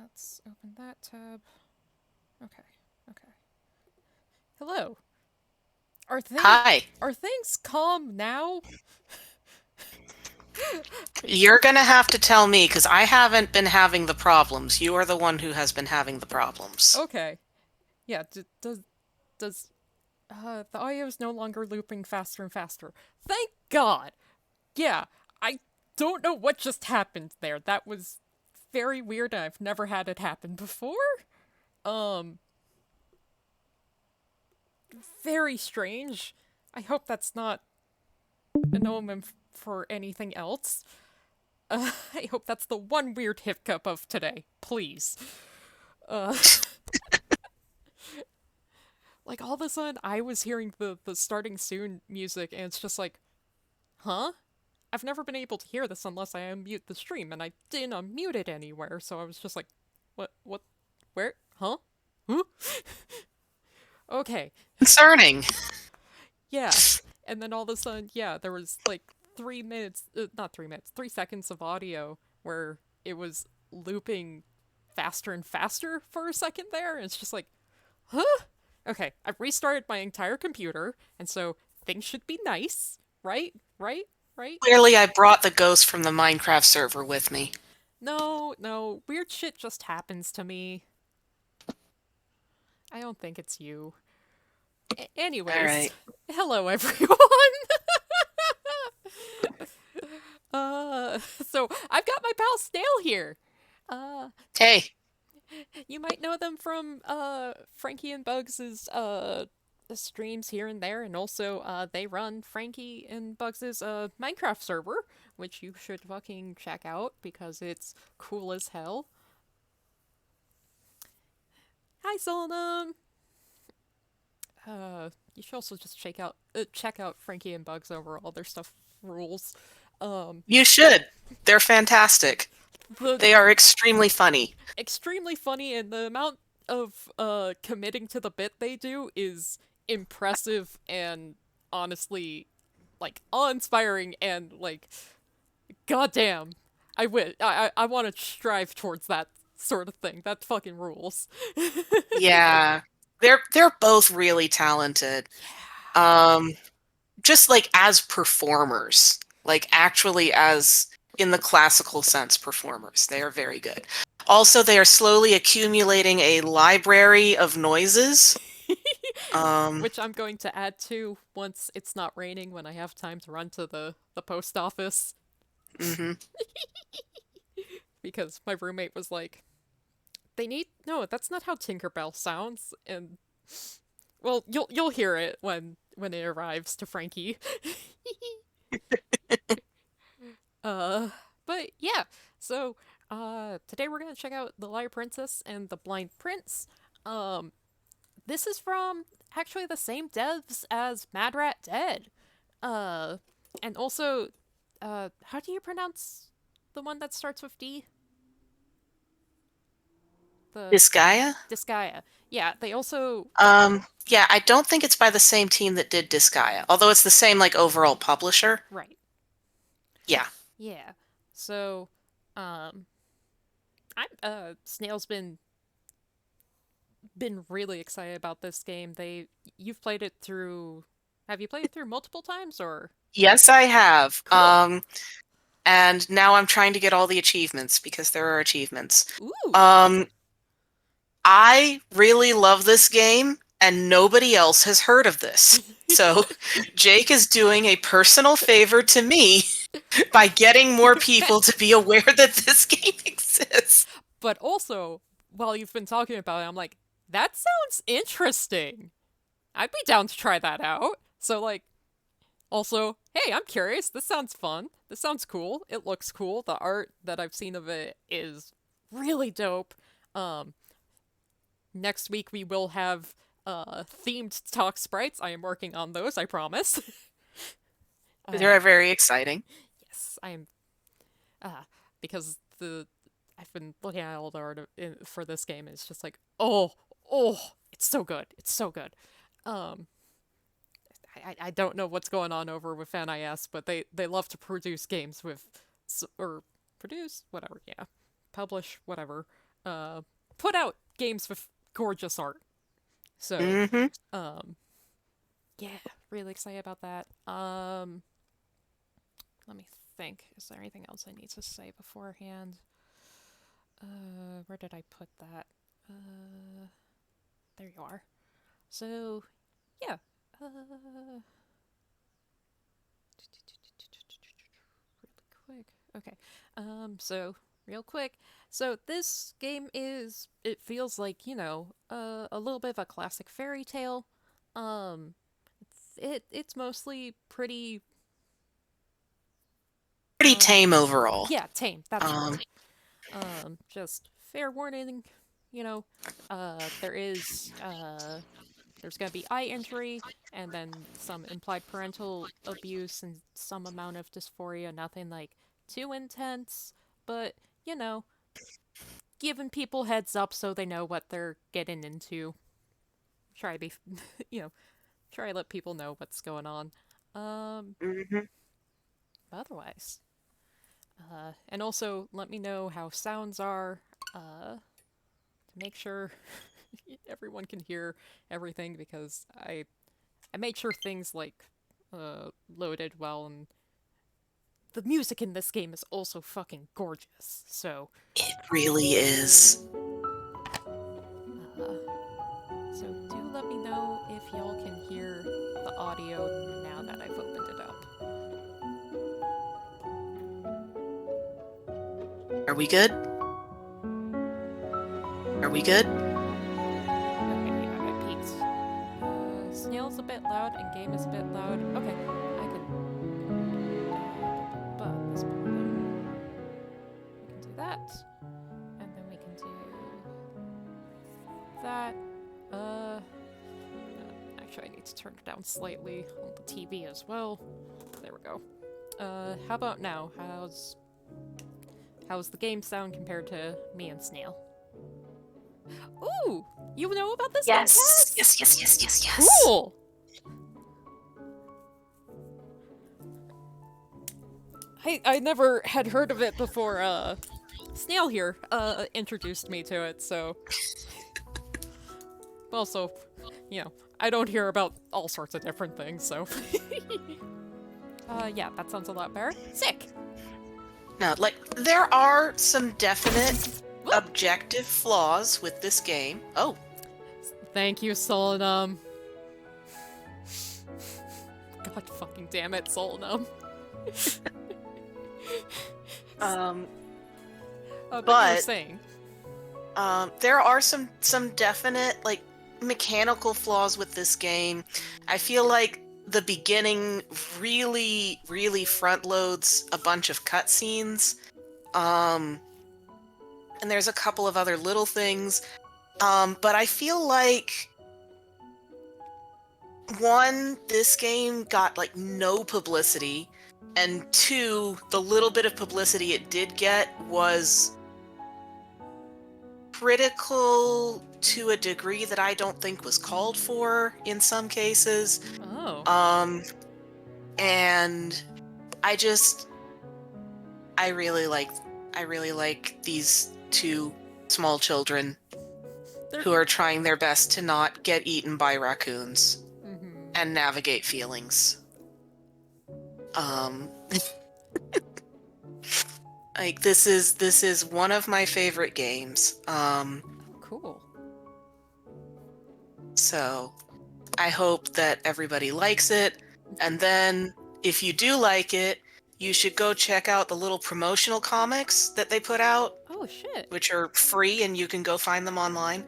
let's open that tab. Okay, okay. Hello. Are things Hi. are things calm now? You're gonna have to tell me because I haven't been having the problems. You are the one who has been having the problems. Okay. Yeah. Does the audio is no longer looping faster and faster? Thank God. Yeah. I don't know what just happened there. That was very weird. I've never had it happen before. Um. Very strange. I hope that's not an omen for anything else. I hope that's the one weird hiccup of today. Please. Uh, like all of a sudden, I was hearing the starting soon music, and it's just like, huh? I've never been able to hear this unless I unmute the stream, and I didn't unmute it anywhere, so I was just like, what, where, huh? Huh? Okay, Concerning. yeah. And then all of a sudden, yeah, there was like 3 minutes, not 3 minutes, 3 seconds of audio where it was looping faster and faster for a second there. And it's just like, huh? Okay, I've restarted my entire computer, and so things should be nice, right? Right? Right? Clearly, I brought the ghost from the Minecraft server with me. No, no, weird shit just happens to me. I don't think it's you. All Anyways, right. hello everyone. So I've got my pal Snail here. Uh, Hey, you might know them from Frankie and Bugs's streams here and there, and also they run Frankie and Bugs's Minecraft server, which you should fucking check out because it's cool as hell. Hi Solonum. You should also just check out Frankie and Bugs overall. Their stuff rules. Um, you should. They're fantastic. the They are extremely funny. extremely funny, and the amount of committing to the bit they do is impressive and honestly like awe-inspiring and like goddamn. I want to strive towards that sort of thing. That fucking rules. Yeah. They're both really talented. Um, just like as performers, like actually as in the classical sense performers. They are very good. Also, they are slowly accumulating a library of noises. Um, Which I'm going to add to once it's not raining when I have time to run to the post office mhm. because my roommate was like, they need no, that's not how Tinkerbell sounds, and well, you'll hear it when it arrives to Frankie. uh, but yeah, so today we're gonna check out the Liar Princess and the Blind Prince. Um, this is from actually the same devs as Mad Rat Dead. Uh, and also, how do you pronounce the one that starts with D? The Disgaea? Disgaea. Yeah, they also Yeah, I don't think it's by the same team that did Disgaea, although it's the same like overall publisher. right. Yeah. Yeah. So, um, I'm Snail's been really excited about this game. You've played it through. Have you played it through multiple times or? Yes, I have. Cool. And now I'm trying to get all the achievements because there are achievements. Ooh. Um, I really love this game, and nobody else has heard of this. So Jake is doing a personal favor to me by getting more people to be aware that this game exists. But also, while you've been talking about it, I'm like, that sounds interesting. I'd be down to try that out. So like, also, hey, I'm curious. This sounds fun. This sounds cool. It looks cool. The art that I've seen of it is really dope. Um, Next week we will have themed talk sprites. I am working on those, I promise. uh They're very exciting. yes, I am uh because the I've been looking at all the art for this game and it's just like, oh, it's so good. It's so good. Um I don't know what's going on over with NIS, but they love to produce games with or produce whatever, yeah. Publish whatever. put out games with gorgeous art. So, Mm-hmm. um, yeah, really excited about that. Let me think. Is there anything else I need to say beforehand? Where did I put that? There you are. So, yeah. Really quick. Okay. So real quick. So this game is. It feels like a little bit of a classic fairy tale. Um, it's mostly pretty. Pretty tame overall. Yeah, tame. That's the Um, word. Just fair warning. There is there's gonna be eye injury and then some implied parental abuse and some amount of dysphoria. Nothing like too intense, but you know, giving people heads up so they know what they're getting into. Try to be, you know, try to let people know what's going on. Um, mhm. otherwise, and also let me know how sounds are. To make sure everyone can hear everything because I made sure things like loaded well, and the music in this game is also fucking gorgeous. So, It really is. uh, so do let me know if y'all can hear the audio now that I've opened it up. Are we good? Are we good? Okay, yeah, I peeked. Snail's a bit loud and game is a bit loud. Okay, I can. This button. We can do that, and then we can do that. Actually, I need to turn it down slightly on the TV as well. There we go. How about now? How's the game sound compared to me and Snail? Ooh, you know about this game, Yes. Cass? Yes. Cool. I never had heard of it before. Snail here introduced me to it, so also, I don't hear about all sorts of different things, so yeah, that sounds a lot better. Sick. No, like there are some definite Whoop. objective flaws with this game. Oh, Thank you, Solanum. God fucking damn it, Solanum. um, But you were but saying. there are some definite like mechanical flaws with this game. I feel like the beginning really front loads a bunch of cutscenes. And there's a couple of other little things. But I feel like one, this game got like no publicity, and two, the little bit of publicity it did get was critical to a degree that I don't think was called for in some cases. Oh. And I really like these two small children who are trying their best to not get eaten by raccoons and navigate feelings. Like this is one of my favorite games. Cool. So I hope that everybody likes it. And then if you do like it, you should go check out the little promotional comics that they put out. Oh shit. Which are free and you can go find them online.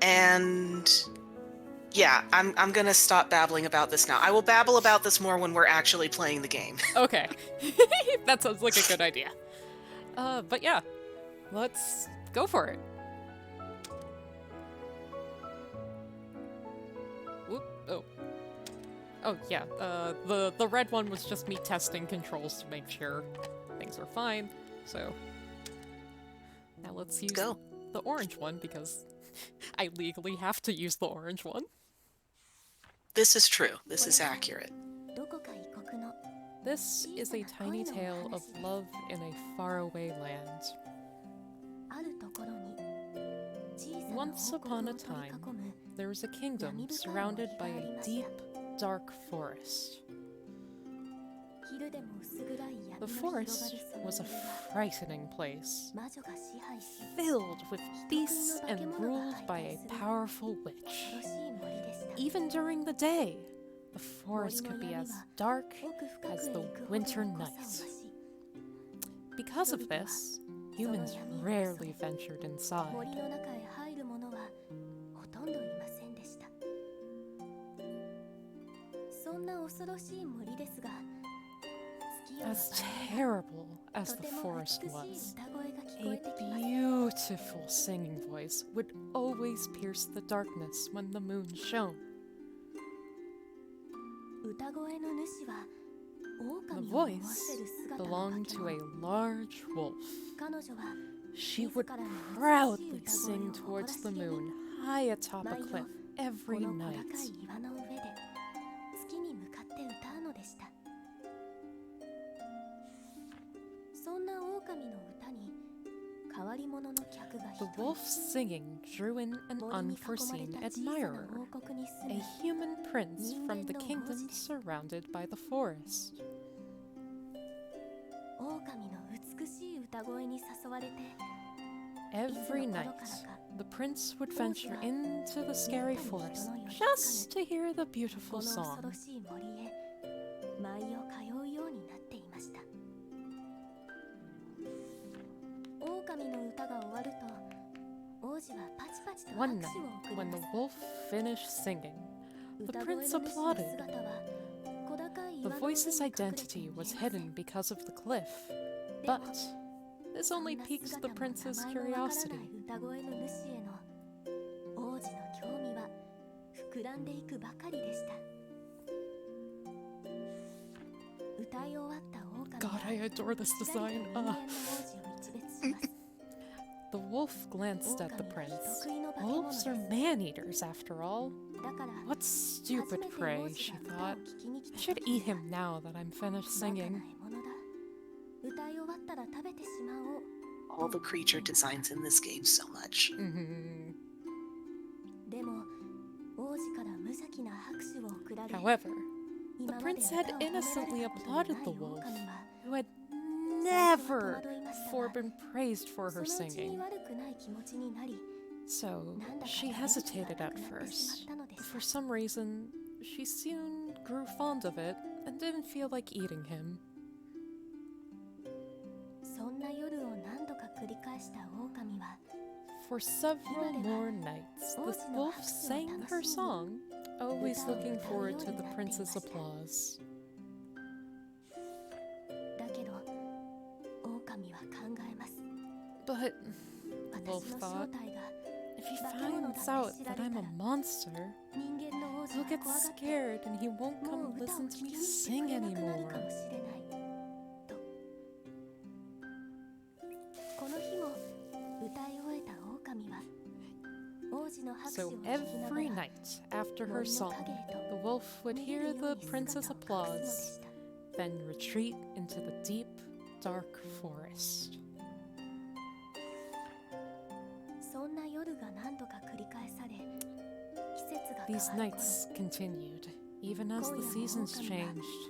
And yeah, I'm gonna stop babbling about this now. I will babble about this more when we're actually playing the game. Okay. That sounds like a good idea. But yeah, let's go for it. Whoop. Oh. Oh yeah. The red one was just me testing controls to make sure things are fine. So now let's use Go. the orange one because I legally have to use the orange one. This is true. This is accurate. This is a tiny tale of love in a faraway land. Once upon a time, there was a kingdom surrounded by a deep, dark forest. The forest was a frightening place, filled with beasts and ruled by a powerful witch. Even during the day, the forest could be as dark as the winter night. Because of this, humans rarely ventured inside. As terrible as the forest was, a beautiful singing voice would always pierce the darkness when the moon shone. The voice belonged to a large wolf. She would proudly sing towards the moon high atop a cliff every night. The wolf's singing drew in an unforeseen admirer, a human prince from the kingdom surrounded by the forest. Every night, the prince would venture into the scary forest just to hear the beautiful song. One night, when the wolf finished singing, the prince applauded. The voice's identity was hidden because of the cliff, but this only piqued the prince's curiosity. God, I adore this design. The wolf glanced at the prince. Wolves are man-eaters, after all. What stupid prey, she thought. I should eat him now that I'm finished singing. All the creature designs in this game so much. However, the prince had innocently applauded the wolf, who had never before been praised for her singing. So she hesitated at first. For some reason, she soon grew fond of it and didn't feel like eating him. For several more nights, the wolf sang her song, always looking forward to the prince's applause. But, the wolf thought, if he finds out that I'm a monster, he'll get scared and he won't come listen to me sing anymore. So every night after her song, the wolf would hear the prince's applause, then retreat into the deep, dark forest. These nights continued, even as the seasons changed.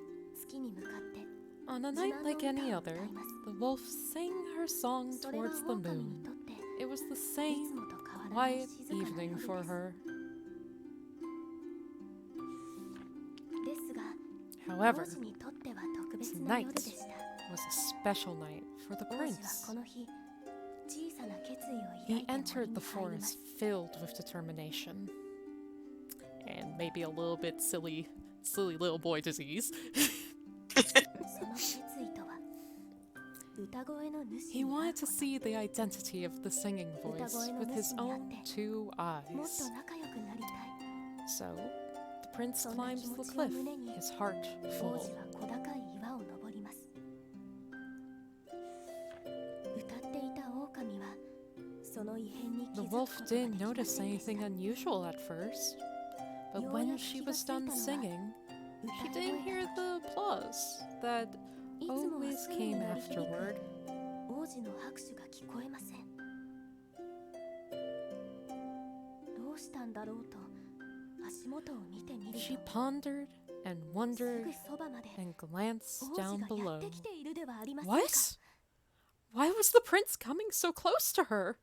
On a night like any other, the wolf sang her song towards the moon. It was the same quiet evening for her. However, tonight was a special night for the prince. He entered the forest filled with determination. And maybe a little bit silly little boy disease. He wanted to see the identity of the singing voice with his own two eyes. So, the prince climbs the cliff, his heart full. The wolf didn't notice anything unusual at first, but when she was done singing, she didn't hear the applause that always came afterward. うしたんだろうと足元を見てみる She と pondered and す wondered ぐそばまで and glanced 王子 down がや below. ってきているではありませんか What? Why was the prince coming so close to her?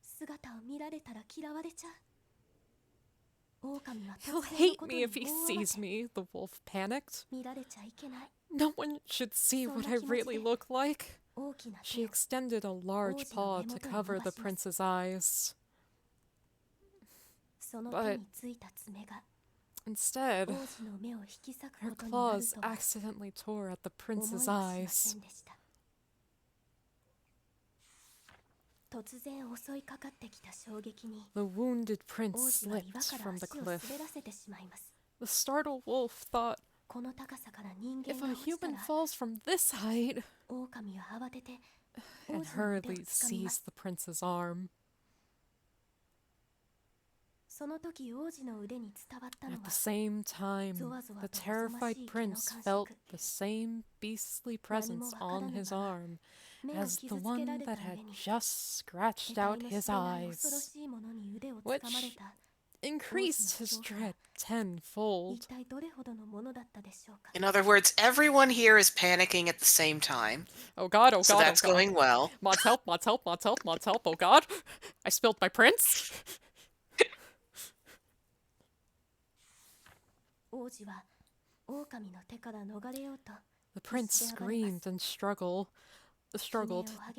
姿を見られたら嫌われちゃう狼は He'll 突然の hate こと me に if he 大慌 sees て me, the wolf panicked. 見られちゃいけない No one should see what I really look like. 大きな She 手を extended a large paw to cover the prince's eyes. その手についた爪が Instead, 王子の目を引き裂く her ことになる claws とは accidentally tore at the 思いも prince's しま eyes. せんでした突然襲いかかってきた衝撃に The wounded 王 prince 子は岩 slipped から from the 足を cliff. 滑らせてしまいます The startled wolf thought, この高さから人間 if が a 落ちた human ら falls from this height, 狼は慌てて王 and 子の腕を hurriedly つかみま seized す the prince's arm. その時王子の腕に伝わったの At は the same time, the terrified prince felt the same beastly presence on his arm 目を as the 傷つけら one れた that 上 had に just 得 scratched 体 out の his 知れない恐ろ eyes, しいものに腕をつかまれた increased his dread tenfold. 一体どれほどのものだったでしょうか In other words, everyone here is panicking at the same time. Oh god, oh So god, that's oh god. going well. Mods help, mods help, mods help, mods help, oh god. I spilled my prince. 王子は狼の手から逃れようと The prince screamed and struggled,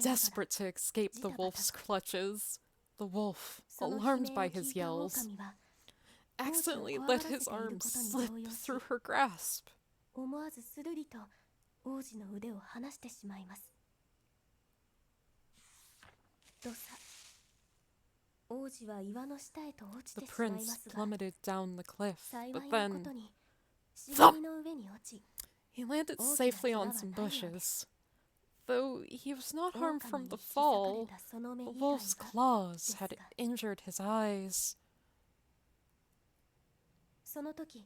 desperate to escape the wolf's clutches. The wolf, その悲 alarmed 鳴を by 聞 his いた yells, 狼は accidentally 王子を let 怖がらせている his ことに arm 動 slip 揺し through her grasp. 思わずスルリと王子の腕を離してしまいますどさ王子は岩の下へと落ち The てしまいま prince すが plummeted down the cliff, 幸 but いなこ then とに茂みの上に落ち he landed Oh, safely yeah, on yeah, some yeah, yeah. bushes. Though he was not harmed 狼 from に the 引き裂かれ fall, たその目 the 以外 wolf's は claws had Yes. injured his eyes. その時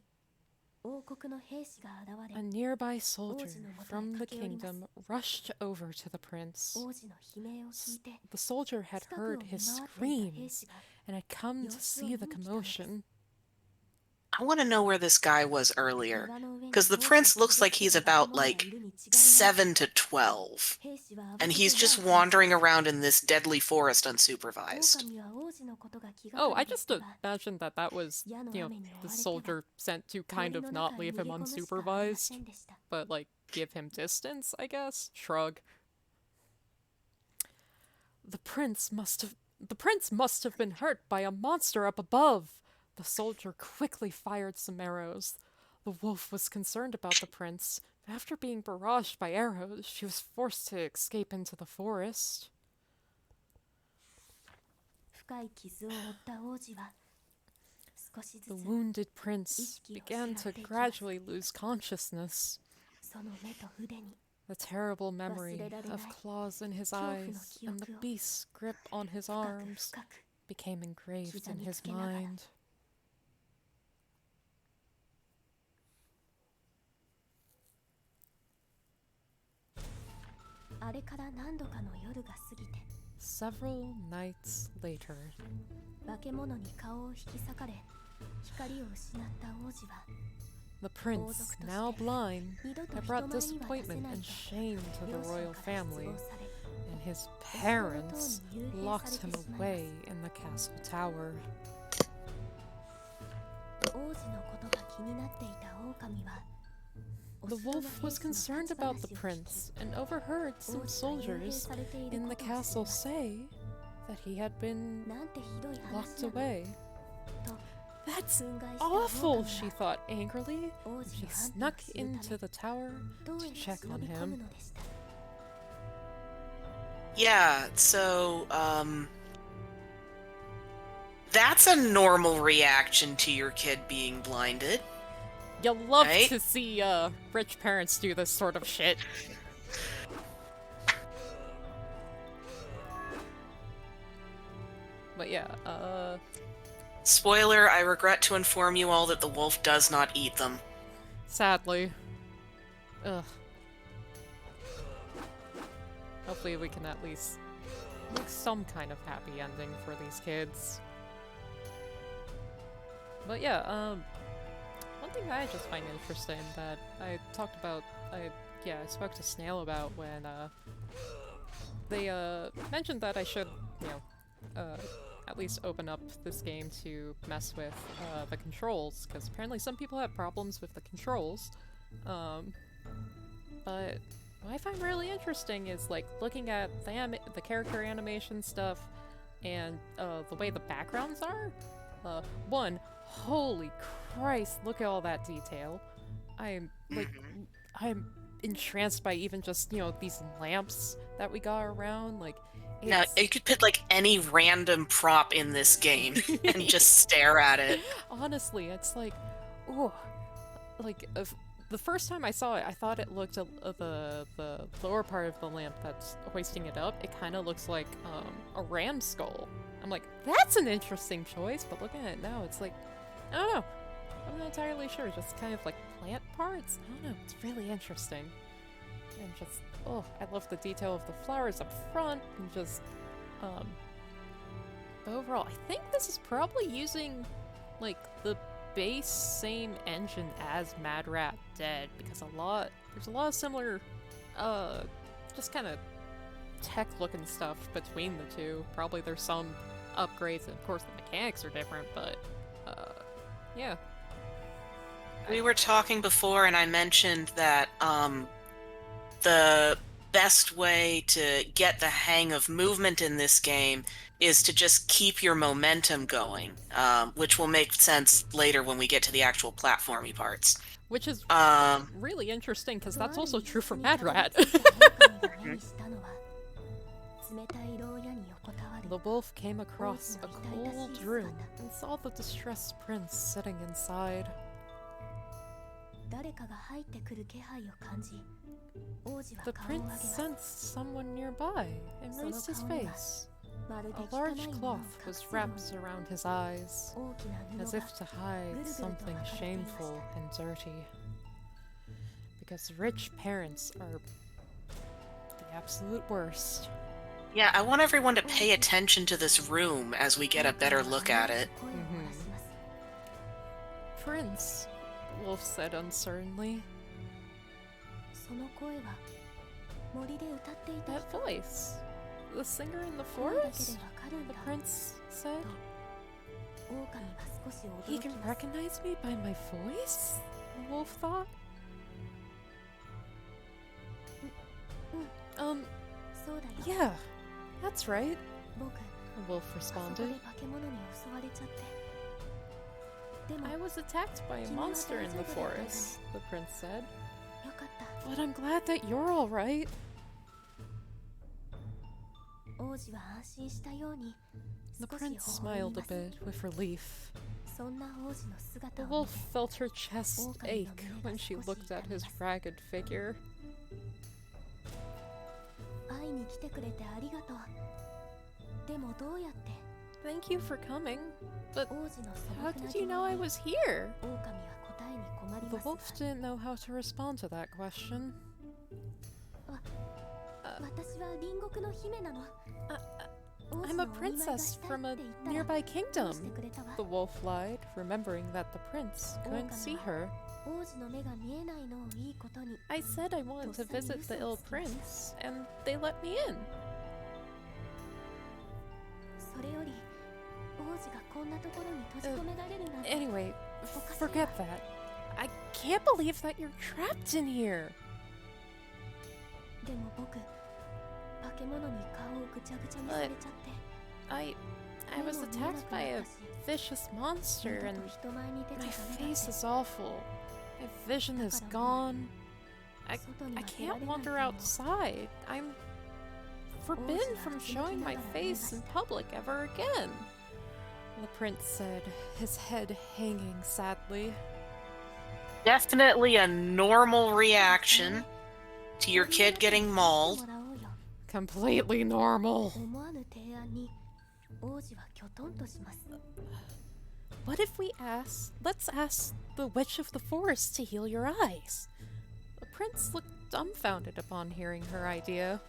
王国の兵士が現れ A nearby soldier Oh, from the 駆け寄ります。 kingdom rushed over to the prince. 王子の悲鳴を聞いて The soldier had 近くを heard 見 his 回っていた兵 screams 士が and had come to 様子を see 見 the に来たのです。 commotion. I want to know where this guy was earlier. 岩の上に Because the 王子 prince を looks like he's 傷つけた about 化け物がい like るに違いない 7 to 12. 兵士は慌 And てて he's just 矢を放ち wandering around in this deadly forest unsupervised. 狼は王子のことが気が Oh, か I りで just したが imagined that that was, 矢の you know, 雨に追 the われては soldier sent to kind 森 of の not 中へ leave 逃 him げ込むしかありま unsupervised, せんでした but like give him distance, I guess. Shrug. The prince must have been hurt by a monster up above. The soldier quickly fired some arrows. The wolf was concerned about the prince. After being barraged by arrows, she was forced to escape into the forest. 深い傷を負った王子は少しず The つ wounded prince began to gradually lose consciousness. その目と腕に The terrible memory of claws in his eyes and the beast's grip on his 深く arms 深く became engraved in his 刻みつけながら。 mind. あれから何度かの夜が過ぎて Several nights later, 化け物に顔を引き裂かれ光を失った王子は the prince, now blind, 二度と had 人 brought 前には出せ disappointment ない and と shame to the 両親 royal から失 family, 望され and his parents locked him away in the castle tower. 王子のことが気になっていた狼は The wolf was concerned about the prince and overheard some soldiers in the castle say that he had been なんてひどい locked 話なの away. と That's 憤慨した awful, 狼 she は thought angrily. 王 She 子を反 snuck 復するため into the tower どう to にか check 忍 on び込む him. のでした Yeah, so, that's a normal reaction to your kid being blinded. You love Right? to see rich parents do this sort of shit. But yeah, Spoiler, I regret to inform you all that the wolf does not eat them. sadly. Ugh. Hopefully we can at least make some kind of happy ending for these kids. But yeah, one thing that I just find interesting that I talked about, I spoke to Snail about when, they, mentioned that I should, at least open up this game to mess with, the controls, because apparently some people have problems with the controls. But what I find really interesting is, like, looking at the character animation stuff and, the way the backgrounds are. One, holy Christ, look at all that detail. I'm entranced by even just, these lamps that we got around, like, Now, you could put like any random prop in this game and just stare at it. honestly, it's like, oh, like, the first time I saw it, I thought it looked, the lower part of the lamp that's hoisting it up, it kind of looks like, a ram skull. I'm like, that's an interesting choice, but looking at it now, it's like, I don't know. I'm not entirely sure, just kind of like plant parts? I don't know, it's really interesting. And just, oh, I love the detail of the flowers up front, and just, but overall, I think this is probably using, like, the base same engine as Mad Rat Dead, because there's a lot of similar, just kind of tech-looking stuff between the two. Probably there's some upgrades, and of course the mechanics are different, but, yeah. We were talking before, and I mentioned that the best way to get the hang of movement in this game is to just keep your momentum going, which will make sense later when we get to the actual platformy parts. Which is really interesting, because that's とある also 椅 true 子 for に Mad たどり Rat. 着いた狼が目にしたのは冷たい牢屋に横たわる The wolf came across a 大きな痛々 cold しい room 姿 and saw the distressed prince sitting inside. 誰かが入ってくる気配を感じ王子は The 顔を上げま prince す sensed someone nearby and raised his face. まるで A 汚い large ものを cloth 隠 was すように wrapped around his eyes, 大きな布 as が if to hide Guru-guru something to hide shameful and dirty. Because rich parents are the absolute worst. Yeah, I want everyone to pay attention to this room as we get a better look at it. 声を漏らします Prince, the wolf said uncertainly. その声は森で歌っていた That 人 voice. The singer in the 声だけで forest? わかるん The だ prince said. 狼は少し He 驚き can ます recognize me by my voice? The wolf thought. そうだよ Yeah, that's right, 僕 the wolf あそこ responded. で化け物に襲われちゃってでも I was attacked by a monster in the forest, the prince said. よかった But I'm glad that you're alright. 王子は安心したように The 少し prince 微笑み smiled ま a す bit with relief. そんな王子の The 姿を wolf 見て felt her chest Wolf ache and when the she man looked at his squishy ragged figure. 会いに来てくれてありがとうでもどうやって Thank you for coming, but 王子の素 how 朴な did you 疑 know 問 I に was here? 狼は答えに困り The ます wolf didn't know how to respond to that question. 私は隣国の姫なの 王子 I'm の a お見舞いが princess したい from っ a て言ったら nearby どうして kingdom. くれたわ The wolf lied, remembering that the prince couldn't see her. 王子の目が見えないのをいいことに I said I wanted to visit the ill prince, and they let me in. それより王子がこんなところに閉じ込められるなんて Anyway, forget that. I can't believe that you're trapped in here. でも僕化け物に顔をぐちゃぐちゃにされちゃって I 目 was も見えな attacked くな by っ a たし vicious 二 monster, 度 and と人前に出 my ちゃダメだ face って is awful. My vision is gone. I 外に I は出ら can't れない wander と思う outside. I'm forbidden from showing my face in public ever again. The prince said, his head hanging sadly. Definitely a normal reaction to your kid getting も mauled. らおうよ Completely normal. 思わぬ提案に王子はきょとんとします What if let's ask the witch of the forest to heal your eyes? The prince looked dumbfounded upon hearing her idea.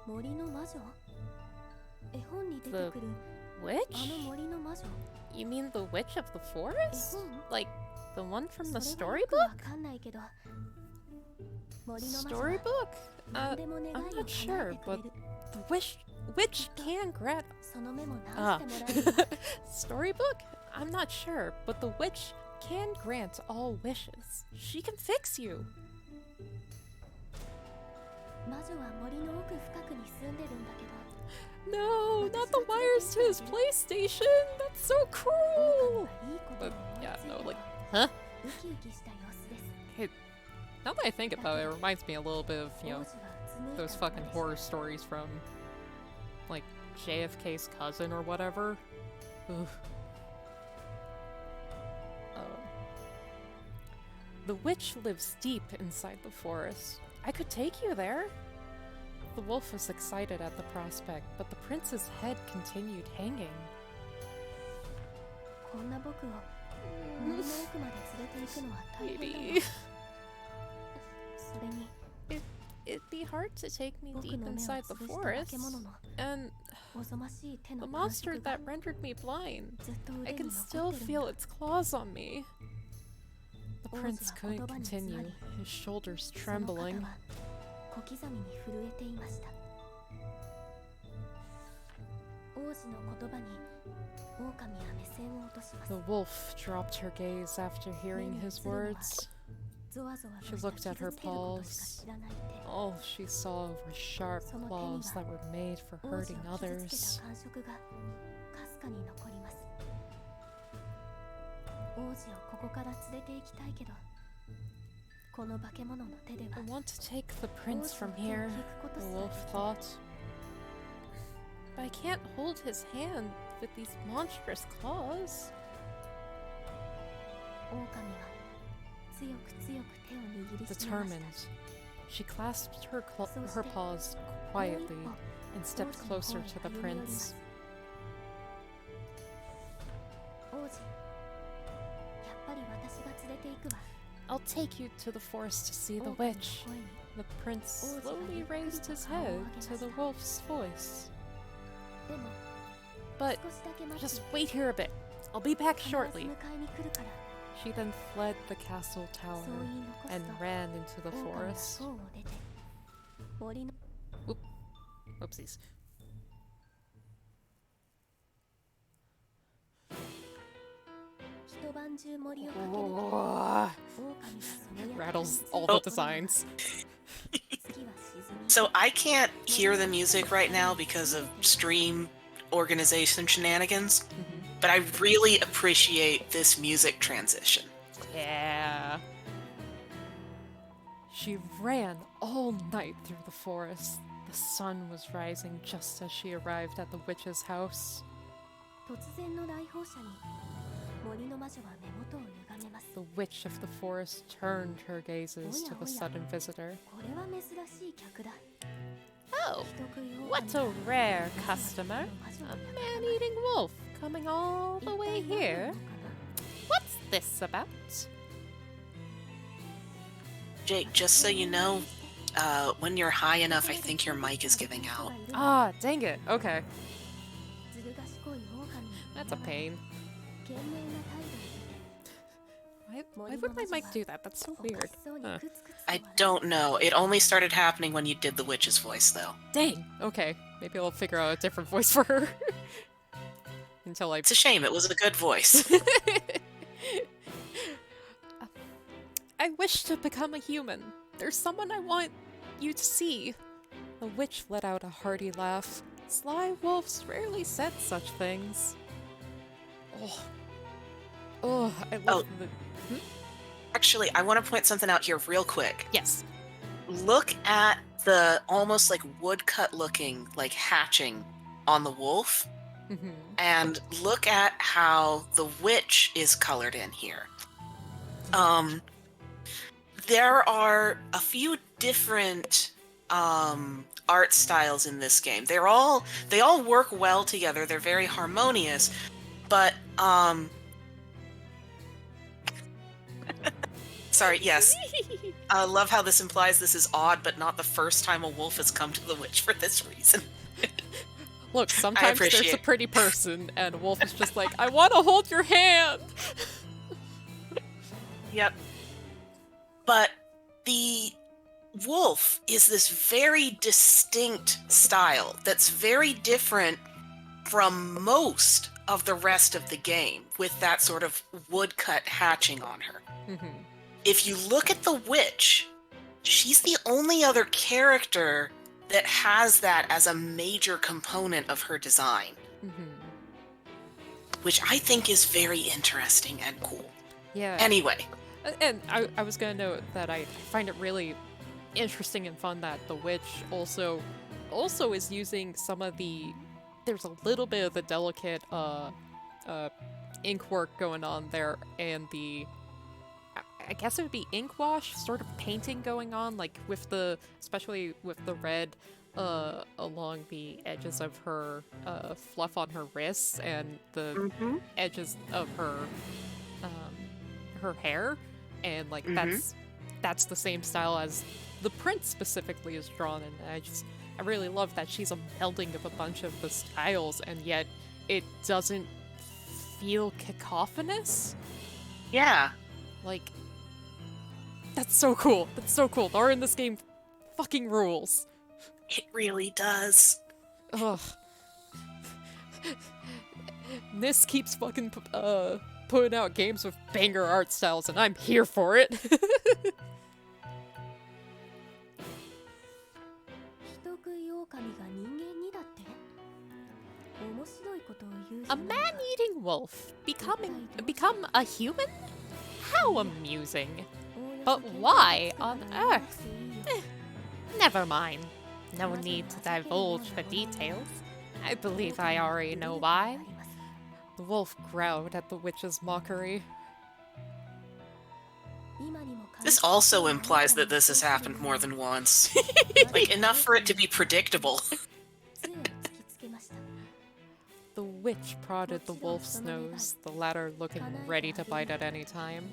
森の魔女絵本に出て The くる witch? あの森の魔女 You mean the witch of the 絵 forest? 本 Like the one from the それはよくわ storybook? かんないけど森の魔女は Storybook? 何でも願いを I'm 叶 not え sure, てくれ but る the witch can grant その目も Ah. 直してもらえる Storybook? I'm not sure, but the witch can grant all wishes. She can fix you. 魔女は森の奥深くに住んでるんだけど No, not the wires to his PlayStation. That's so 狼 cruel. はいいことを But 思い yeah, つい no, て like, も huh? ウキウキした様子です Now that I think about it, it reminds me a little bit of, you 王 know, 子はうつむいた those まま fucking でした horror stories from, like, JFK's cousin or whatever. Ugh. The witch lives deep inside the forest. I could take you there. The wolf was excited at the prospect, but the prince's head continued hanging. こんな僕を森の奥まで連れて行くのは大変だよ Maybe. それに It'd be hard to take me 僕 deep の目を inside the 潰した化 forest. け物の And おぞましい手 the の感触 monster が that rendered me blind. ずっと I 腕 can に still 残ってるん feel だ its claws on me. The 王子 prince は couldn't 言葉に詰ま continue, り his shoulders その肩 trembling. は小刻みに震えていました王子の言葉に狼は目線を落とします The wolf dropped her gaze after hearing his words. ゾワゾワと She した looked at 傷 her つけることし paws. か知らない手 All she saw were sharp claws that were made for 王子を hurting 傷つけ others. た感触がかすかに残ります王子をここから連れて行きたいけどこの化け物の手では I want to take the 王 prince 子の from 手を here, 引くこと the すら wolf できない thought. But I can't hold his hand with these monstrous claws. 狼は強く強く手を握りしめまし Determined, た she clasped her, So her still. paws もう一 quietly 歩 and stepped 王子 closer の to 方 the へ歩み寄りま prince. す王子やっぱり私が連れて行くわ I'll take you to the forest to see the 狼の witch. 声に The prince Oh, slowly it's raised his head to the wolf's voice. でも But 少しだけ待 just って wait here a bit. I'll be back 必ず shortly. 迎えに来るから She then fled the castle そう tower 言い残す and と ran into the 狼は forest. 塔を出て森の Oopsies. 一晩中森を駆け抜け Oh, 狼はその矢 rattles に all Oh. the designs. 月は沈み So I can't hear the music right now because of stream organization shenanigans, but I really appreciate this music transition. Yeah. She ran all night through the forest. The sun was rising just as she arrived at the witch's house. 突然の来訪者に森の魔女は目元を歪めます The witch of the forest turned her gazes to the sudden visitor. これは珍しい客だ Oh, 人食い狼 what が a rare まず customer. は A この魔女の仲間 man-eating wolf coming all 一 the 体 way 何な here. のかな What's this about? Jake, just so you know, when you're high enough, I think your mic is giving out. Ah, dang it. Okay. ずる賢い狼に That's a pain. 賢明な態度で Why would my mic do that? That's so おか weird. しそうに Huh. クツクツと I 笑う don't know. It only started happening when you did the witch's voice, though. Dang. Okay. Maybe I'll figure out a different voice for her. Until I It's a shame. It was a good voice. I wish to become a human. There's someone I want you to see. The witch let out a hearty laugh. Sly wolves rarely said such things. Oh. Oh, I love the... Actually, I want to point something out here real quick. Yes. Look at the almost like woodcut looking like hatching on the wolf, Mhm. and look at how the witch is colored in here. There are a few different art styles in this game. They all work well together. They're very harmonious, but sorry, yes. I love how this implies this is odd, but not the first time a wolf has come to the witch for this reason. Look, sometimes there's a appreciate- pretty person, and a wolf is just like, I want to hold your hand! Yep. But the wolf is this very distinct style that's very different from most of the rest of the game, with that sort of woodcut hatching on her. Mm-hmm. If you look at the witch, she's the only other character that has that as a major component of her design, Mm-hmm. which I think is very interesting and cool. Yeah. Anyway, And I was gonna note that I find it really interesting and fun that the witch also is using some of the, there's a little bit of the delicate ink work going on there, and the, I guess it would be ink wash sort of painting going on, like with the, especially with the red along the edges of her fluff on her wrists and the edges of her hair, and like that's the same style as the print specifically is drawn, and I really love that she's a melding of a bunch of the styles, and yet it doesn't feel cacophonous. yeah. Like, that's so cool. That's so cool. The art in this game fucking rules. It really does. Ugh. This keeps fucking putting out games with banger art styles, and I'm here for it. 人食い狼が人間にだって面白いことを言うじ A ゃないか man-eating wolf become a human? How amusing. おおよそ But why 見当 on つかない earth? くていいよ Never mind. No need to divulge the details. I believe I already know why. The wolf growled at the witch's mockery. This also implies that this has happened more than once. Like, enough for it to be predictable. The witch prodded the wolf's nose, the latter looking ready to bite at any time.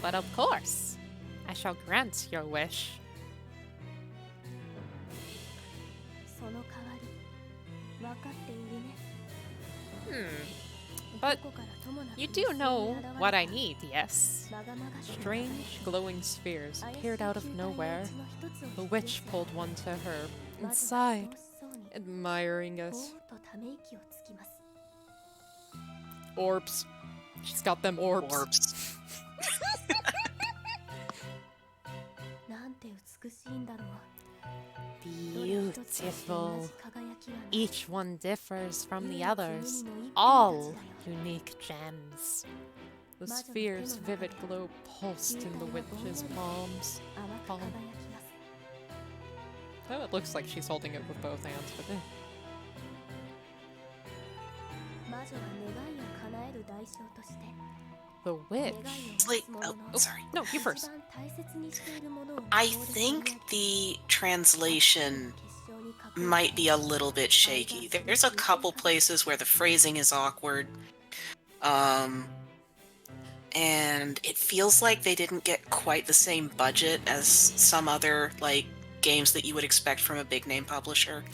But of course, I shall grant your wish. その代わり分かっているね But どこからともなく you 一 do 斉に know 現れた what I need, yes? まがまがしく Strange glowing spheres 怪しい appeared out of 球体の nowhere. うちの一つを The 引き witch 寄せ pulled one to her, 魔女は inside, 楽しそうに admiring ぼー us. っとため息をつきます Orbs. She's got them orbs. Orbs. なんて美しいんだろう Beautiful. Each one differs from the 唯一 others. 無二の一品たちだよ All unique gems. The sphere's vivid glow pulsed in the witch's palms. 甘く輝きます Oh, it looks like she's holding it with both hands, but 魔女は願いを叶える代償として the 願い witch. を Like, 持つ者 oh, の sorry. No, you 一 first. 番大切にしているものを I 強烈 think に the translation 結晶に隠れ might be a little bit shaky. There's a couple places where the phrasing is awkward. And it feels like they didn't get quite the same budget as some other like games that you would expect from a big name publisher.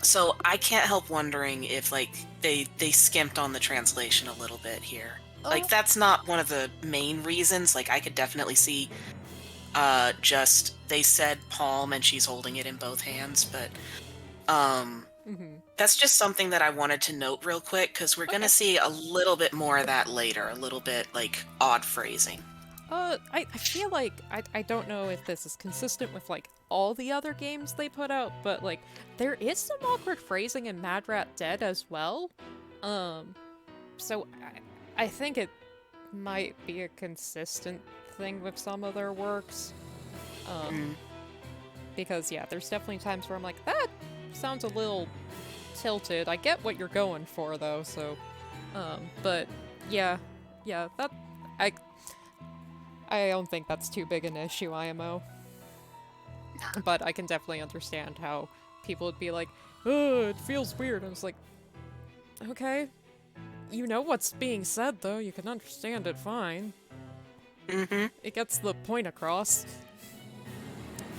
So I can't help wondering if like they skimped on the translation a little bit here. Like that's not one of the main reasons. Like I could definitely see just they said palm and she's holding it in both hands, but that's just something that I wanted to note real quick because we're gonna see a little bit more of that later. A little bit like odd phrasing. I feel like I don't know if this is consistent with like all the other games they put out, but like there is some awkward phrasing in Mad Rat Dead as well. So I think it might be a consistent thing with some of their works. Because yeah, there's definitely times where I'm like, that sounds a little tilted. I get what you're going for though, so but yeah, that I don't think that's too big an issue, IMO. But I can definitely understand how people would be like, oh, it feels weird. I was like, okay. You know what's being said, though. You can understand it fine. Mm-hmm. It gets the point across.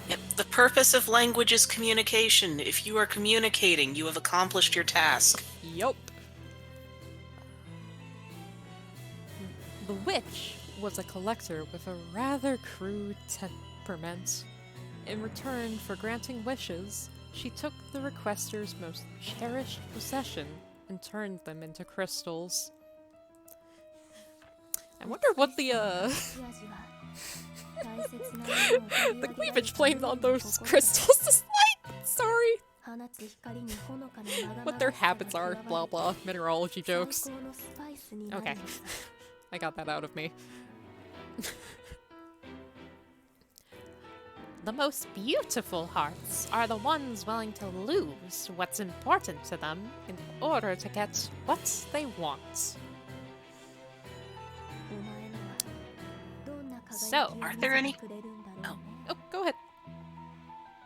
Yep. The purpose of language is communication. If you are communicating, you have accomplished your task. Yup. The witch was a collector with a rather crude temperament. In return for granting wishes, she took the requester's most cherished possession and turned them into crystals. I wonder what the the cleavage plane on those crystals is like. Sorry. What their habits are, blah blah, mineralogy jokes. Okay. I got that out of me. The most beautiful hearts are the ones willing to lose what's important to them in order to get what they want. So, Are there any? Oh, go ahead.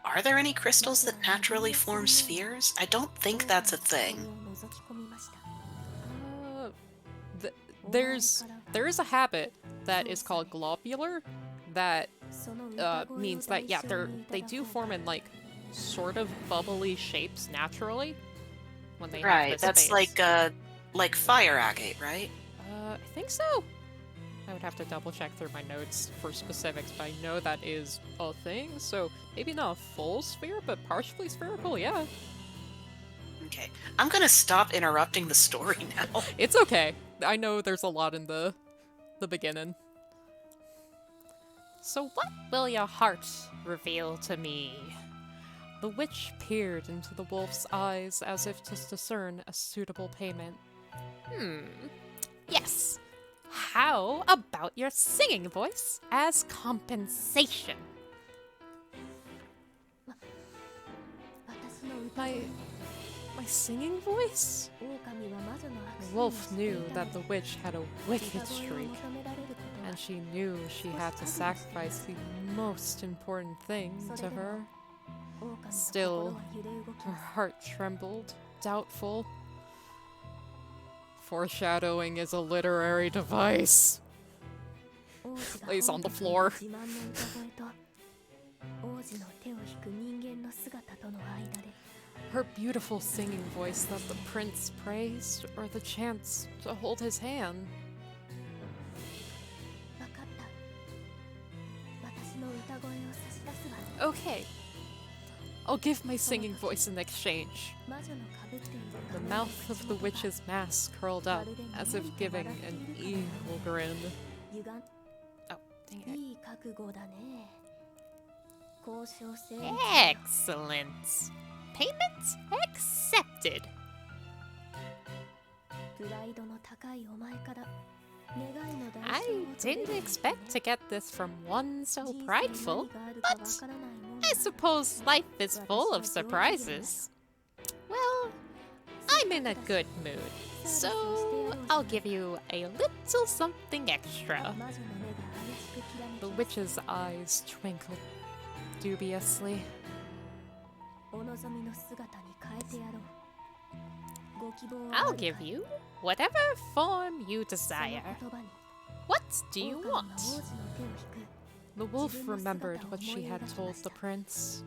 Are there any crystals that naturally form spheres? I don't think that's a thing. There is a habit that is called globular that means that they do form in like sort of bubbly shapes naturally when they have Right. this That's phase. like fire agate, right? I think so. I would have to double check through my notes for specifics, but I know that is a thing. So maybe not a full sphere, but partially spherical. Yeah, Okay. I'm gonna stop interrupting the story now. it's okay. I know there's a lot in the beginning. So what will your heart reveal to me? The witch peered into the wolf's eyes as if to discern a suitable payment. Yes. How about your singing voice as compensation? My singing voice? The wolf knew that the witch had a wicked streak, and she knew she had to sacrifice the most important thing to her. Still, her heart trembled, doubtful. Foreshadowing is a literary device. Lays on the floor. Her beautiful singing voice that the prince praised, or the chance to hold his hand. Okay, I'll give my singing voice in exchange. The mouth of the witch's mask curled up, as if giving an evil grin. Oh, dang it. Excellent. Payment accepted. I didn't expect to get this from one so prideful, but I suppose life is full of surprises. Well, I'm in a good mood, so I'll give you a little something extra. The witch's eyes twinkled dubiously. I'll give you whatever form you desire. What do you want? The wolf remembered what she had told the prince.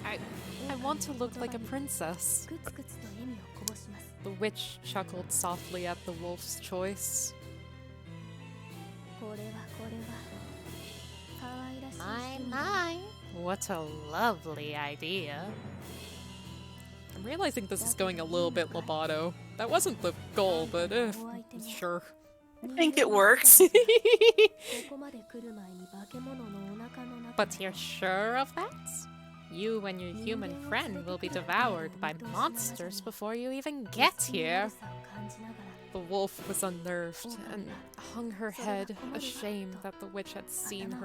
I want to look like a princess. The witch chuckled softly at the wolf's choice. My, what a lovely idea. I'm realizing this is going a little bit Lobato. That wasn't the goal, but sure. I think it works. But you're sure of that? You and your human friend will be devoured by monsters before you even get here. The wolf was unnerved and hung her head, ashamed that the witch had seen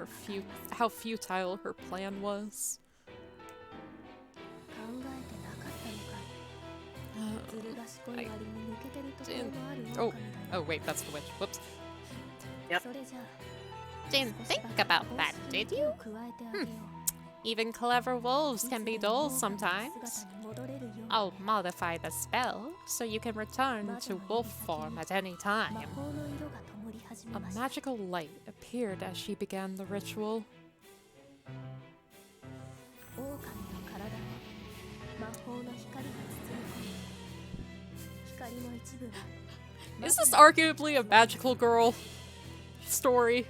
how futile her plan was. I didn't... Oh wait, that's the witch. Whoops. Yep. Didn't think about that, did you? Even clever wolves can be dull sometimes. I'll modify the spell so you can return to wolf form at any 魔 time. 法の色が灯り始め A ました magical light appeared as she began the ritual. 狼の体を魔法の光が包み込み光の一部は Is this arguably a magical girl story?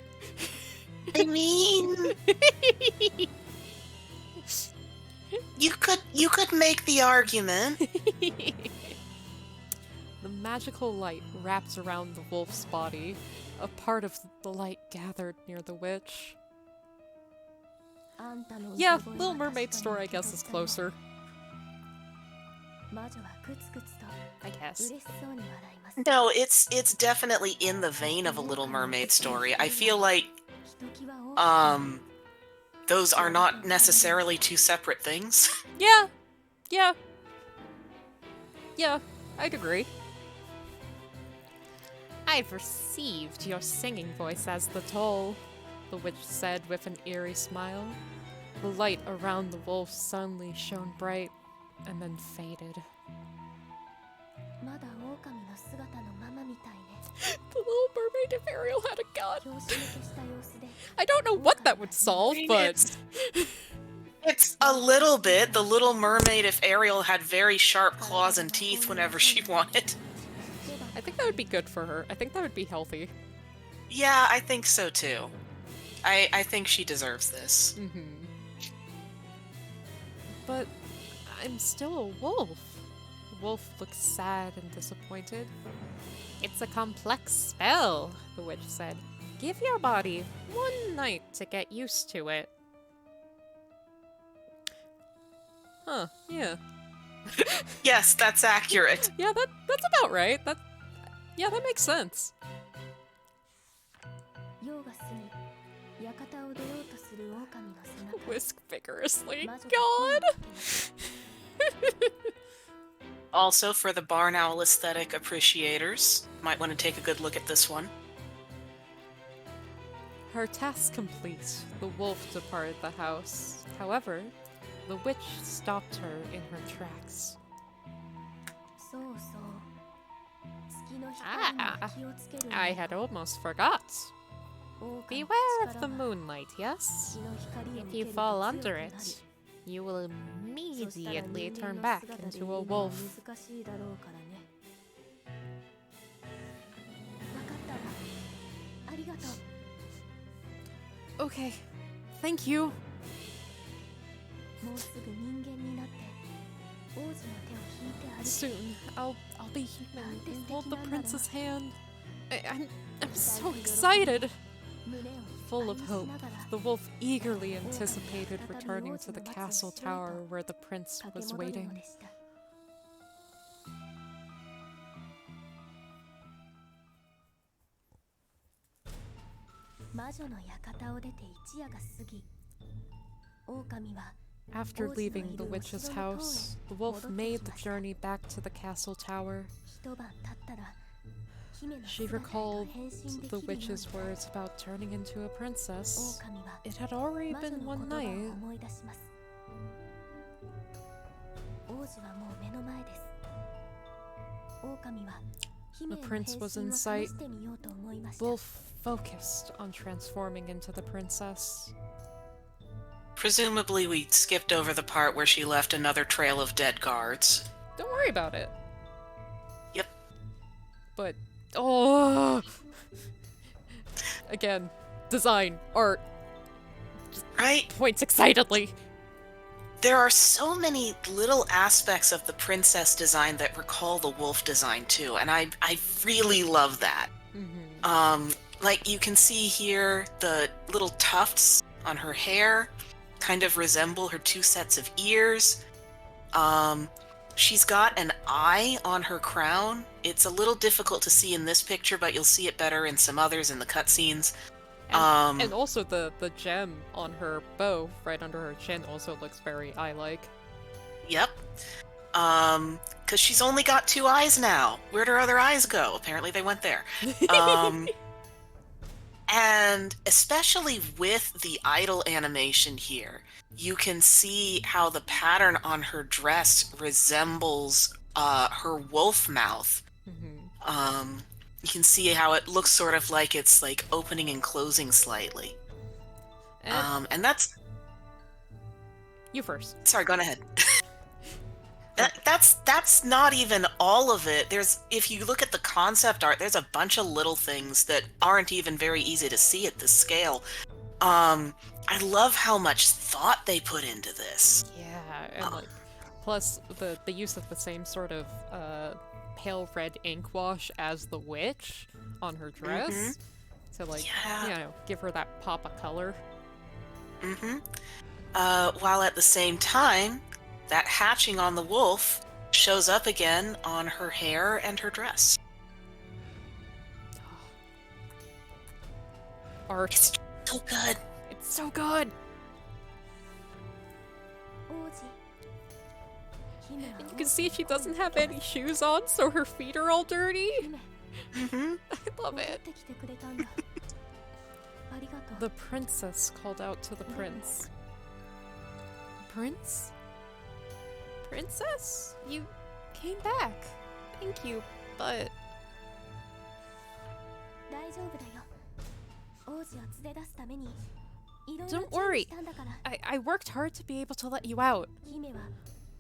I mean, you could make the argument. The magical light wraps around the wolf's body. A part of the light gathered near the witch. あんたの Yeah, 歌声は Little Mermaid 確か story, に I guess, is 受け取ったよ closer. 魔女はクツクツと I guess. 嬉しそうに笑います No, it's definitely in the vein of a Little Mermaid story. I feel like ひときわ大きな those are not necessarily two separate things. Yeah. Yeah. Yeah, I'd agree. I've received your singing voice as the toll, the witch said with an eerie smile. The light around the wolf suddenly shone bright and then faded. まだ狼の姿のままみたいね The Little Mermaid if Ariel had a gun. 拍子抜けした様子で I don't know what that would solve, but It's a little bit the Little Mermaid if Ariel had very sharp claws and teeth whenever she wanted. では I think that would be good for her. I think that would be healthy. Yeah, I think so too. I think she deserves this. But I'm still a wolf. The wolf looks sad and disappointed. It's a complex spell, the witch said. Give your body 1 night to get used to it. Huh, yeah. Yes, that's accurate. Yeah, that's about right. Yeah, that makes sense. 夜が過ぎ館を出ようとする狼の背中 Whisk vigorously. 魔女が声を God! かけます Also, for the barn owl aesthetic appreciators, might want to take a good look at this one. Her task complete, the wolf departed the house. However, the witch stopped her in her tracks. そうそう月の光には気をつけるんだ I had almost forgot. 狼の Beware of 力 the は moonlight, yes? 月の光を If 受け you ると fall 強く under なり it, you will そしたら immediately 人間 turn の back 姿で into いる a のは wolf. 難しいだろうからねわかったわありがとう Okay, thank you. もうすぐ人間になって王子の手を引いて歩く Soon, I'll be human and hold the prince's hand. I'm so excited. 胸をいっぱ Full い of にし hope, ながら the wolf eagerly anticipated returning to the castle tower where the prince 駆け was 戻る waiting. のでした魔女の館を出て一夜が過ぎ狼は After leaving the witch's house, the wolf made the journey back to the castle tower. 一晩経ったら姫の She 姿へと recalled 変身できるよ the うに witch's words about turning into a princess. 狼は It had already 魔女 been の one 言葉を night. 思い出します王子はもう目の前です狼は姫へ The の prince 変 was 身 in を試 sight. してみようと思いました Wolf focused on transforming into the princess. Presumably, we skipped over the part where she left another trail of dead guards. Don't worry about it. Yep. But, oh! Again, design, art, Right? points excitedly. There are so many little aspects of the princess design that recall the wolf design too, and I really love that. Like you can see here, the little tufts on her hair kind of resemble her 2 sets of ears. She's got an eye on her crown. It's a little difficult to see in this picture, but you'll see it better in some others in the cutscenes. And also the gem on her bow right under her chin also looks very eye-like. Yep. Because she's only got 2 eyes now. Where'd her other eyes go? Apparently they went there. And especially with the idle animation here, you can see how the pattern on her dress resembles her wolf mouth. You can see how it looks sort of like it's like opening and closing slightly. And that's You first. sorry, go on ahead. That's not even all of it. If you look at the concept art, there's a bunch of little things that aren't even very easy to see at this scale. I love how much thought they put into this. Yeah, and like, plus the use of the same sort of pale red ink wash as the witch on her dress to like, Yeah. you know, give her that pop of color. While at the same time, that hatching on the wolf shows up again on her hair and her dress. Art. It's so good. It's so good. 王子姫は And you can see she doesn't have any shoes on, so her feet are all dirty. 姫 I love 戻っ it. てきてくれたんだありがとう The princess called out to the prince. Prince? Princess? You came back. Thank you, but 大丈夫だよ王子を連れ出すためにいろいろ Don't 準備 worry. したんだから I worked hard to be able to let you out, 姫は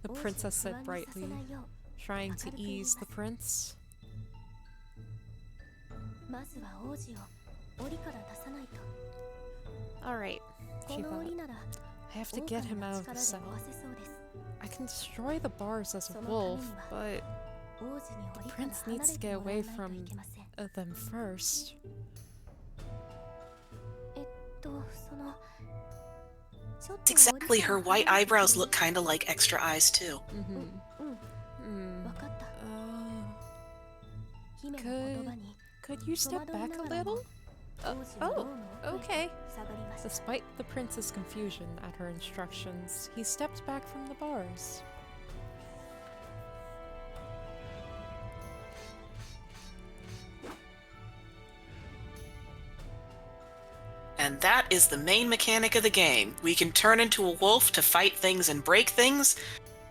the 王子を princess 不 said 安にさせ brightly, ないよ trying to ease the prince. うまずは王子を檻から出さないと Alright, こ she の thought. 檻なら I have to 狼 get him の out of 力 the で cell. 壊せそうです I can destroy the bars as a その wolf, ために but 王子に檻から prince 離 needs れ to て get もらわ away ないと from いけません them first. そのちょっ It's と exactly 檻から her white 離れて eyebrows look kind of like extra eyes too. うんわかった 姫の言葉に Could you step back a little? 王子はローの奥へ Okay. 下がりました Despite the prince's confusion at her instructions, he stepped back from the bars. And that is the main mechanic of the game. We can turn into a wolf to fight things and break things,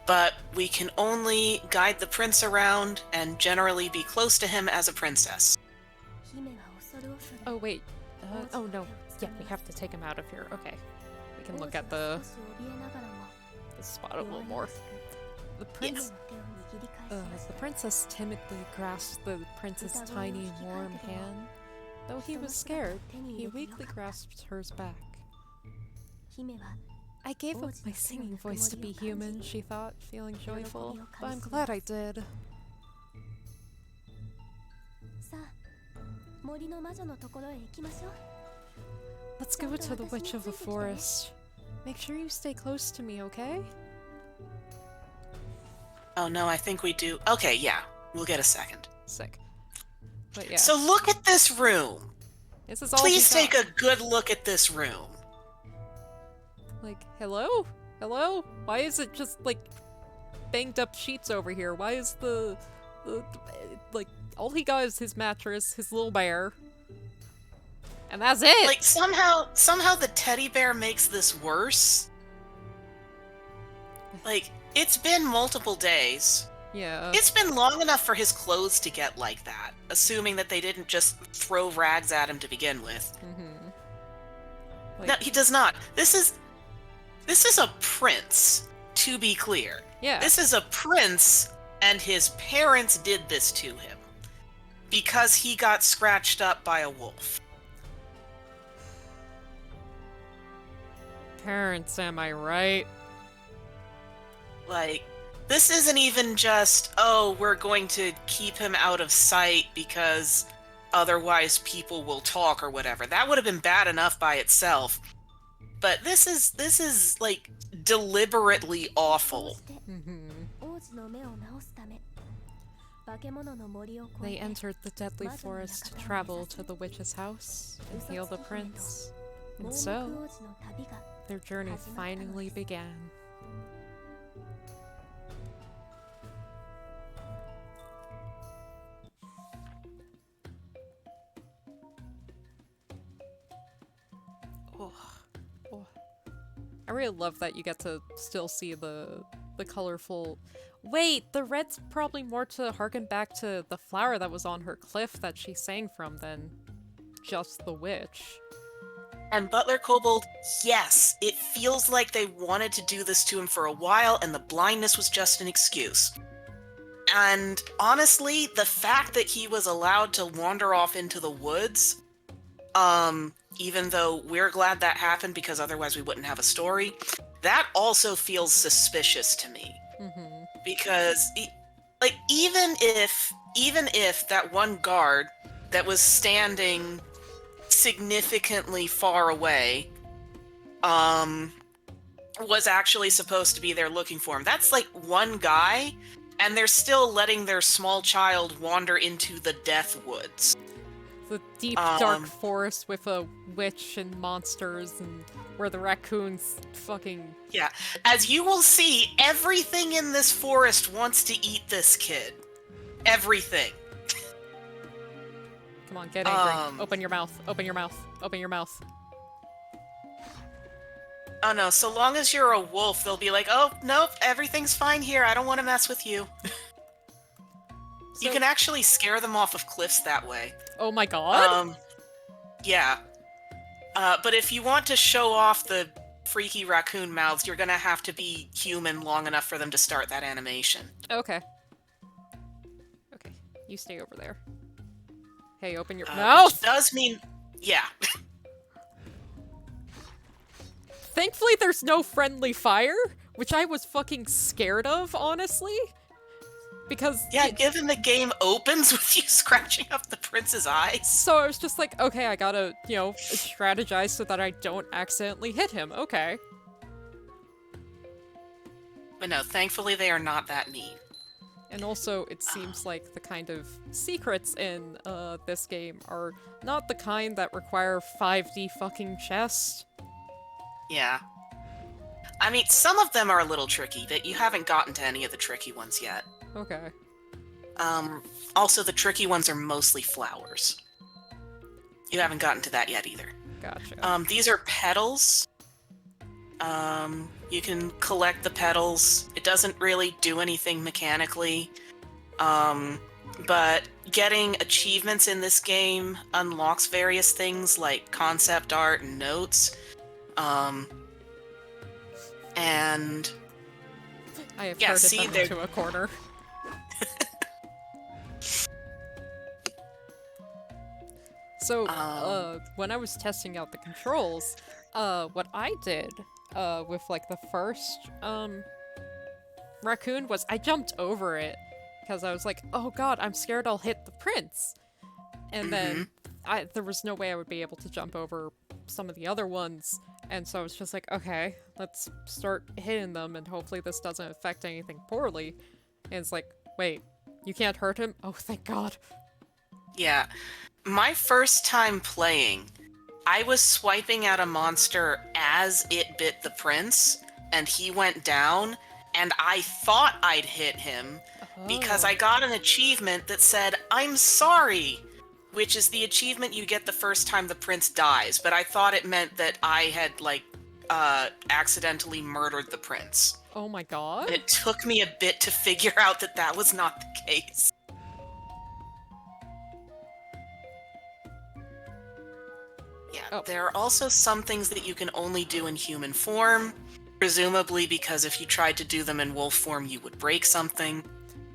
but we can only guide the prince around and generally be close to him as a princess. 姫は恐る恐る Oh, wait. Oh, no. Yeah, we have to take him out of here. Okay. We can look at the 少し怯えながらも spot a little 弱 more. 々しく The 姫 prince. の手を握り返しまし The た princess timidly grasped the prince's tiny, warm hand. Though he was scared, he weakly grasped hers back. 姫は I gave up my singing voice to be human, she thought, feeling joyful. But I'm glad I did. さあ森の魔女のところへ行きましょう Let's go to the Witch of the Forest. Make sure you stay close to me, okay? Oh no, I think we do. Okay, yeah, we'll get a second. Sick. But yeah, So look at this room. this is all Please we take got. a good look at this room. Like, hello? Hello? Why is it just, like, banged up sheets over here? Why is like, all he got is his mattress, his little bear. And that's it! Like somehow the teddy bear makes this worse. Like, it's been multiple days. Yeah. It's been long enough for his clothes to get like that, assuming that they didn't just throw rags at him to begin with. Like, No, he does not. This is a prince, to be clear. yeah. This is a prince, and his parents did this to him because he got scratched up by a wolf. Parents, am I right? Like, this isn't even just, oh, we're going to keep him out of sight because otherwise people will talk or whatever. That would have been bad enough by itself. But this is like deliberately こう awful. して Mm-hmm. 王子の目を治すため化け物の森を越 They えて entered the deadly forest to travel to the witch's house and heal the prince. 盲 And 目 so, 王子の旅が their journey finally began. really love that you get to still see the colorful. Wait, the red's probably more to harken back to the flower that was on her cliff that she sang from than just the witch. And Butler Kobold, yes, it feels like they wanted to do this to him for a while, and the blindness was just an excuse. And honestly, the fact that he was allowed to wander off into the woods, even though we're glad that happened because otherwise we wouldn't have a story, that also feels suspicious to me. Mm-hmm. Because, even if that one guard that was standing significantly far away, was actually supposed to be there looking for him, that's like one guy, and they're still letting their small child wander into the Death Woods. The deep, dark forest with a witch and monsters, and where the raccoons fucking... Yeah. As you will see, everything in this forest wants to eat this kid. Everything. Come on, get angry. Open your mouth. Open your mouth. Open your mouth. Oh no, so long as you're a wolf, they'll be like, oh, nope, everything's fine here, I don't want to mess with you. You can actually scare them off of cliffs that way. Oh my god? Yeah. But if you want to show off the freaky raccoon mouths, you're gonna have to be human long enough for them to start that animation. Okay. Okay, you stay over there. Hey, open your mouth! Which does mean... Yeah. Thankfully there's no friendly fire, which I was fucking scared of, honestly. Because... Yeah, given the game opens with you scratching up the prince's eyes. So I was just like, okay, I gotta, strategize so that I don't accidentally hit him. Okay. But no, thankfully they are not that mean. And also, it seems like the kind of secrets in this game are not the kind that require 5D fucking chess. Yeah. I mean, some of them are a little tricky, but you haven't gotten to any of the tricky ones yet. Okay. Also, the tricky ones are mostly flowers. You haven't gotten to that yet either. Gotcha. These are petals. You can collect the petals. It doesn't really do anything mechanically. But getting achievements in this game unlocks various things like concept art and notes. And... I have yeah, herded see, them into a corner. So, when I was testing out the controls, what I did, with, like, the first, raccoon was I jumped over it, because I was like, oh god, I'm scared I'll hit the prince. And then, there was no way I would be able to jump over some of the other ones, and so I was just like, okay, let's start hitting them, and hopefully this doesn't affect anything poorly. And it's like, wait, you can't hurt him? Oh, thank god. Yeah. My first time playing, I was swiping at a monster as it bit the prince, and he went down, and I thought I'd hit him because I got an achievement that said, I'm sorry, which is the achievement you get the first time the prince dies, but I thought it meant that I had, like, accidentally murdered the prince. Oh my god. It took me a bit to figure out that that was not the case. Yeah, there are also some things that you can only do in human form, presumably because if you tried to do them in wolf form, you would break something.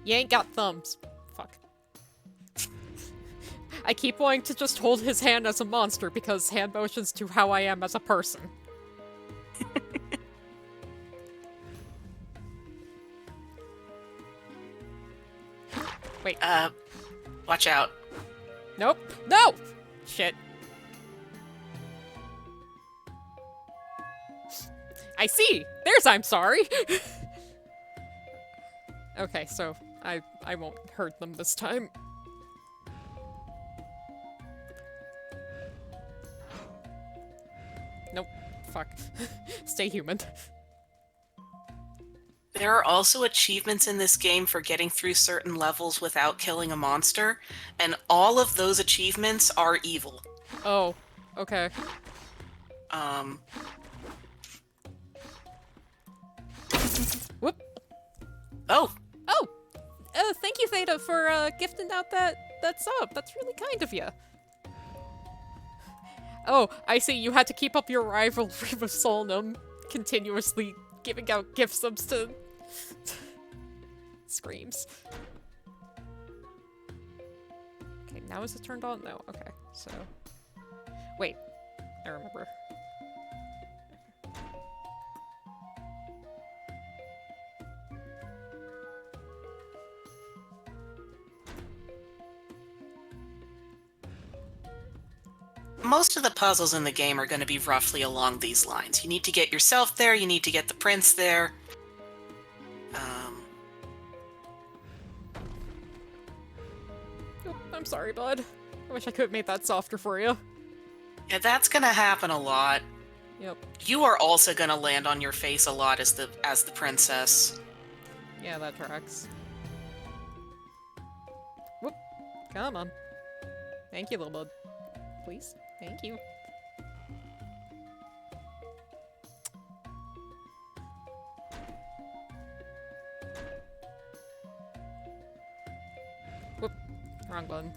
You ain't got thumbs. Fuck. I keep wanting to just hold his hand as a monster because hand motions to how I am as a person. Wait. Watch out. Nope. No! Shit. I see! There's I'm sorry! Okay, so I won't hurt them this time. Nope. Fuck. Stay human. There are also achievements in this game for getting through certain levels without killing a monster, and all of those achievements are evil. Whoop. Oh, Oh, thank you, Theta, for gifting out that sub. That's really kind of you. Oh, I see. You had to keep up your rivalry with Solnum, continuously giving out gift subs to Screams. Okay, now is it turned on? No. Okay, so wait, I remember. most of the puzzles in the game are going to be roughly along these lines. You need to get yourself there, you need to get the prince there. Oh, I'm sorry, bud. I wish I could have made that softer for you. Yeah, that's going to happen a lot. Yep. You are also going to land on your face a lot as the princess. Yeah, that tracks. Whoop. Come on. Thank you, little bud. Please. Thank you. Whoop. Wrong button.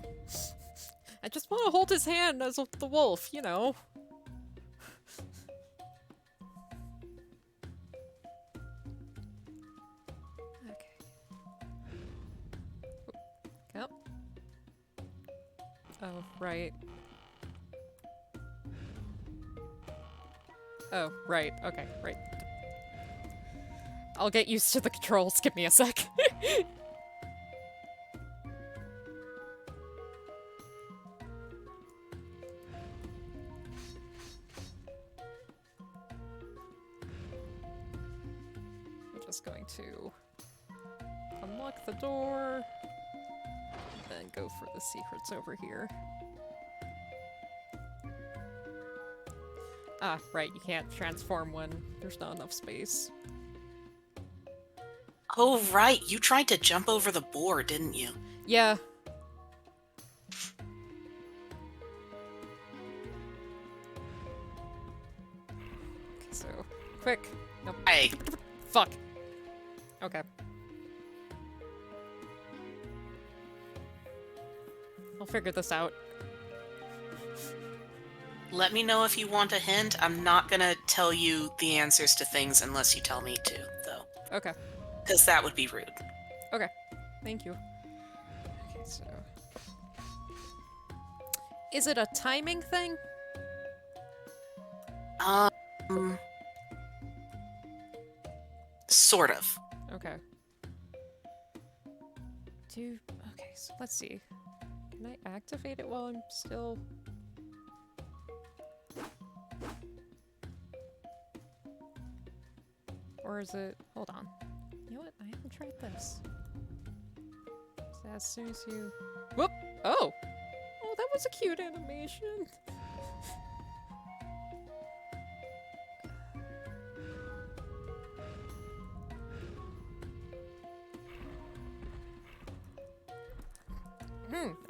I just want to hold his hand as the wolf, you know. Okay. Yep. Oh, right. Oh, right. Okay, right. I'll get used to the controls. Give me a sec. I'm just going to unlock the door, then go for the secrets over here. Ah, right, you can't transform when there's not enough space. Oh, right. You tried to jump over the board, didn't you? Yeah. Okay, so, quick. Nope. Hey. Fuck. Okay. I'll figure this out. Let me know if you want a hint. I'm not gonna tell you the answers to things unless you tell me to, though. Okay. Because that would be rude. Okay. Thank you. Okay, so... Is it a timing thing? Sort of. Okay. Okay, so let's see. Can I activate it while I'm still... Or is it... Hold on. You know what? I haven't tried this. So as soon as you... Whoop! Oh! Oh, that was a cute animation.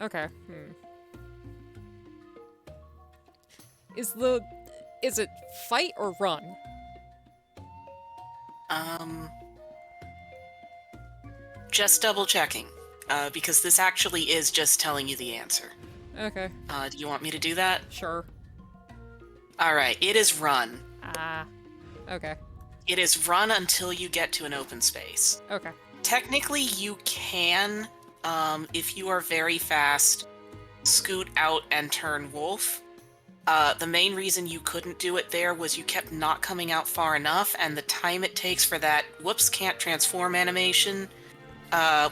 Okay. Is it fight or run? Just double checking. Because this actually is just telling you the answer. Okay. Do you want me to do that? Sure. Alright, it is run. Ah. Okay. It is run until you get to an open space. Okay. Technically, you can, if you are very fast, scoot out and turn wolf. The main reason you couldn't do it there was you kept not coming out far enough, and the time it takes for that whoops can't transform animation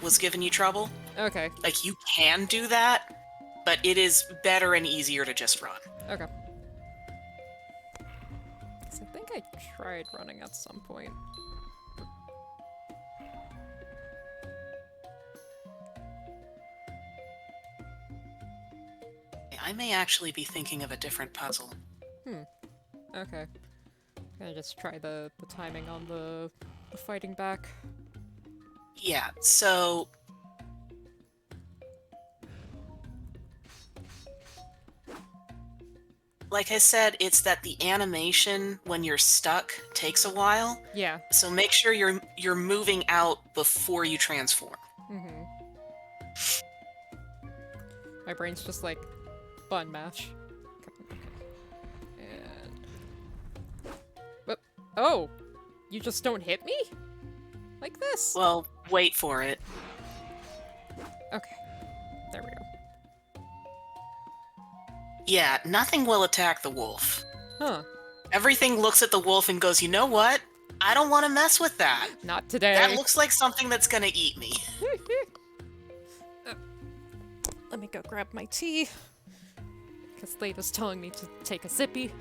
was giving you trouble. Okay. Like, you can do that, but it is better and easier to just run. Okay. 'Cause I think I tried running at some point. I may actually be thinking of a different puzzle. Okay. Can I just try the timing on the fighting back? Yeah, so... like I said, it's that the animation when you're stuck takes a while. Yeah. So make sure you're moving out before you transform. Mm-hmm. My brain's just like, button mash. And... Oh! You just don't hit me? Like this? Well, wait for it. Okay. There we go. Yeah, nothing will attack the wolf. Huh. Everything looks at the wolf and goes, you know what? I don't want to mess with that. Not today. That looks like something that's gonna eat me. Let me go grab my tea. Because Lada's telling me to take a sippy.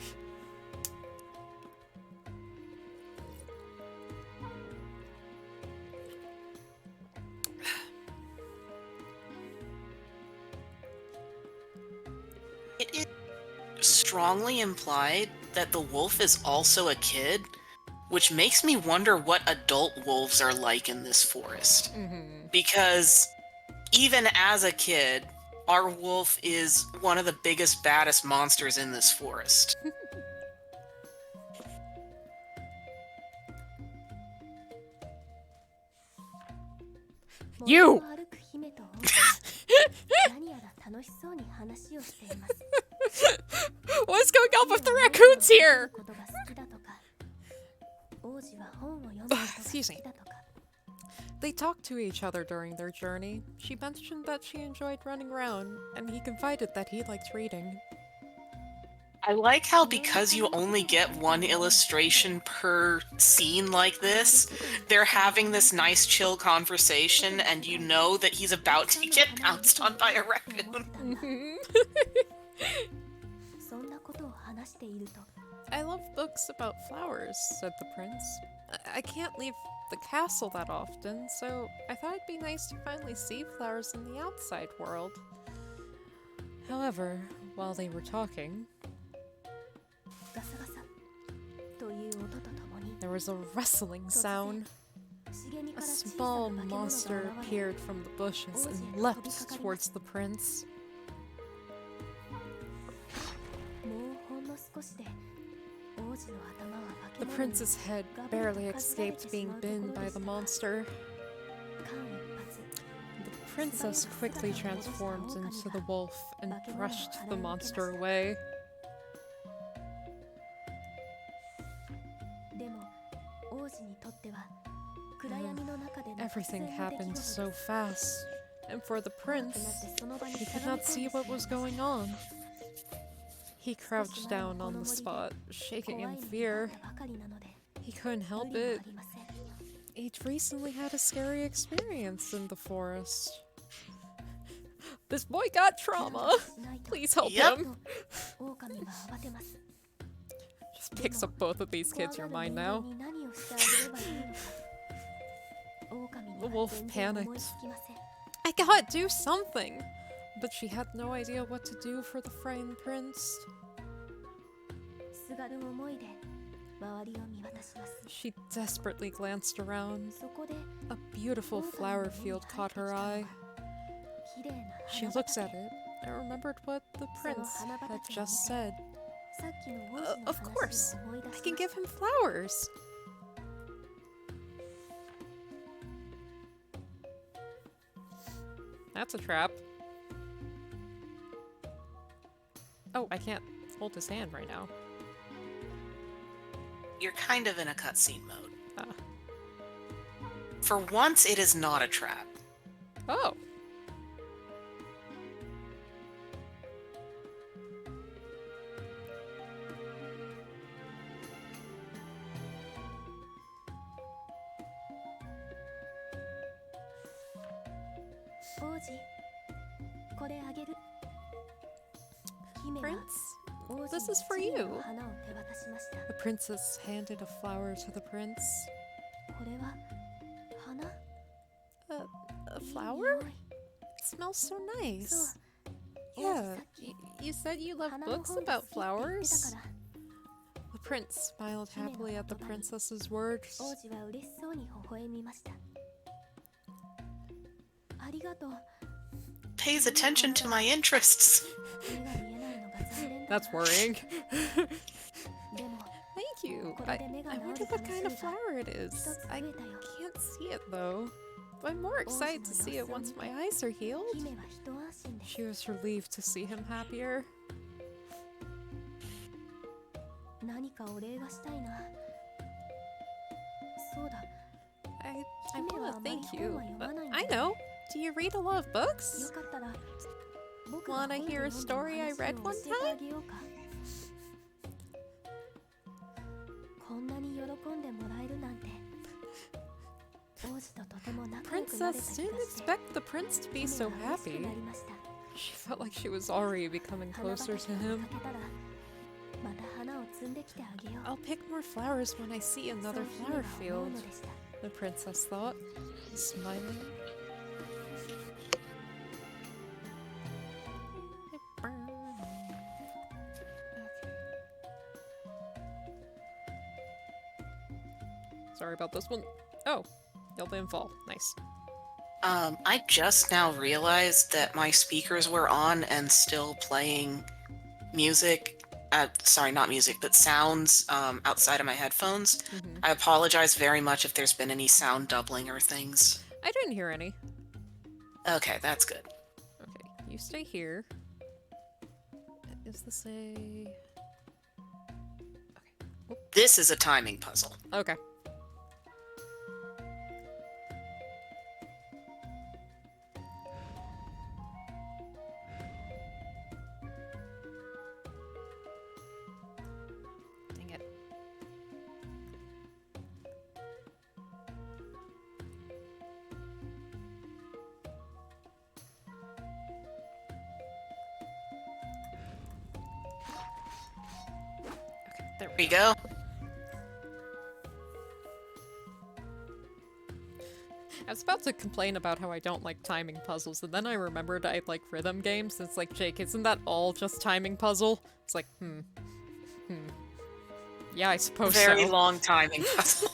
It is strongly implied that the wolf is also a kid, which makes me wonder what adult wolves are like in this forest. Mm-hmm. Because even as a kid, our wolf is one of the biggest, baddest monsters in this forest. You! 歩く姫と王子が何やら楽しそうに話をしています。 What's going on with the raccoons here? ことが好きだとか、王子は本を読むことが好 Excuse me. きだとか。 They talked to each other during their journey. She mentioned that she enjoyed running around, and he confided that he liked reading. I like how because you only get one illustration per scene like this, they're having this nice chill conversation and you know that he's about to get pounced on by a raccoon. Mm-hmm. そんなことを話していると、 I love books about flowers, said the prince. I can't leave the castle that often, so I thought it'd be nice to finally see flowers in the outside world. However, while they were talking, ガサガサという音とともに、 there was a rustling sound. 茂みか A ら小さ small な化け物が monster 現れ、 appeared from the bushes and leapt towards the prince. もうほんの少しで王子の頭は化け The 物に prince's head barely escaped being bitten by the monster. 間一髪、 The princess quickly transformed into the wolf and brushed the monster away. でも王子にとっては暗闇の中での突 Everything 然の出来 happened 事で so fast, and for the 怖くなっ prince, てその場に he しゃ could がみ not 込ん see で what was しまいまし going た on. He crouched down on the spot, shaking 怖い in のに fear. なったばかりなので He couldn't 無 help 理も it. ありません。 He'd recently had a scary experience in the forest. This boy got trauma. しないと Please help Yep. him. 狼は慌てます。 Just picks up both of these kids your 怖がる mind 人間 now. に何をしてあげればいいのか。狼に The は wolf 全然思い panicked. つきません。 I gotta do something. But she had no idea what to do for the frightened prince. すがる思いで周りを見渡します。 She desperately glanced around. そこで A beautiful flower field caught her eye. 綺麗な She 花 looks 畑。 at it and remembered what the prince had just said. さっきの王子の Of course. 話を思い出 I し can まし give him flowers. That's a trap. Oh, I can't hold his hand right now. You're kind of in a cutscene mode. Ah. For once, it is not a trap. Oh.た。王子、これあげる。姫は Prince, 王子に this is for 一輪 you. の花を手渡しました。 The princess handed a flower to the prince. これは花？ A いい flower? 匂い。 It smells so そう nice.。王子 Yeah, さっき you said you love 花の books 本が about 好きって言ってた flowers? から、 The prince smiled happily at the princess's words. 王子は嬉しそうに微笑みました。ありがとう。 Pays attention to my interests. 目が見えないのが残念 That's worrying. でも Thank you. これで目が I 治 wonder る what 楽 kind し of みが flower it 一 is. つ I 増えたよ can't see it though. But I'm more excited to see it once my eyes are healed. 姫は一安心です She was relieved to see him happier. 何かお礼がしたいなそうだ I want to 姫はあまり thank 本 you. は読 But まないん I だ know. Do you read a lot of よ books? かったら僕が Wanna 本で hear a 読んだお story I 話 read を one 教えてあげようかこんなに喜んでもらえるなんて王子ととても仲良くなれた Princess 気 didn't がして expect the prince to be 姫 so は嬉しく happy. なりました She felt like she was already becoming 花 closer 畑 to を見 him. かけたらまた花を摘んできてあげよう I'll pick more flowers when I see そう another 姫は flower 思う field, のでした the princess thought, smiling. Sorry about this one. Oh, y'all didn't fall. Nice. I just now realized that my speakers were on and still playing music. Sorry, not music, but sounds outside of my headphones. Mhm. I apologize very much if there's been any sound doubling or things. I didn't hear any. Okay, that's good. Okay, you stay here. Is this a... This is a timing puzzle. Okay. Dang it. Okay, there Here we you go. go. I was about to complain about how I don't like timing puzzles, and then I remembered I like rhythm games. It's like, Jake, isn't that all just timing puzzle? It's like, Yeah, I suppose Very so. long timing puzzle.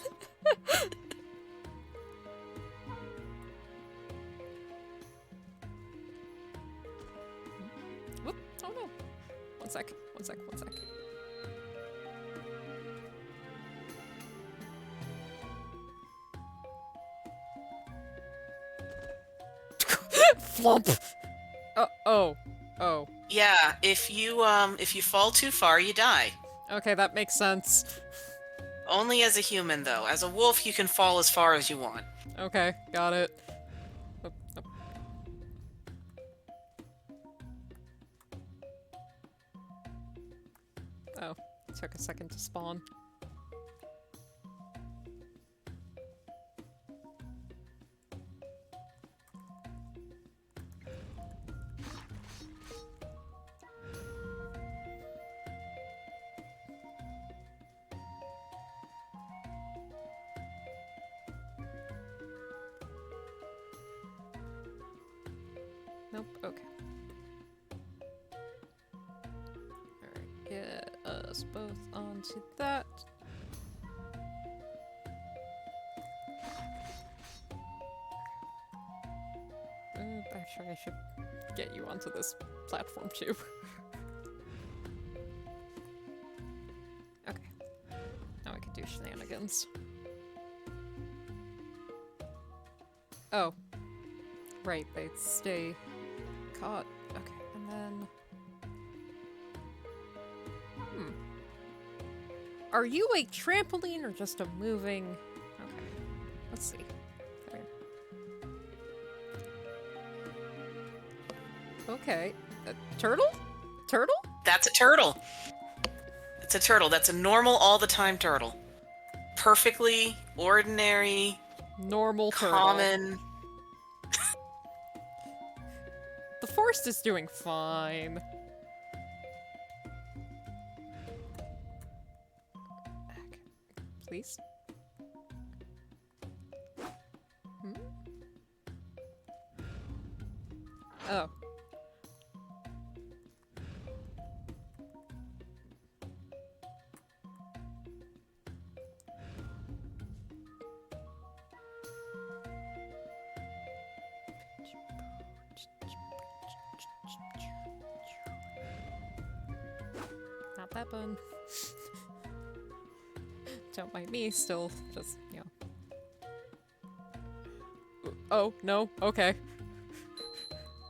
Whoop. Oh no. One sec. One sec. One sec. Flump! Oh. Oh. Yeah, if you fall too far, you die. Okay, that makes sense. Only as a human, though. As a wolf, you can fall as far as you want. Okay, got it. Oh, oh. Oh, took a second to spawn. Nope, okay. Alright, get us both onto that. Actually, I should get you onto this platform too. Okay. Now I can do shenanigans. Oh. Right, they stay caught. Okay, and then... Are you a trampoline or just a moving... Okay, let's see. Come here. Okay. Turtle? Turtle? That's a turtle. It's a turtle. That's a normal all-the-time turtle. Perfectly ordinary, Normal turtle. common. The forest is doing fine. Okay. Please? Oh. that button. Don't mind me, still just, you know. Oh, no, okay.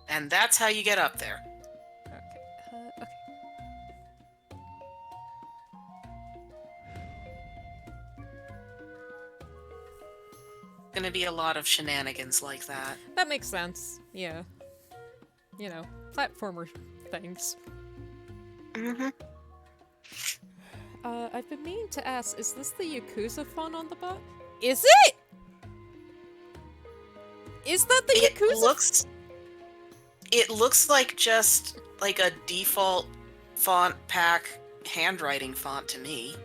And that's how you get up there. Okay, okay. Gonna be a lot of shenanigans like that. That makes sense, yeah. You know, platformer things. Mm-hmm. I've been meaning to ask, is this the Yakuza font on the butt? Is it? Is that the Yakuza? It looks like just like a default font pack handwriting font to me.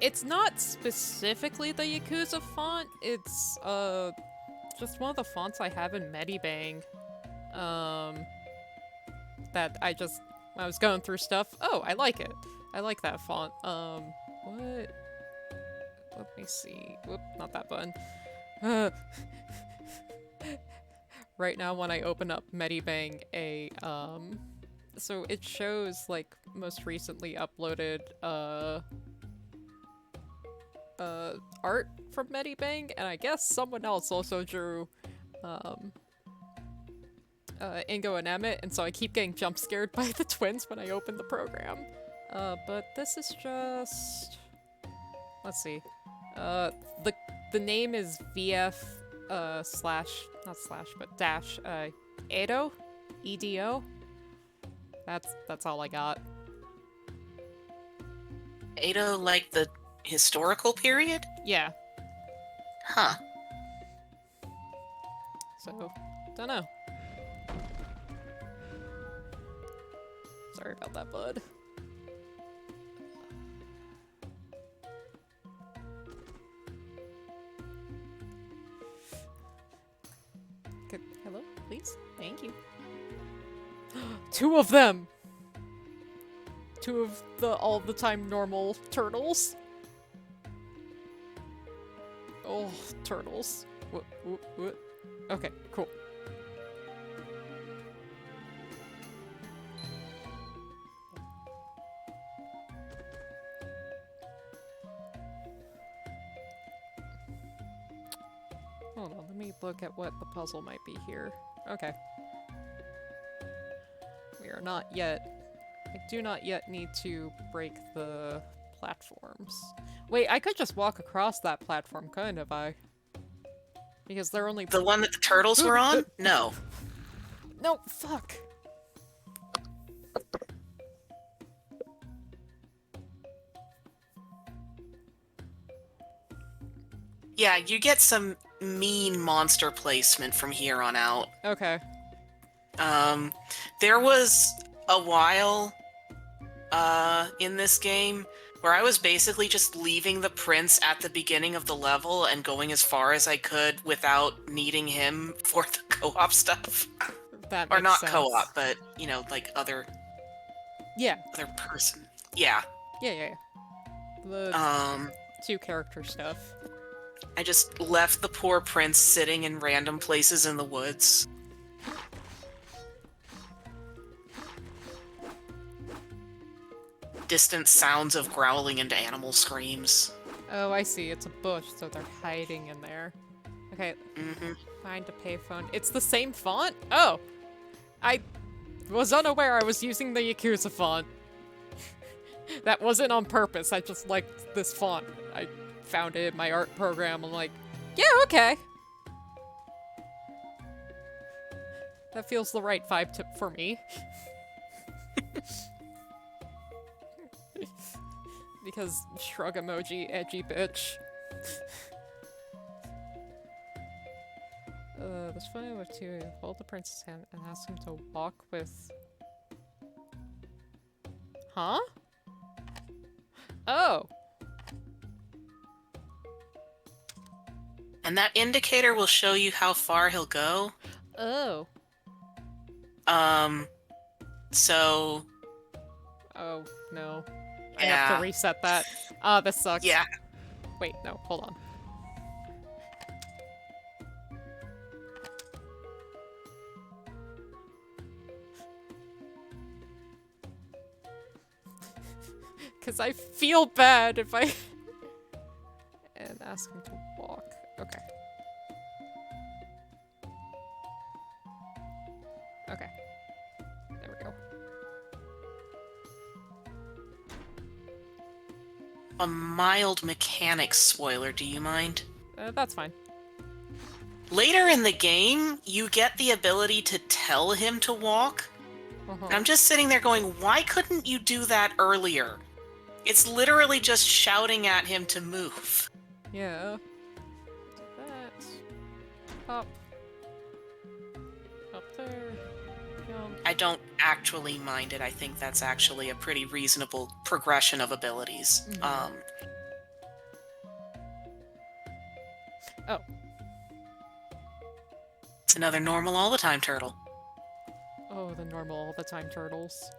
It's not specifically the Yakuza font. It's, just one of the fonts I have in Medibang. That I just, when I was going through stuff, oh, I like it. I like that font. What? Let me see. Whoop, not that button. Right now when I open up Medibang, so it shows, like, most recently uploaded, art from Medibang, and I guess someone else also drew, Ingo and Emmett, and so I keep getting jump scared by the twins when I open the program. But this is just... Let's see. The name is VF, not slash, but dash, Edo? EDO? That's all I got. Edo, like the historical period? Yeah, Huh. so, dunno. Sorry about that, bud. Hello, please? Thank you. Two of them! Two of the all-the-time normal turtles. Oh, turtles. What? Okay, cool. Hold on, let me look at what the puzzle might be here. Okay. We are not yet... I do not yet need to break the platforms. Wait, I could just walk across that platform, couldn't I? Because they're only... The one that the turtles were on? No. No, fuck! Yeah, you get some mean monster placement from here on out. Okay. There was a while, in this game where I was basically just leaving the prince at the beginning of the level and going as far as I could without needing him for the co-op stuff. That Or makes not sense. co-op, but, you know, like other Yeah. person. Yeah. Yeah. The two-character stuff. I just left the poor prince sitting in random places in the woods. Distant sounds of growling and animal screams. Oh, I see. It's a bush, so they're hiding in there. Okay, Mm-hmm. find a payphone. It's the same font? Oh! I was unaware I was using the Yakuza font. That wasn't on purpose. I just liked this font. I found it in my art program. I'm like, yeah, okay. That feels the right vibe for me. Because shrug emoji, edgy bitch. This funny with to hold the prince's hand and ask him to walk with... Huh? Oh. And that indicator will show you how far he'll go. Oh. So... Oh, no. I have Yeah. to reset that. Ah, this sucks. Yeah. Wait, no, hold on. Because I feel bad if I... and ask him to walk. Okay. Okay. There we go. A mild mechanics spoiler, do you mind? That's fine. Later in the game, you get the ability to tell him to walk. Uh-huh. And I'm just sitting there going, why couldn't you do that earlier? It's literally just shouting at him to move. Yeah. That. Up. Up there. Jump. I don't actually mind it. I think that's actually a pretty reasonable progression of abilities. Mhm. Oh. It's another normal all the time turtle. Oh, the normal all the time turtles.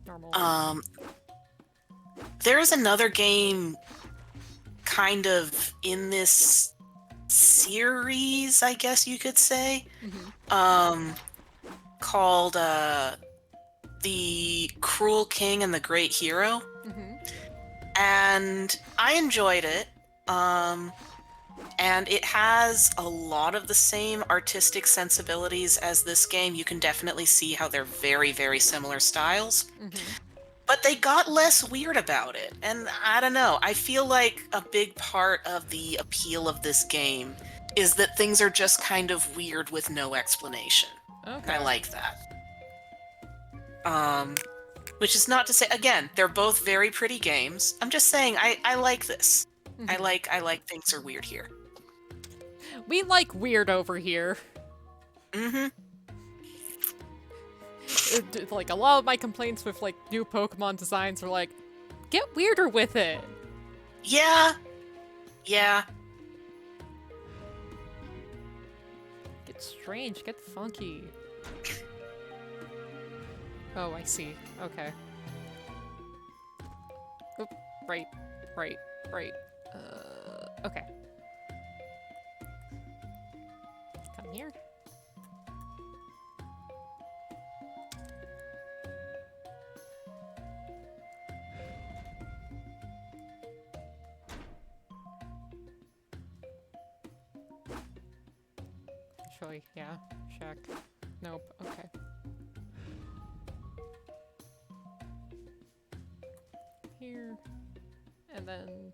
Normal. There's another game kind of in this series, I guess you could say, Mhm. called The Cruel King and the Great Hero. Mhm. And I enjoyed it. And it has a lot of the same artistic sensibilities as this game. You can definitely see how they're very, very similar styles. Mhm. But they got less weird about it. And I don't know. I feel like a big part of the appeal of this game is that things are just kind of weird with no explanation. Okay. I like that. Which is not to say, again, they're both very pretty games. I'm just saying, I like this. I Mhm. like things are weird here. We like weird over here. Mm-hmm. Like, a lot of my complaints with, like, new Pokemon designs are like, get weirder with it. Yeah. Yeah. Get strange, get funky. Oh, I see. Okay. Oop, right. Okay. Come here. Actually, yeah. Check. Nope. Okay. Here. And then...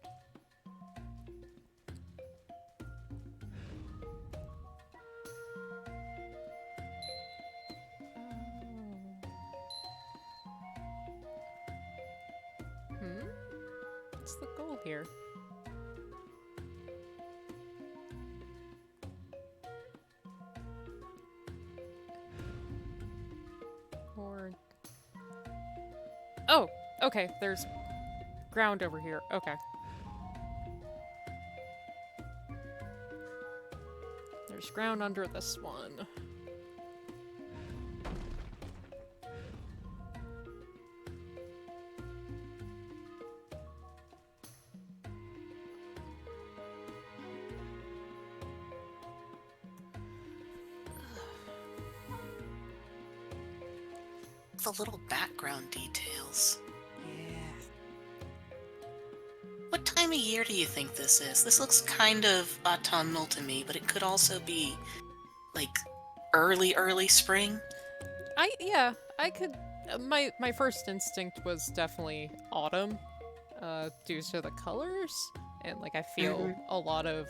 What's the goal here? Or... Oh! Okay, there's ground over here. Okay. There's ground under this one. The little background details. What time of year do you think this is? This looks kind of autumnal to me, but it could also be, like, early spring. I could... my first instinct was definitely autumn, due to the colors, and, like, I feel a lot of,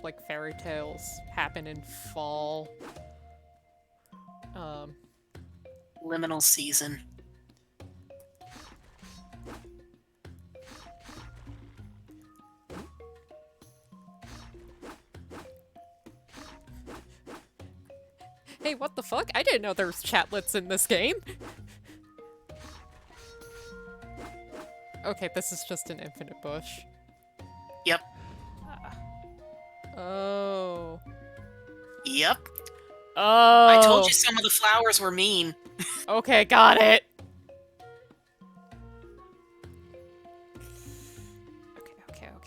like, fairy tales happen in fall. Liminal season. Hey, what the fuck? I didn't know there was chatlets in this game! Okay, this is just an infinite bush. Yep. Oh. Yep. Oh. I told you some of the flowers were mean. Okay, got it.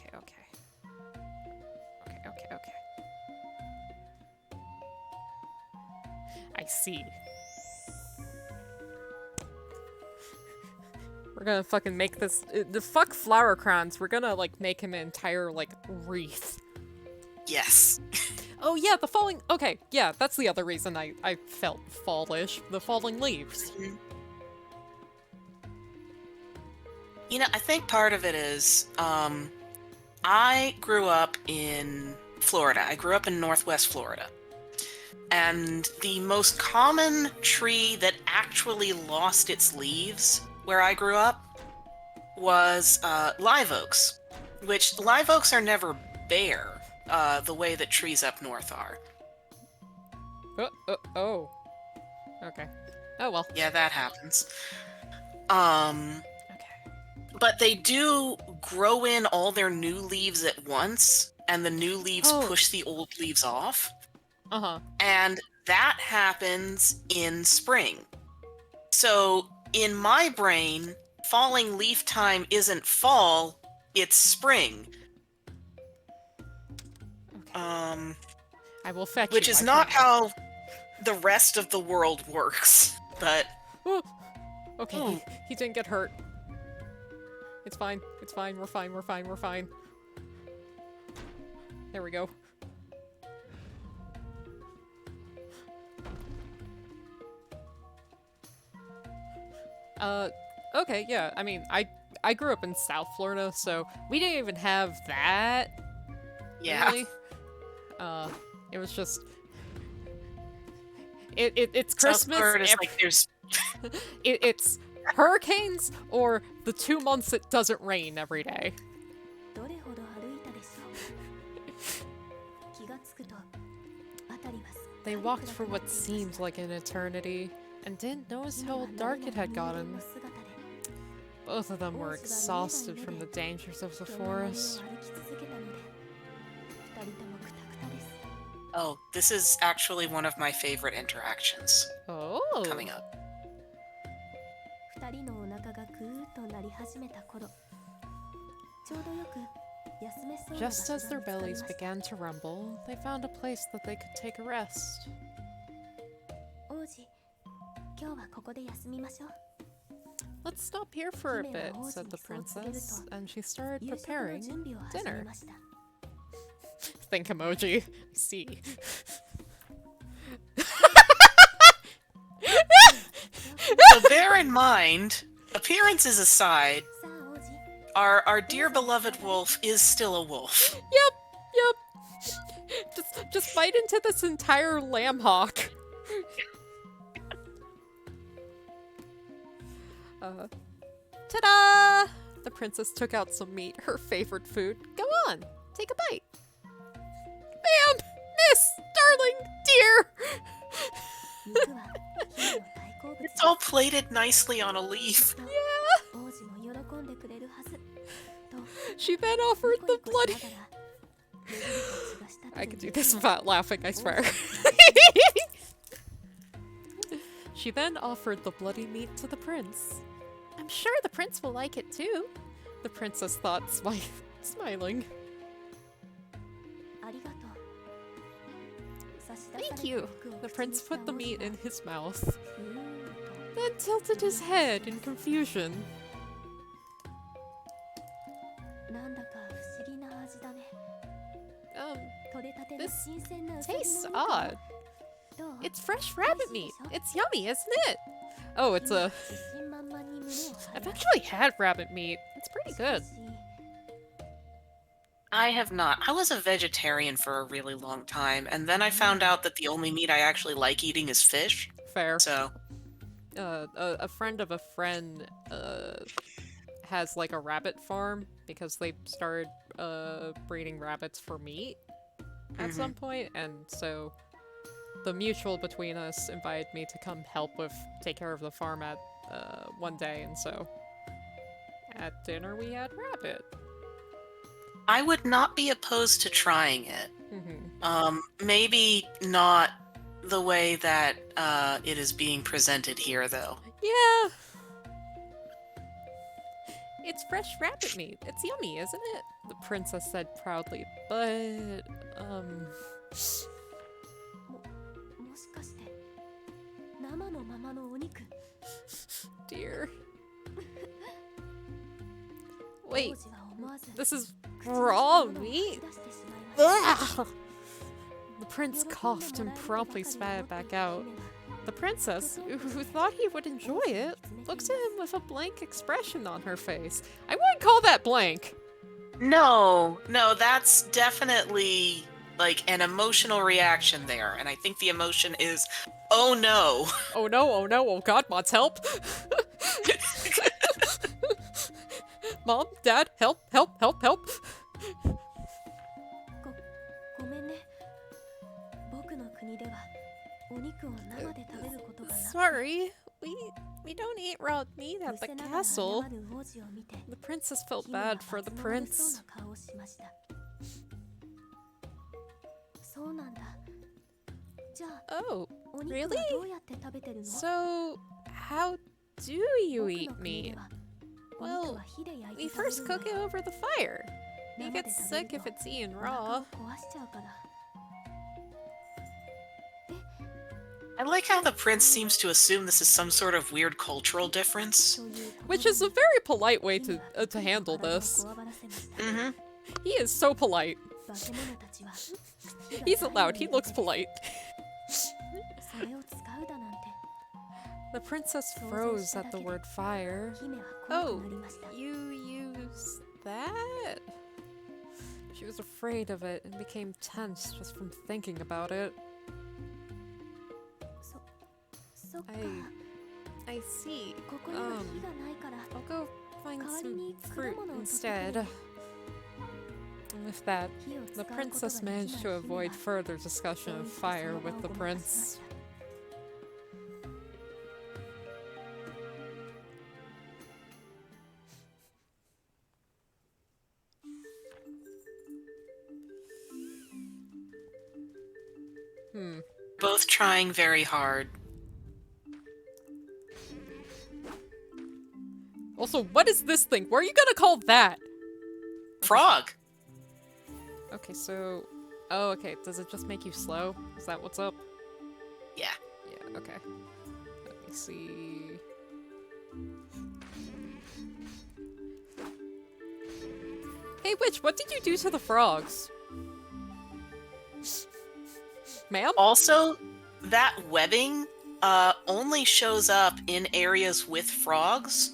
Okay. I see. We're gonna fucking make this. The fuck flower crowns. We're gonna, like, make him an entire, like, wreath. Yes. Oh, yeah, the falling. Okay, yeah, that's the other reason I felt fallish. The falling leaves. You know, I think part of it is, I grew up in Florida. I grew up in Northwest Florida. And the most common tree that actually lost its leaves where I grew up was live oaks, which live oaks are never bare, the way that trees up north are. Oh. Okay. Oh, well. Yeah, that happens. Okay. But they do grow in all their new leaves at once, and the new leaves Oh. push the old leaves off. Uh-huh. And that happens in spring. So in my brain, falling leaf time isn't fall, it's spring. Okay. I will fetch Which you, is I not can't- how the rest of the world works. But Oh. Okay, Oh. he didn't get hurt. It's fine. It's fine. We're fine. We're fine. We're fine. There we go. Okay, yeah. I mean, I grew up in South Florida, so we didn't even have that. yeah. Really. It was just. It's South Christmas. Florida is ev- like there's it's hurricanes or the 2 months it doesn't rain every day. どれほど歩いたでしょう気がつくと辺りはすっか They り walked 暗 for くなっ what ていました seemed like an eternity and didn't notice 犬は how 慣れ dark ない it had 人間 gotten. の姿で Both of them were 王子は見えない exhausted 目 from the で dangers of the 人の周りを forest. 歩き続けたので二人ともクタクタです Oh, this is actually one of my favorite interactions Oh. coming up. 二人のお腹がグーッと鳴り始めた頃ちょうどよく休めそうな場 Just 所 as が their 見つかり bellies ました began to rumble, they found a place that they could take a rest. 王子今日はここで休みましょう Let's stop here for a 姫 bit, は王子 said に the そう告げる princess, と and she started 夕食の preparing 準備を始め dinner. ました Think emoji. I see. So bear in mind, appearances aside, さあ王子 our dear beloved wolf is still a wolf. Yep. Just bite into this entire lamb hawk. Ta-da! The princess took out some meat, her favorite food. Go on, take a bite. Ma'am! Miss! Darling! Dear! 肉は姫の大好物 It's all plated nicely on a leaf. と王子も喜んでくれるはずと She then ニ offered コ the ニコし bloody... ながらぬるりと血が滴る I could do 肉 this を without laughing, I 王子 swear. に She then offered the bloody meat to the prince. I'm sure the prince will like it too, the princess thought, smiling. ありがとう差し出され Thank た you. 肉を The 口に prince した put the 王子 meat は in his mouth, うーんと then tilted his head in confusion. なんだか不思議な味だね 取れたての This 新鮮なウサギの tastes 肉 odd. どう It's fresh rabbit meat. It's yummy, isn't it? Oh, it's a... 自信満々に胸を張 I've り actually had rabbit meat. It's pretty し good. かし I have not. I was a vegetarian for a really long time, and then I found out that the only meat I actually like eating is fish. Fair. So, A friend of a friend has like a rabbit farm because they started breeding rabbits for meat at some point, and so the mutual between us invited me to come help with take care of the farm at one day, and so at dinner we had rabbit. I would not be opposed to trying it. Hmm. Maybe not the way that it is being presented here, though. Yeah. It's fresh rabbit meat. It's yummy, isn't it? The princess said proudly. But, もしかして様のお肉 Dear. Wait, 王子は思わず this is 口に raw したものを meat? 吐き出してしまいました Ugh! The prince coughed and promptly spat it back out. The princess, who thought he would enjoy it, looked at him with a blank expression on her face. I wouldn't call that blank. No, that's definitely like an emotional reaction there, and I think the emotion is, oh no. Oh no, oh no, oh god, Mods, help! Mom, Dad, help, help, help, help! ごめんね僕の国ではお肉を生で食べることがなく Sorry, we don't eat raw meat 伏 at the せながら castle. 謝る王子を見て The princess felt 姫は bad for the 煩われそう prince. な顔をしましたそうなんだじゃあ Oh, お肉は really? どうやって食べてるの so how do you 僕 eat の国 meat? ではお肉 Well, は火で焼い we て食べ first るん cook だ it よ over the fire. You 生 get で食 sick べ if る it's eaten とお腹 raw. を壊しちゃうから I like how the prince seems to assume this is some sort of weird cultural difference. という Which is a very polite way to handle 体を this. こわばらせました Mm-hmm. He is so polite. 化け物たちは He's allowed. He looks polite. それを使うだなんて The princess froze at the word fire. 姫は怖くなりました You use that? She was afraid of it and became tense just from thinking about it. そっか I see. ここには火がないから I'll go find 代わり some に果 fruit 物を取ってく instead. れ And with that, 火を使 the うことが princess できない managed to 姫は avoid further discussion そう of 言って fire その with 場 the をごまかしま prince. した Both trying very hard. Also, what is this thing? What are you gonna call that? Frog. Okay, so... Oh, okay. Does it just make you slow? Is that what's up? Yeah. Yeah, okay. Let me see... Hey, Witch, what did you do to the frogs? Ma'am? Also, that webbing only shows up in areas with frogs.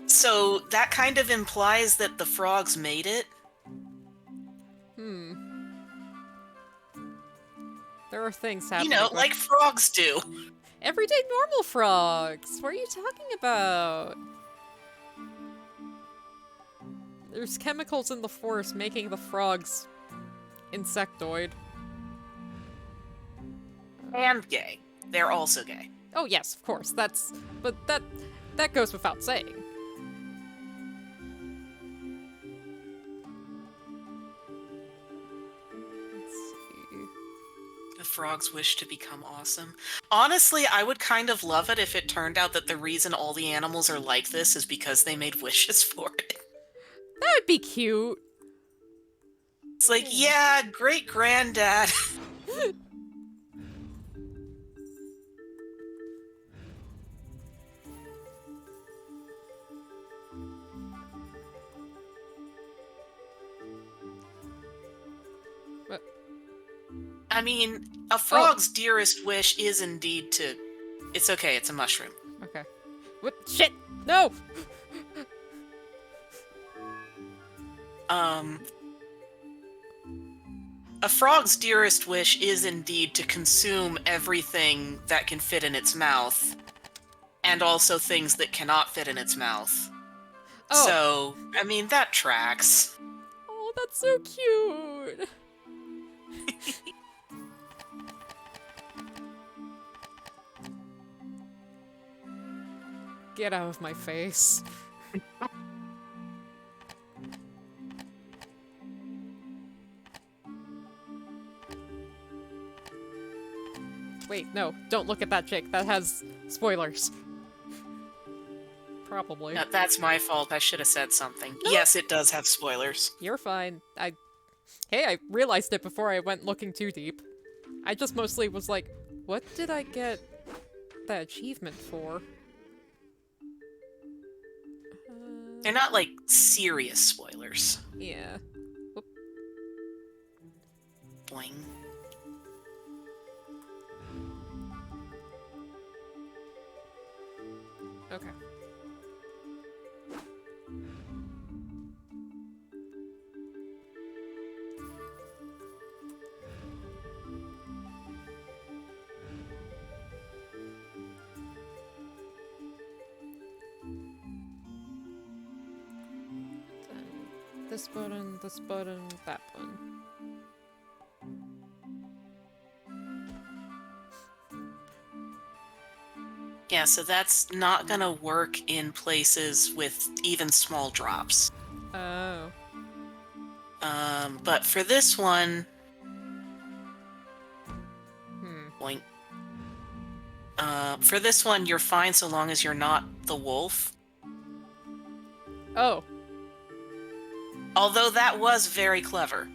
So that kind of implies that the frogs made it. Hmm. There are things You happening. know, with- like frogs do. Everyday normal frogs! What are you talking about? There's chemicals in the forest making the frogs insectoid. And gay. They're also gay. Oh yes, of course. But that goes without saying. Let's see. The frogs wish to become awesome. Honestly, I would kind of love it if it turned out that the reason all the animals are like this is because they made wishes for it. That would be cute. It's like, yeah, great granddad. What? I mean, a frog's dearest wish is indeed to. It's okay, it's a mushroom. Okay. What? Shit! No! A frog's dearest wish is indeed to consume everything that can fit in its mouth, and also things that cannot fit in its mouth. Oh. So, I mean, that tracks. Oh, that's so cute! Get out of my face. Wait, no, don't look at that, Jake. That has spoilers. Probably. That's my fault. I should have said something. Yes, it does have spoilers. You're fine. Hey, I realized it before I went looking too deep. I just mostly was like, what did I get that achievement for? They're not like serious spoilers. Yeah. Boing. Okay. Then this button, that one. Yeah, so that's not gonna work in places with even small drops. Oh. But for this one, boing. For this one, you're fine so long as you're not the wolf. Oh. Although that was very clever,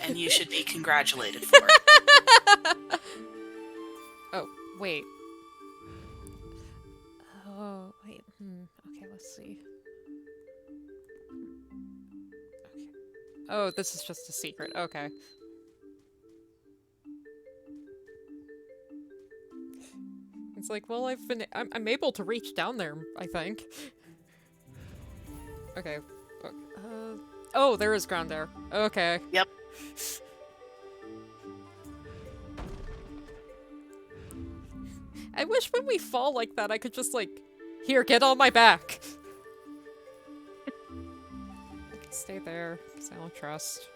and you should be congratulated for it. Oh, wait. Oh, wait. Okay, let's see. Okay. Oh, this is just a secret. Okay. It's like, well, I'm able to reach down there, I think. Okay. Oh, there is ground there. Okay. Yep. I wish when we fall like that, I could just, like, here, get on my back. I can stay there, because I don't trust.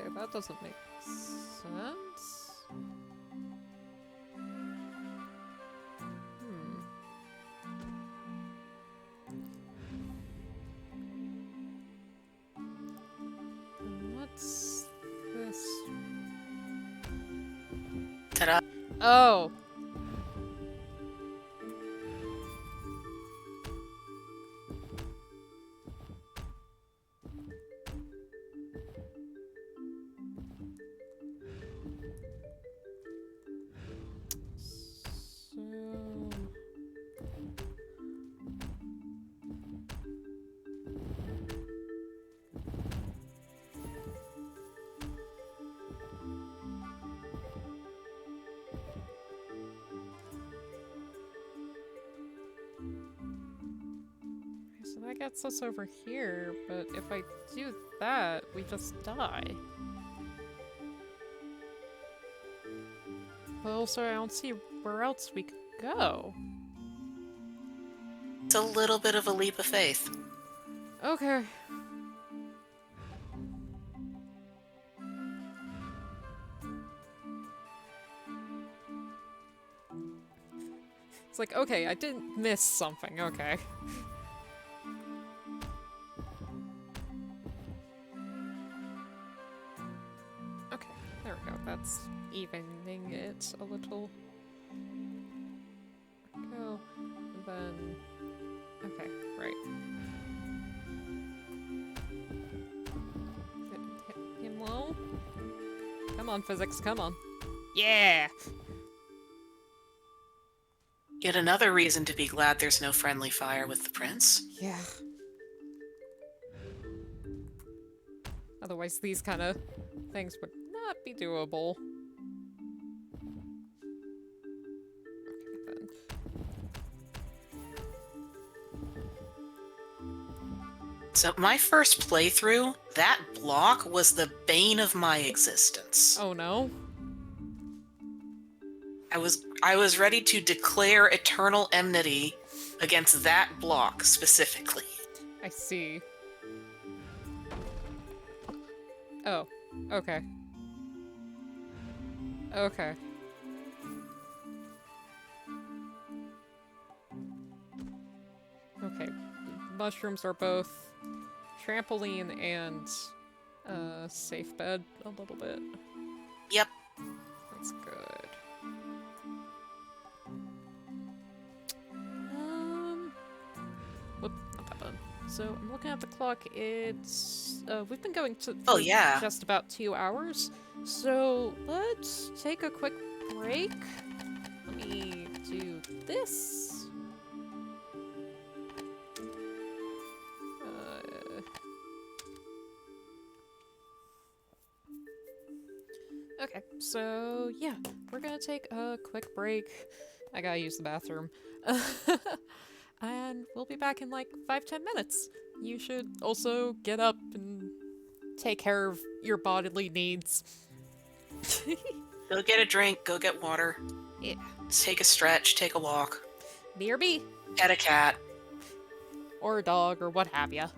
Okay, that doesn't make sense. And what's this? Ta-da. Oh! So that gets us over here, but if I do that, we just die. But also, I don't see where else we could go. It's a little bit of a leap of faith. Okay. It's like, okay, I didn't miss something, okay. Okay, there we go. That's evening it a little. Go, and then... Okay, right. Hit him low. Come on, physics, come on. Yeah! Yet another reason to be glad there's no friendly fire with the prince. Yeah. Otherwise, these kind of things would not be doable. Okay, then. So my first playthrough, that block was the bane of my existence. Oh no. I was ready to declare eternal enmity against that block specifically. I see. Oh, okay. Okay. Okay. Mushrooms are both trampoline and safe bed a little bit. Yep. That's good. Whoop, not that bad. So I'm looking at the clock. It's we've been going to Oh, for yeah. just about 2 hours. So let's take a quick break. Let me do this. Okay, so yeah, we're gonna take a quick break. I gotta use the bathroom. And we'll be back in like 5-10 minutes. You should also get up and take care of your bodily needs. Go get a drink, go get water. Yeah. Take a stretch, take a walk. BRB. Pet a cat. Or a dog, or what have ya.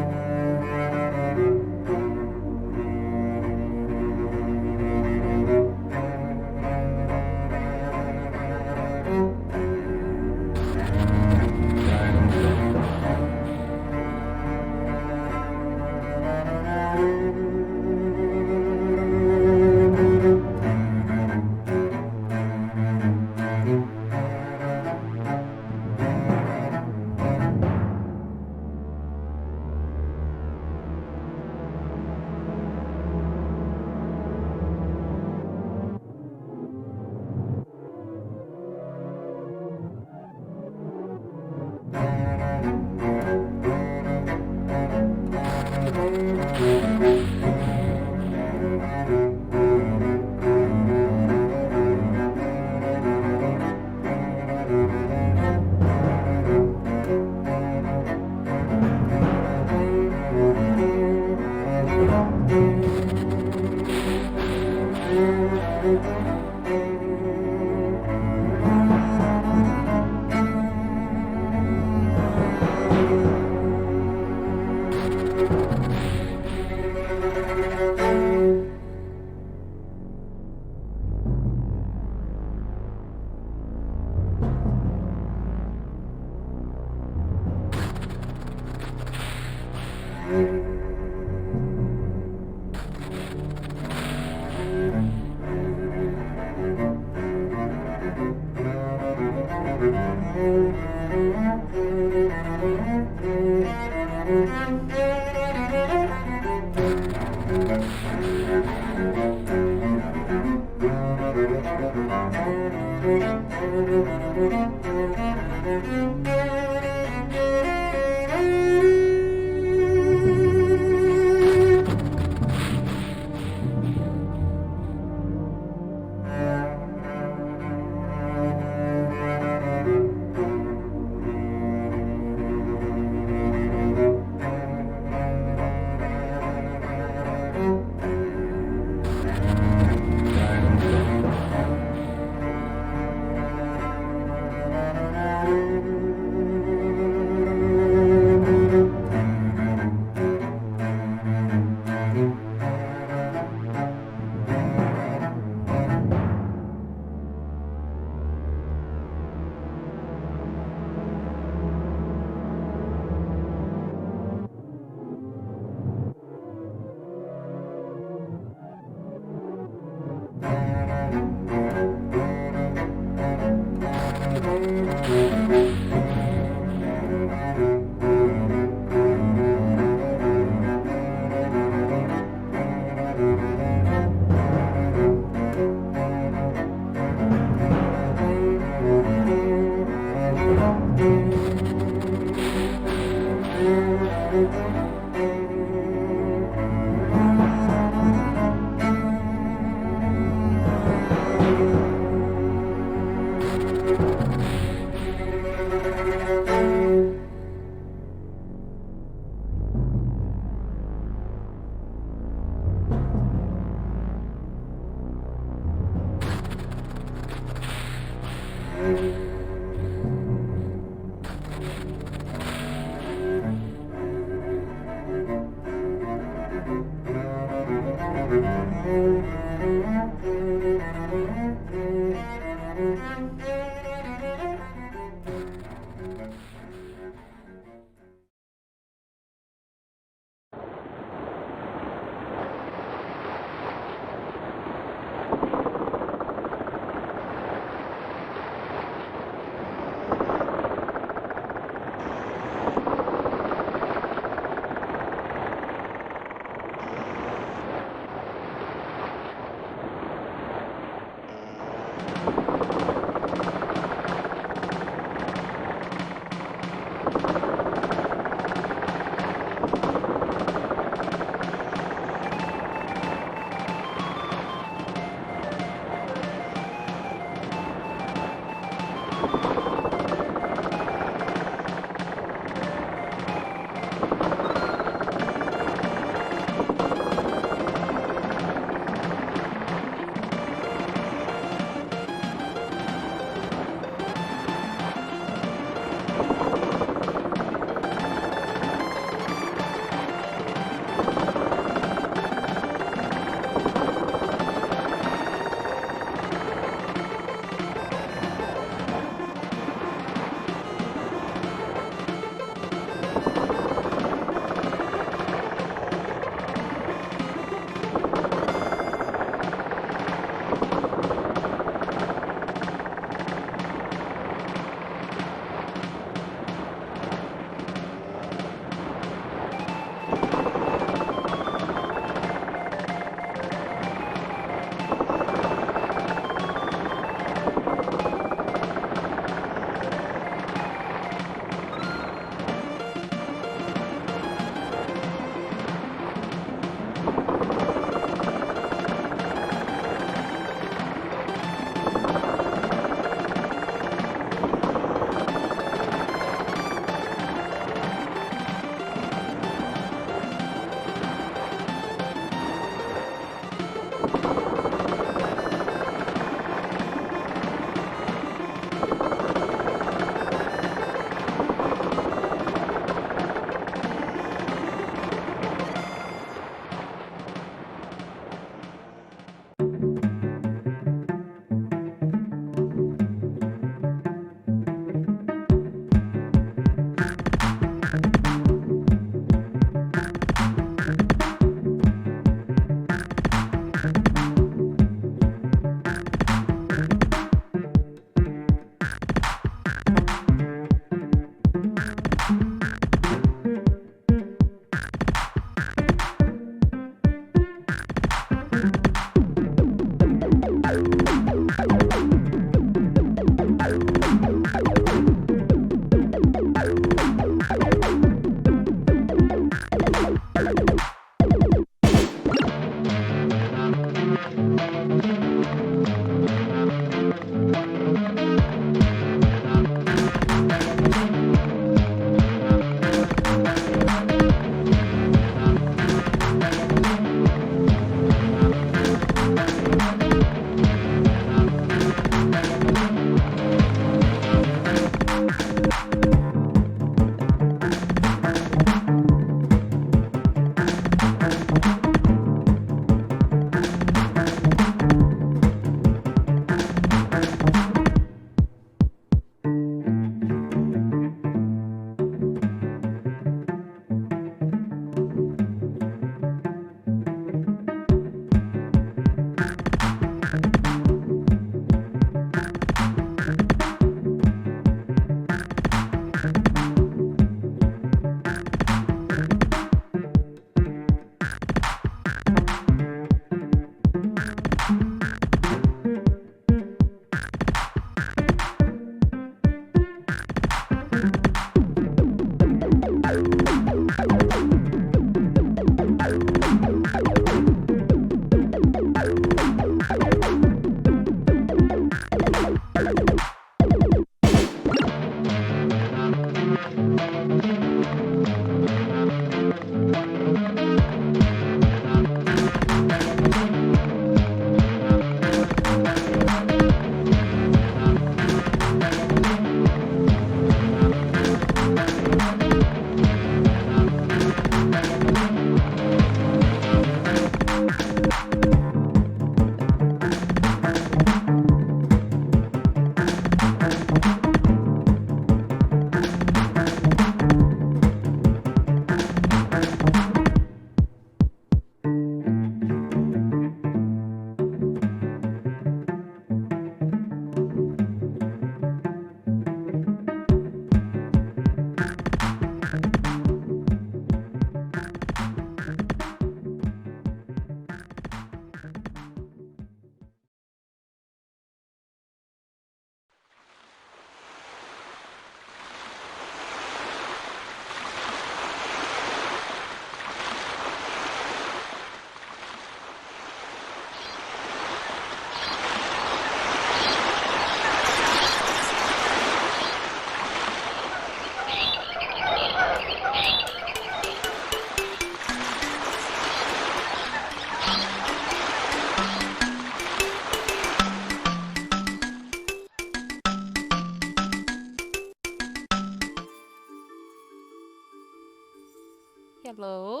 Hello?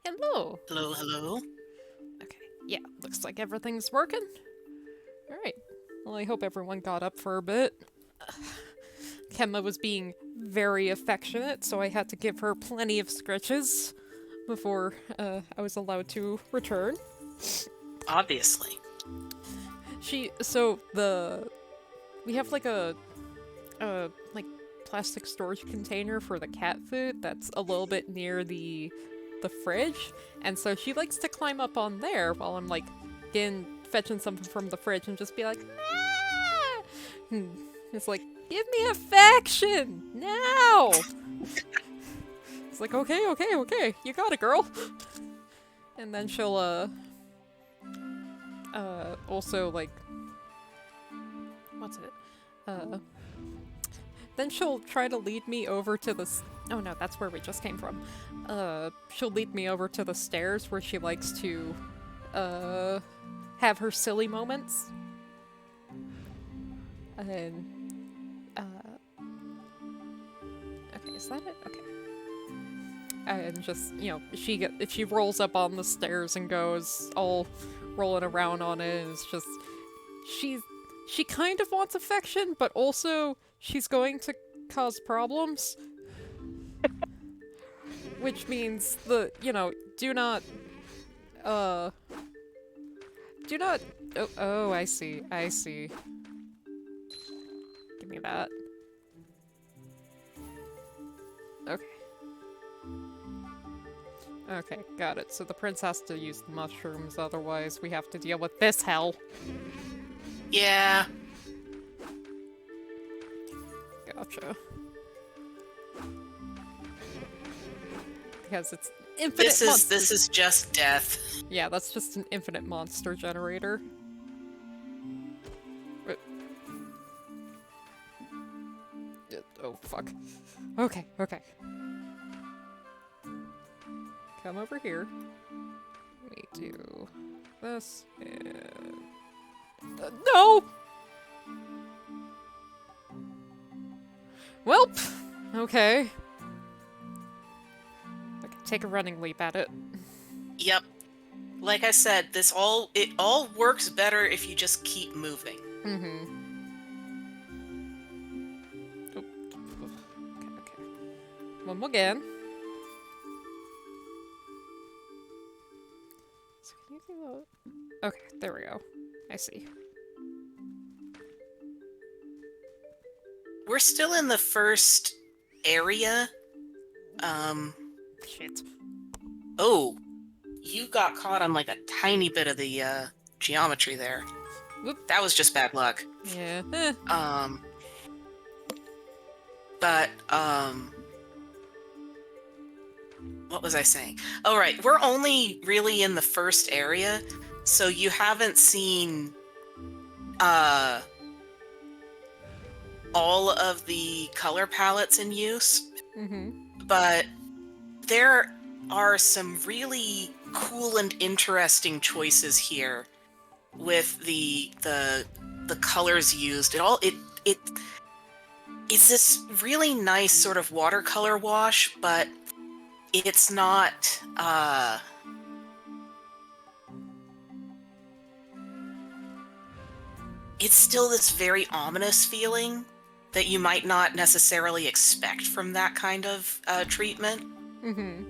Hello. Hello, hello. Okay, yeah, looks like everything's working. Alright. Well, I hope everyone got up for a bit. Kemma was being very affectionate, so I had to give her plenty of scritches before I was allowed to return. Obviously. We have like a like plastic storage container for the cat food that's a little bit near the fridge, and so she likes to climb up on there while I'm like fetching something from the fridge and just be like, ah! It's like, give me affection now. It's like, okay, you got it, girl. And then she'll also like, what's it? Then she'll try to lead me over to the oh no, that's where we just came from. She'll lead me over to the stairs where she likes to have her silly moments. And okay, is that it? Okay. And just, you know, she rolls up on the stairs and goes all rolling around on it, and it's just she kind of wants affection, but also she's going to cause problems. Which means do not oh, I see. Give me that. Okay. Okay, got it. So the prince has to use the mushrooms, otherwise we have to deal with this hell. Yeah. Gotcha. Because it's infinite monsters. This is just death. Yeah, that's just an infinite monster generator. Oh, fuck. Okay. Come over here. We do this and... no! Welp! Okay. Okay, take a running leap at it. Yep. Like I said, it all works better if you just keep moving. Mm-hmm. Oh. Okay. One more again. So can you do that? Okay, there we go. I see. We're still in the first area. Shit. Oh, you got caught on like a tiny bit of the geometry there. Whoop. That was just bad luck. Yeah. What was I saying? Oh, right. We're only really in the first area, so you haven't seen all of the color palettes in use. Mm-hmm. But there are some really cool and interesting choices here with the colors used. It's this really nice sort of watercolor wash, but it's not it's still this very ominous feeling that you might not necessarily expect from that kind of treatment. Mm-hmm.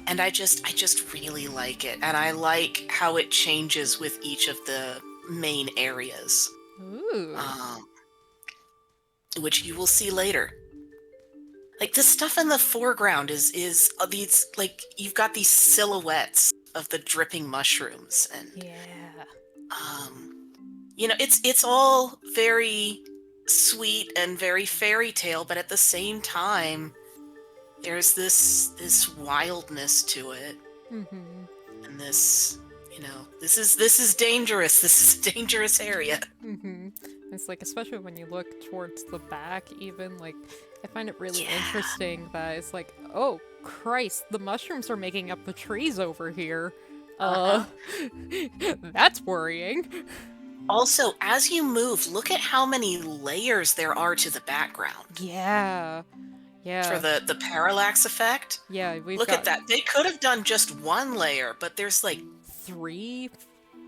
And I just really like it, and I like how it changes with each of the main areas. Ooh. Which you will see later. Like, the stuff in the foreground is these, like, you've got these silhouettes of the dripping mushrooms, and Yeah. It's all very sweet and very fairy tale, but at the same time, there's this wildness to it, Mm-hmm. and this is dangerous. This is a dangerous area. Mm-hmm. It's like, especially when you look towards the back, even, like, I find it really Yeah. interesting that it's like, oh, Christ, the mushrooms are making up the trees over here. Uh-huh. That's worrying. Also, as you move, look at how many layers there are to the background Yeah. for Yeah. the parallax effect. Yeah, we've Look got at that. They could have done just one layer, but there's like, 3.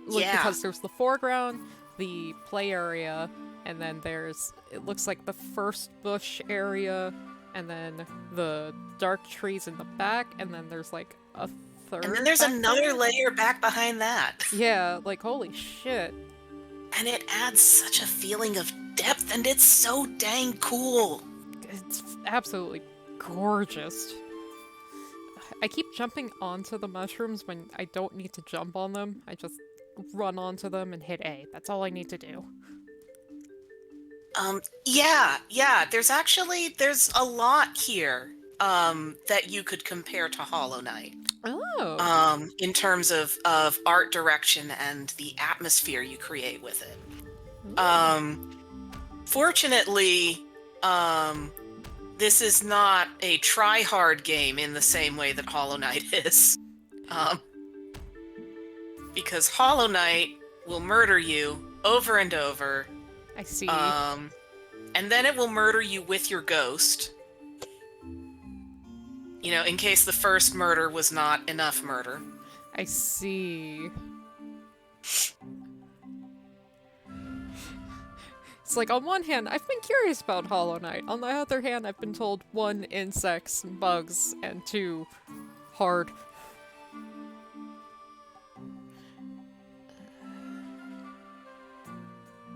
Look, yeah. because there's the foreground, the play area, and then there's, it looks like the first bush area, and then the dark trees in the back, and then there's like a third. And then there's back another there. layer back behind that. Yeah, like holy shit. And it adds such a feeling of depth, and it's so dang cool. It's absolutely gorgeous. I keep jumping onto the mushrooms when I don't need to jump on them. I just run onto them and hit A. That's all I need to do. Yeah. There's a lot here that you could compare to Hollow Knight. Oh. In terms of art direction and the atmosphere you create with it. Fortunately, this is not a try-hard game in the same way that Hollow Knight is. Because Hollow Knight will murder you over and over. I see. And then it will murder you with your ghost. You know, in case the first murder was not enough murder. I see. It's like, on one hand, I've been curious about Hollow Knight. On the other hand, I've been told 1, insects and bugs, and 2, hard.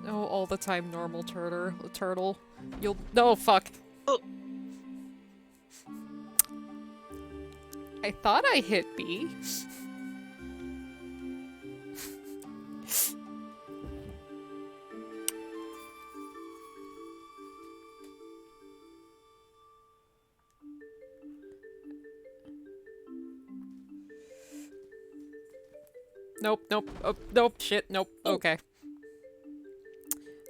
No, all the time normal turtle. You'll— no, fuck. Oh. I thought I hit B. Nope, nope, oh, nope, shit, nope, okay.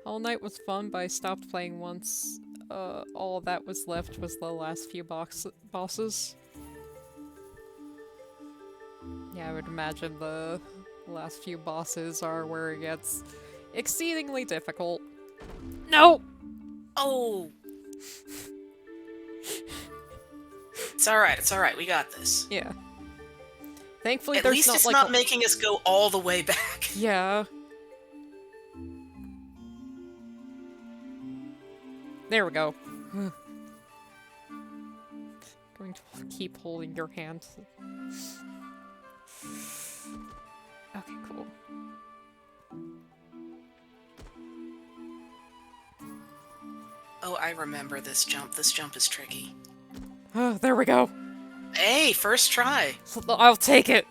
Hollow Knight was fun, but I stopped playing once all that was left was the last few bosses. Yeah, I would imagine the last few bosses are where it gets exceedingly difficult. No! Oh! It's alright, we got this. Yeah. Thankfully, At there's least not it's like not a— making us go all the way back. Yeah. There we go. Going to keep holding your hand. Okay, cool. Oh, I remember this jump. This jump is tricky. Oh, there we go. Hey, first try. I'll take it.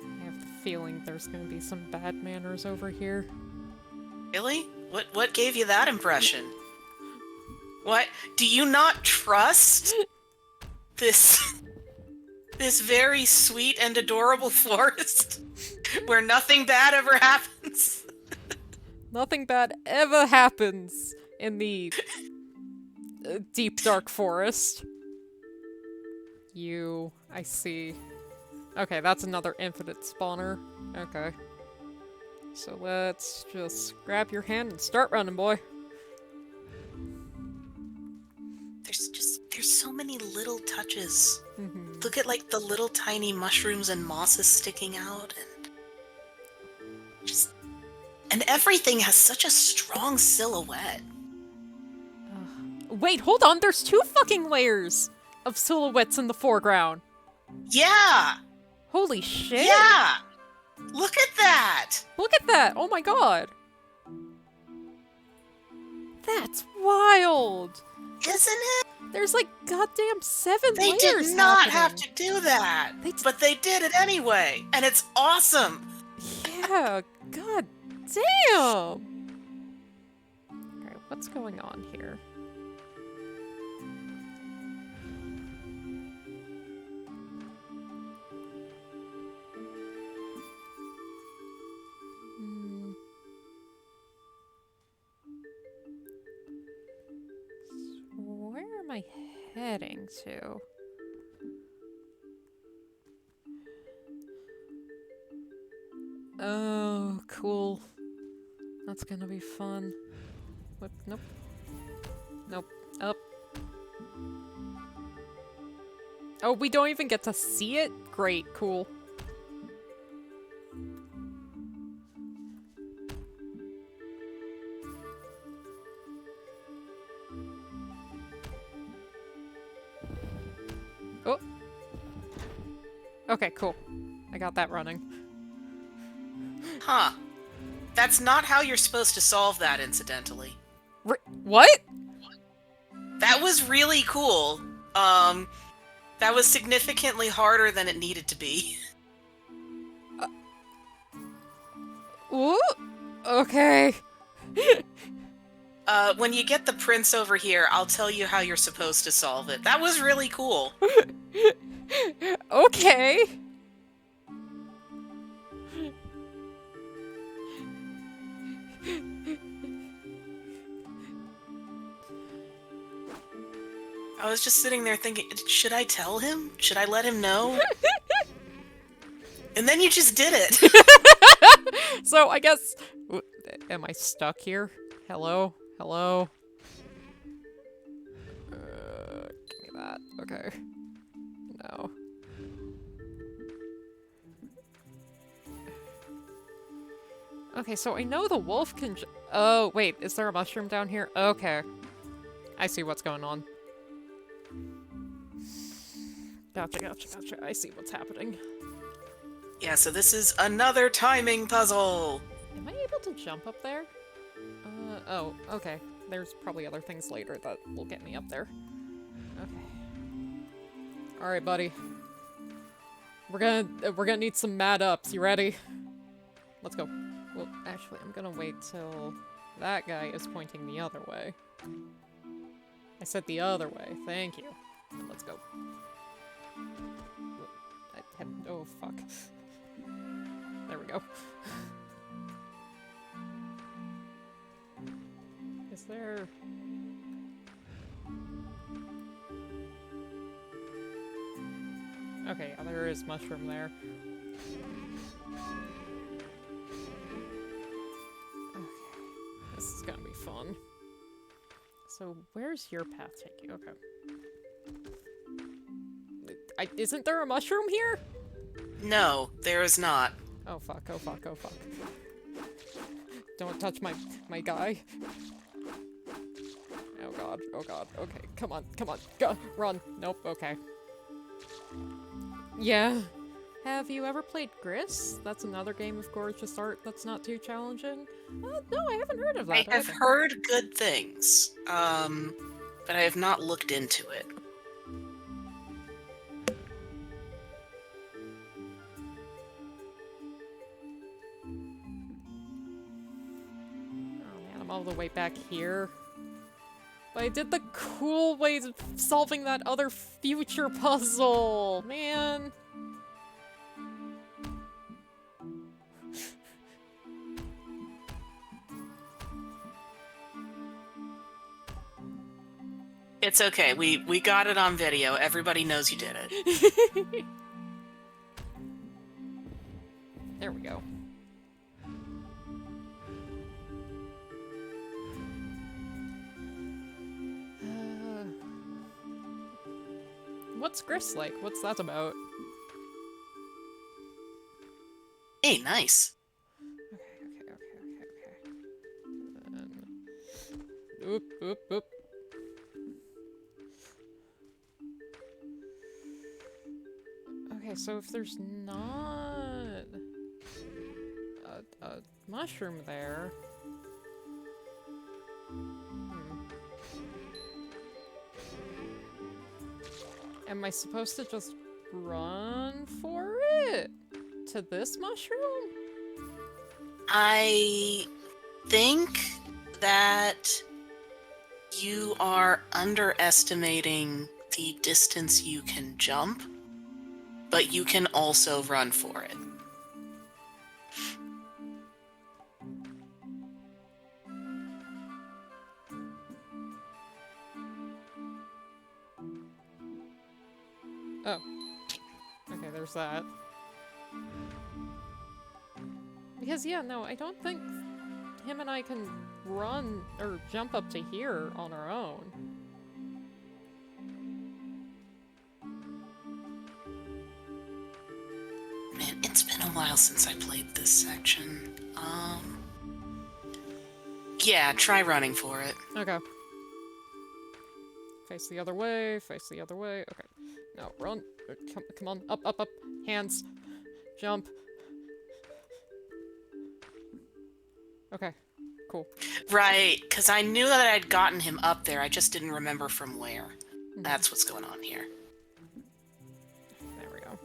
I have the feeling there's gonna be some bad manners over here. Really? What gave you that impression? What? Do you not trust this very sweet and adorable forest where nothing bad ever happens? Nothing bad ever happens in the deep dark forest. I see. Okay, that's another infinite spawner. Okay. So let's just grab your hand and start running, boy. There's so many little touches. Mm-hmm. Look at like the little tiny mushrooms and mosses sticking out, and everything has such a strong silhouette. Wait, hold on, there's 2 fucking layers of silhouettes in the foreground. Yeah! Holy shit! Yeah! Look at that! Look at that! Oh my god! That's wild! Isn't it? There's like goddamn 7 They layers did not have happening. to do that! But they did it anyway! And it's awesome! Yeah, god damn! Alright, what's going on here? Where am I heading to? Oh, cool. That's gonna be fun. What? Nope. Nope. Up. Oh, we don't even get to see it? Great, cool. Oh. Okay, cool. I got that running. Huh. That's not how you're supposed to solve that, incidentally. What? That was really cool. That was significantly harder than it needed to be. Ooh. Okay. When you get the prince over here, I'll tell you how you're supposed to solve it. That was really cool. Okay. I was just sitting there thinking, should I tell him? Should I let him know? And then you just did it. So I guess, am I stuck here? Hello? Hello? Give me that. Okay. No. Okay, so I know the wolf can oh, wait, is there a mushroom down here? Okay. I see what's going on. Gotcha, gotcha, gotcha. I see what's happening. Yeah, so this is another timing puzzle. Am I able to jump up there? Oh, okay. There's probably other things later that will get me up there. Okay. Alright, buddy. We're gonna need some mad ups. You ready? Let's go. Well, actually, I'm gonna wait till that guy is pointing the other way. I said the other way. Thank you. Let's go. Oh, fuck. There we go. Is there... Okay, yeah, there is mushroom there. Okay, this is gonna be fun. So, where's your path take you? Okay. Isn't there a mushroom here? No, there is not. Oh fuck, oh fuck, oh fuck. Don't touch my guy. Oh god, okay, come on, go, run. Nope, okay. Yeah. Have you ever played Gris? That's another game of gorgeous art that's not too challenging. No, I haven't heard of that. I have either. heard good things, but I have not looked into it. Oh man, I'm all the way back here. But I did the cool ways of solving that other future puzzle, man. It's okay. We got it on video. Everybody knows you did it. There we go. What's Gris like? What's that about? Hey, nice. Okay. Oop, oop, oop. Okay, so if there's not a mushroom there... Am I supposed to just run for it? To this mushroom? I think that you are underestimating the distance you can jump, but you can also run for it. Oh. Okay, there's that. Because, yeah, no, I don't think him and I can run or jump up to here on our own. Man, it's been a while since I played this section. Yeah, try running for it. Okay. Face the other way, face the other way. Okay. Now, run. Come on. Up, up, up. Hands. Jump. Okay. Cool. Right, because I knew that I'd gotten him up there, I just didn't remember from where. That's what's going on here. There we go.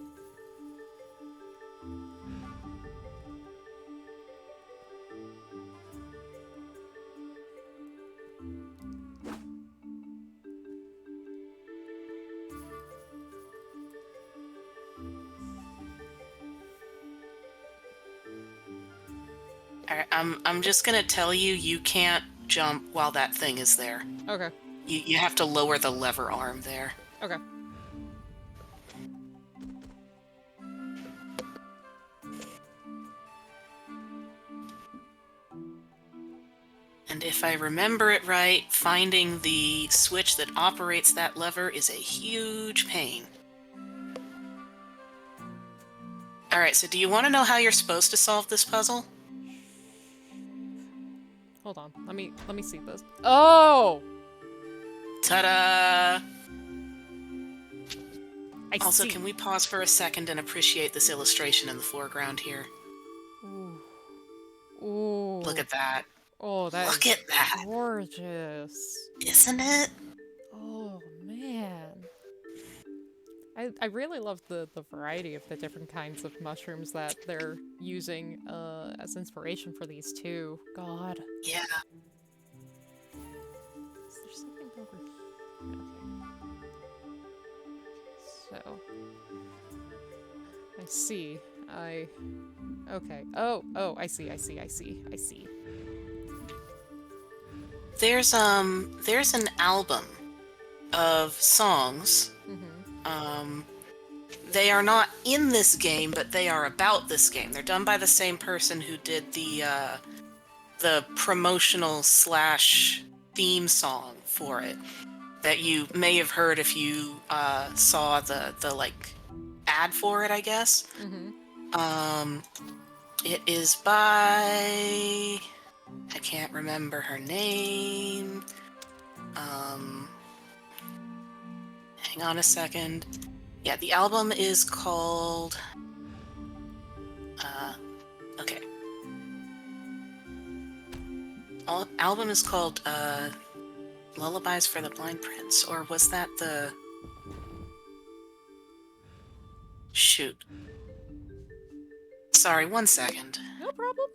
Alright, I'm just gonna tell you, you can't jump while that thing is there. Okay. You have to lower the lever arm there. Okay. And if I remember it right, finding the switch that operates that lever is a huge pain. Alright, so do you want to know how you're supposed to solve this puzzle? Hold on. Let me see this. Oh! Ta-da! I Also, see. can we pause for a second and appreciate this illustration in the foreground here? Ooh. Ooh. Look at that. Oh, that Look is at that. gorgeous. Isn't it? Oh, man. I really love the variety of the different kinds of mushrooms that they're using as inspiration for these two. God. Yeah. Is there something over here? Okay. So. I see. Okay. Oh, I see. There's an album of songs. Mm-hmm. They are not in this game, but they are about this game. They're done by the same person who did the promotional / theme song for it that you may have heard if you saw the like ad for it, I guess. Mm-hmm. It is by, I can't remember her name. Hang on a second. Yeah, the album is called... okay. Album is called, Lullabies for the Blind Prince, or was that the... Shoot. Sorry, 1 second. No problem.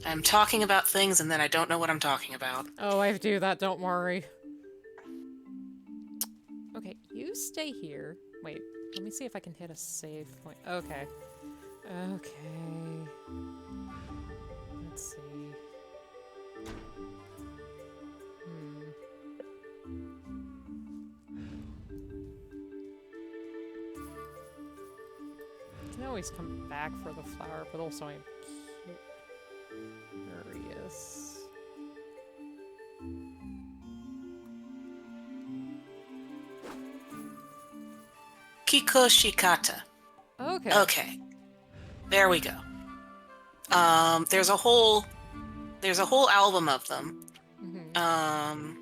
I'm talking about things and then I don't know what I'm talking about. Oh, I do that, don't worry. Okay, you stay here. Wait, let me see if I can hit a save point. Okay. Okay. Let's see. I can always come back for the flower, but also I'm curious. Kikoshikata. Okay. Okay. There we go. There's a whole album of them. Mm-hmm.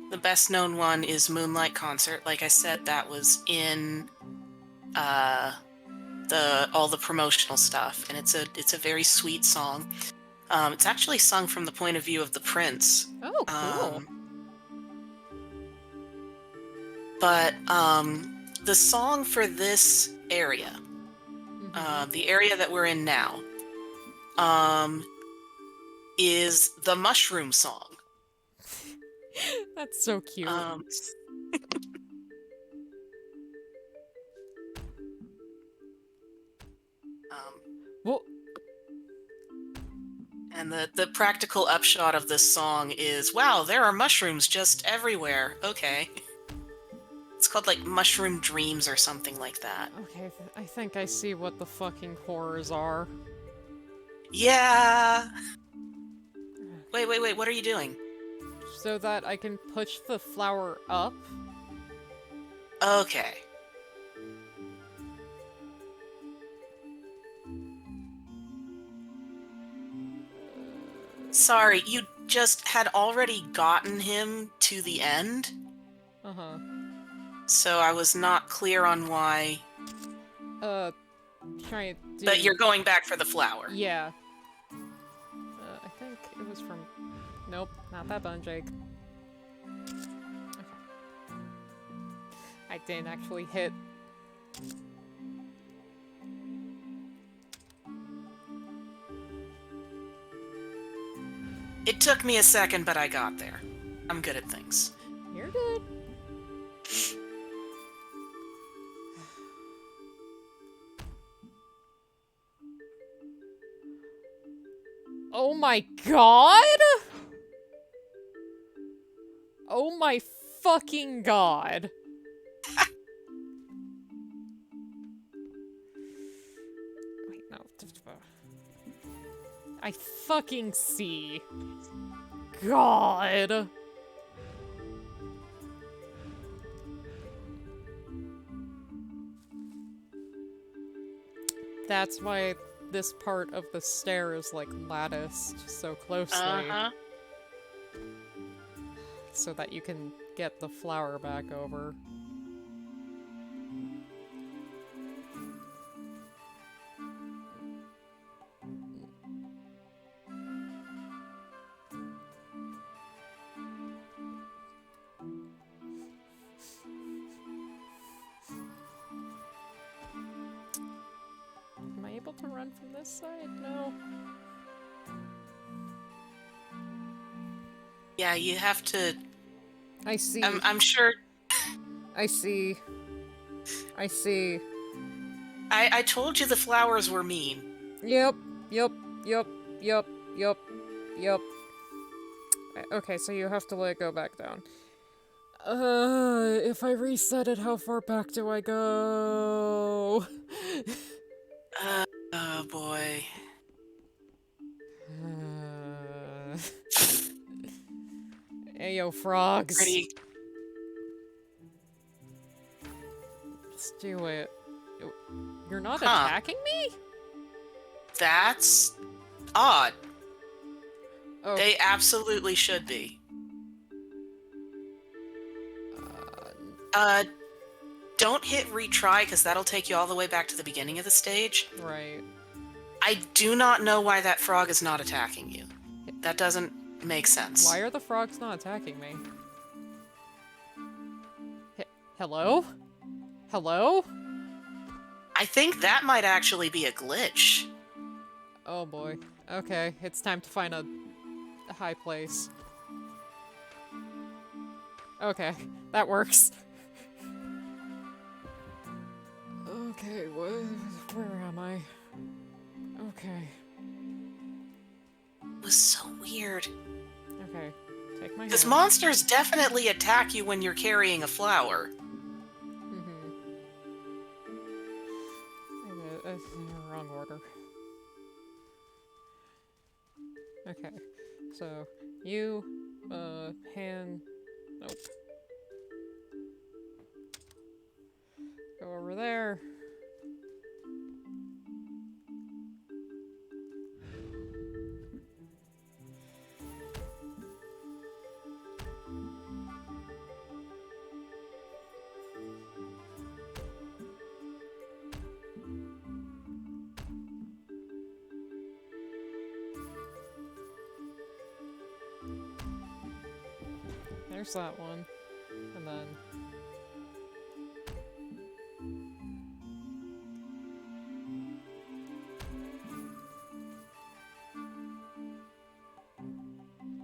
The best known one is Moonlight Concert. Like I said, that was in all the promotional stuff, and it's a very sweet song. It's actually sung from the point of view of the prince. Oh, cool. But the song for this area, the area that we're in now, is the Mushroom Song. That's so cute. Well, and the practical upshot of this song is, wow, there are mushrooms just everywhere. Okay. It's called like Mushroom Dreams or something like that. okay, I think I see what the fucking horrors are. Yeah. Wait. What are you doing? So that I can push the flower up. Okay. Sorry, you just had already gotten him to the end, Uh-huh. so I was not clear on why. Trying to do... But you're going back for the flower. Yeah. I think it was from... Nope, not that bone, Jake. Okay. I didn't actually hit... It took me a second, but I got there. I'm good at things. You're good. Oh my god! Oh my fucking god. Wait, no. I fucking see. God. That's why this part of the stair is like latticed so closely. Uh-huh. So that you can get the flower back over. Am I able to run from this side? No. Yeah, you have to. I see. I'm sure. I see. I see. I told you the flowers were mean. Yep. Okay, so you have to let it go back down. If I reset it, how far back do I go? Oh boy. Ayo, frogs. Pretty. Just do it. You're not Huh. attacking me? That's odd. Oh, They absolutely should be. Don't hit retry because that'll take you all the way back to the beginning of the stage. right. I do not know why that frog is not attacking you. That doesn't make sense. Why are the frogs not attacking me? Hello? Hello? I think that might actually be a glitch. Oh boy. Okay, it's time to find a high place. Okay, that works. Okay, where am I? Okay. It was so weird. Okay, take my Because hand. monsters definitely attack you when you're carrying a flower. Wrong order. Okay, so you, hand. Nope. Go over there. There's that one. And then...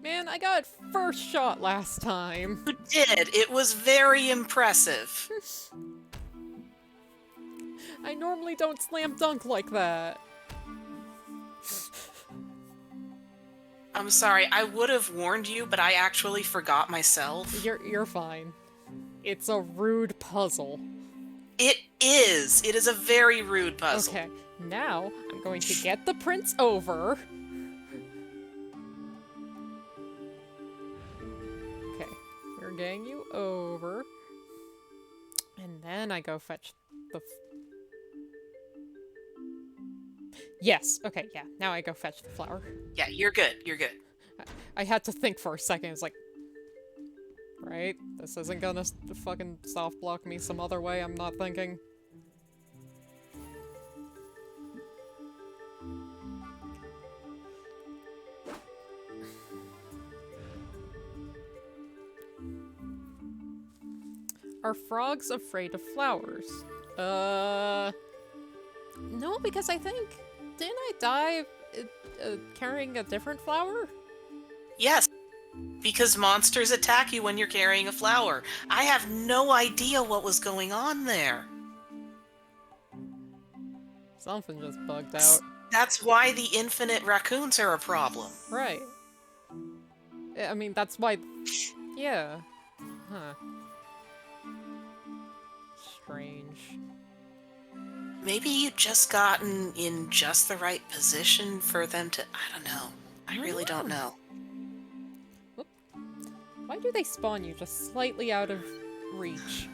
Man, I got first shot last time. You did. It was very impressive. I normally don't slam dunk like that. I'm sorry, I would have warned you, but I actually forgot myself. You're fine. It's a rude puzzle. It is. It is a very rude puzzle. Okay, Now, I'm going to get the prince over. Okay, we're getting you over. And then I go fetch the... Yes, okay, yeah. Now I go fetch the flower. Yeah, you're good. You're good. I had to think for a second. It's like... Right? This isn't gonna fucking soft block me some other way. I'm not thinking. Are frogs afraid of flowers? No, because I think... Didn't I die carrying a different flower? Yes, because monsters attack you when you're carrying a flower. I have no idea what was going on there. Something just bugged out. That's why the infinite raccoons are a problem. Right. I mean, that's why... Yeah. Huh. Strange. Maybe you'd just gotten in just the right position for them to... I don't know. I really don't know. Why do they spawn you just slightly out of reach?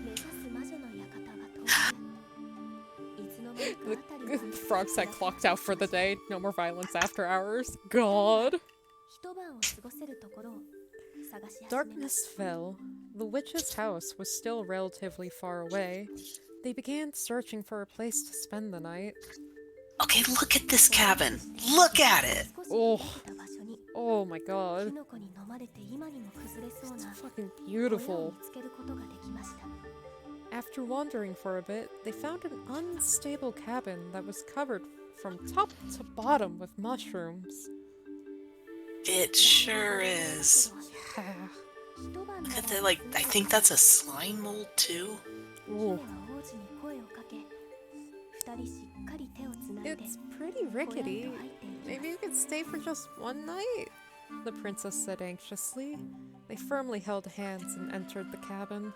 目指す魔女の館は遠くいつの間にか辺りは The frogs had clocked out for the day. No more violence after hours. God. 一晩を過ごせるところを探し始めます Darkness fell. The witch's house was still relatively far away. They began searching for a place to spend the night. Okay, look at this cabin. Look at it. 少し離れた場所に Oh my god. キノコに飲まれて今にも崩れそう It's な fucking 小屋を beautiful. 見つけることができました After wandering for a bit, they found an unstable cabin that was covered from top to bottom with mushrooms. It sure is. Yeah. 一晩 Look at か the, ら like, I think that's a slime mold too. 姫 Ooh. は王子に声をかけ二人しっかり手をつないで It's pretty 小屋へと rickety. 入っていき Maybe you could stay for just one night? The princess said anxiously. They firmly held hands and entered the cabin.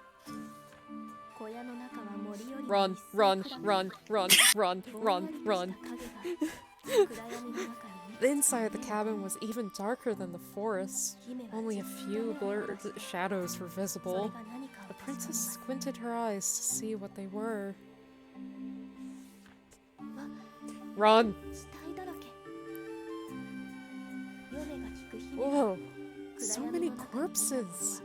小屋の中は森よりも Run, 一層 run, 暗く run, run, run, ぼん run, やりと run. した影が暗闇の中に The inside of the cabin was even darker than the forest. 姫は Only a じっと few 目を blurred 閉じ shadows were それ visible. が何か The を princess 確か squinted her eyes to see what they were. めます Run! 死体だらけヨネが聞く姫 Whoa! 暗 So 闇 many の中に見たことは corpses!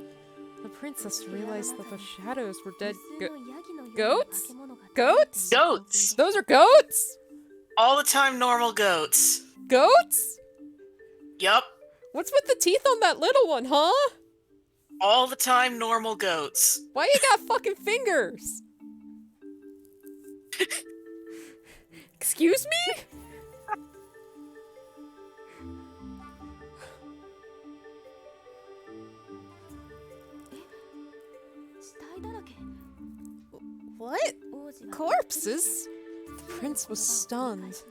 The princess realized that the shadows were dead 無数のヤギのような goats? 化け物が Goats? 倒れている光景 Those are goats! All the time normal goats. Goats? Yup. What's with the teeth on that little one, huh? All the time normal goats. Why you got fucking fingers? Excuse me? What? Corpses? The prince was stunned.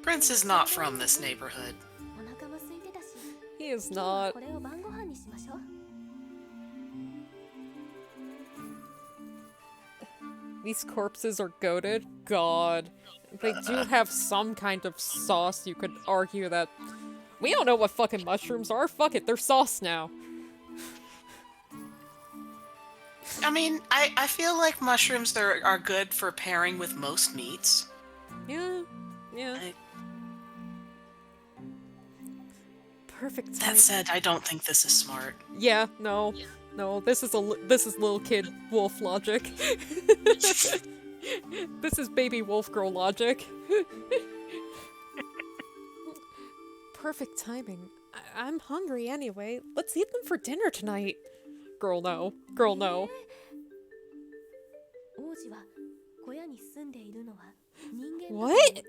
Prince is not from this neighborhood. He is not. These corpses are goated? God. They do have some kind of sauce. You could argue that... We don't know what fucking mushrooms are. Fuck it, they're sauce now. I mean, I feel like mushrooms are good for pairing with most meats. Yeah. Yeah. I- Perfect time. That said, I don't think this is smart. Yeah, no. No, this is little kid wolf logic. This is baby wolf girl logic. Perfect timing. I'm hungry anyway. Let's eat them for dinner tonight. Girl, no. Girl, no. What?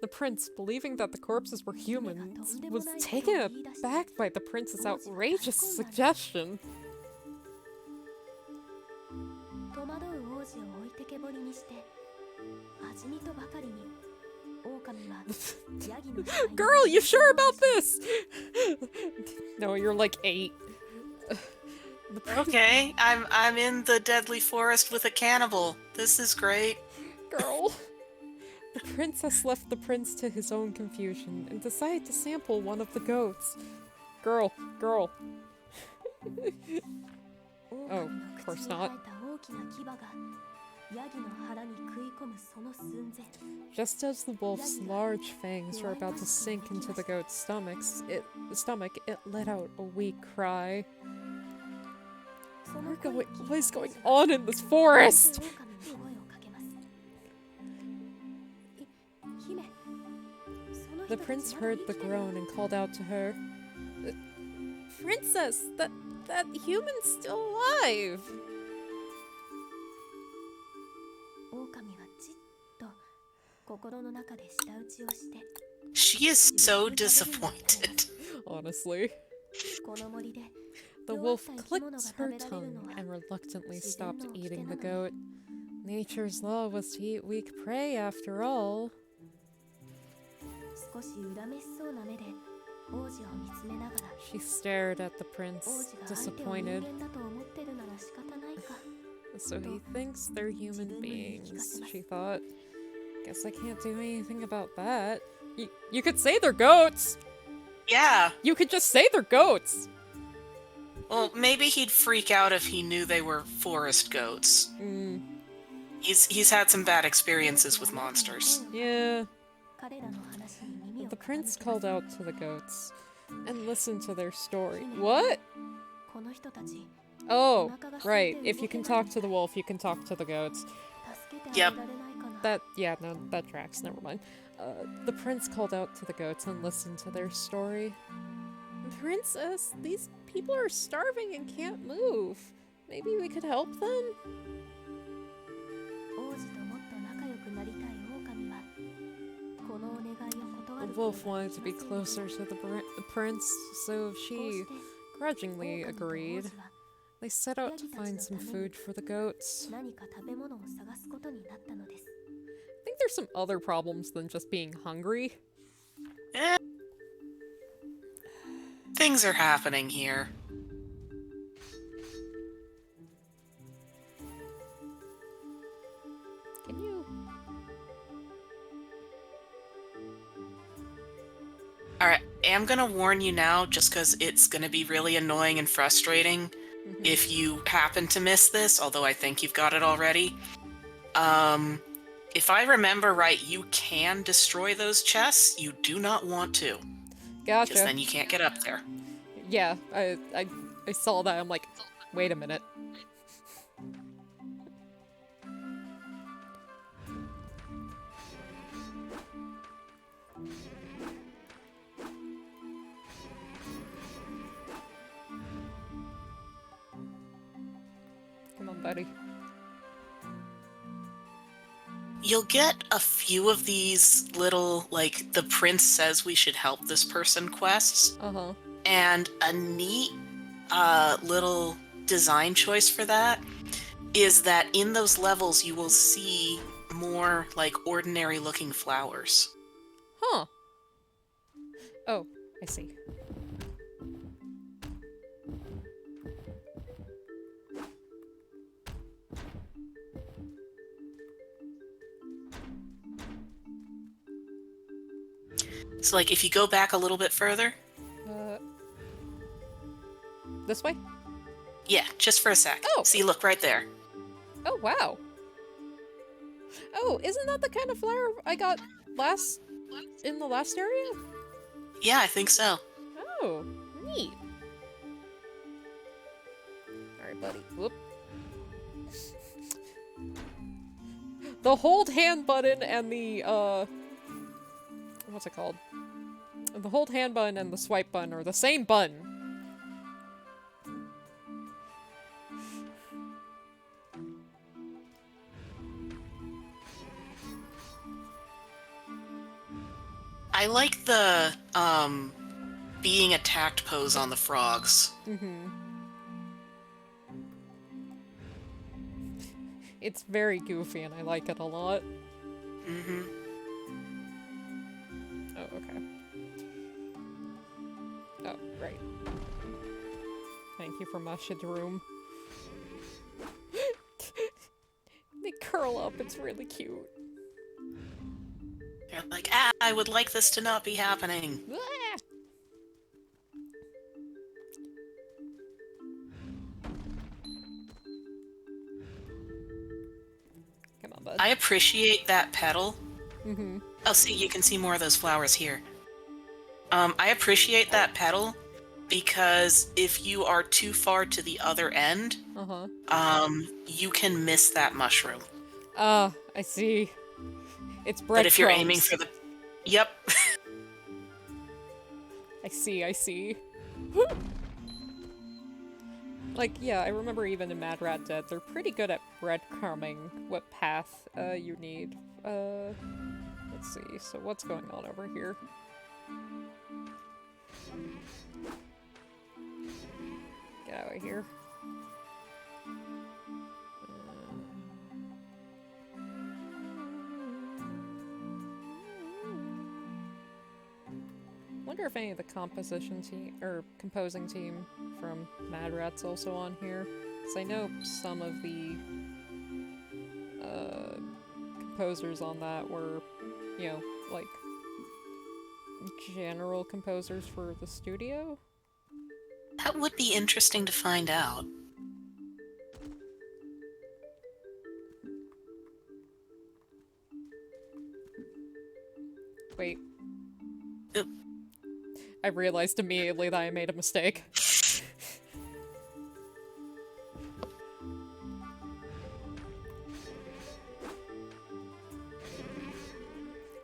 The prince, believing that the corpses were humans, was taken aback by the prince's outrageous suggestion. 戸惑う王子を置いてけぼりにして味見とばかりに狼はヤギの死体を Girl, you sure about this? No, you're like 8. Okay, I'm in the deadly forest with a cannibal. This is great. Girl. The princess left the prince to his own confusion and decided to sample one of the goats. Girl. Oh, of course not. Just as the wolf's large fangs were about to sink into the goat's stomach, it let out a weak cry. What is going on in this forest? The prince heard the groan and called out to her. Princess, that human's still alive! She is so disappointed. Honestly. The wolf clicked her tongue and reluctantly stopped eating the goat. Nature's law was to eat weak prey after all. She stared at the prince, disappointed. So he thinks they're human beings, she thought. Guess I can't do anything about that. You could say they're goats! Yeah. You could just say they're goats! Well, maybe he'd freak out if he knew they were forest goats. He's had some bad experiences with monsters. Yeah. The prince called out to the goats and listened to their story. What? Oh, right. If you can talk to the wolf, you can talk to the goats. Yep. That tracks. Never mind. The prince called out to the goats and listened to their story. Princess, these people are starving and can't move. Maybe we could help them? The wolf wanted to be closer to the prince, so she grudgingly agreed. They set out to find some food for the goats. I think there's some other problems than just being hungry. Eh. Things are happening here. Can you? Alright, I am gonna warn you now, just because it's gonna be really annoying and frustrating if you happen to miss this, although I think you've got it already. If I remember right, you can destroy those chests. You do not want to. Gotcha. Because then you can't get up there. Yeah, I saw that. I'm like, wait a minute. Come on, buddy. You'll get a few of these little, like, the prince says we should help this person quests. Uh-huh. And a neat little design choice for that is that in those levels you will see more, like, ordinary looking flowers. Huh. Oh, I see. So, like, if you go back a little bit further. This way? Yeah, just for a sec. Oh. See, look, right there. Oh, wow. Oh, isn't that the kind of flower I got in the last area? Yeah, I think so. Oh, neat. Alright, buddy. Whoop. The hold hand button and the, what's it called? The hold hand button and the swipe button are the same button. I like the, being attacked pose on the frogs. It's very goofy and I like it a lot. Oh, okay. Oh, right. Thank you for Mush's room. They curl up, it's really cute. They're like, I would like this to not be happening. Ah! Come on, bud. I appreciate that petal. Mm-hmm. Oh, see, you can see more of those flowers here. I appreciate that petal because if you are too far to the other end, you can miss that mushroom. Ah, I see. It's breadcrumbs. But if you're aiming for the... Yep. I see. Like, yeah, I remember even in Mad Rat Dead, they're pretty good at breadcrumbing what path you need. Let's see, so what's going on over here? Get out of here. Wonder if any of the composition team or composing team from Mad Rat's also on here, because I know some of the composers on that were, you know, like general composers for the studio. That would be interesting to find out. Wait. Oop. I realized immediately that I made a mistake.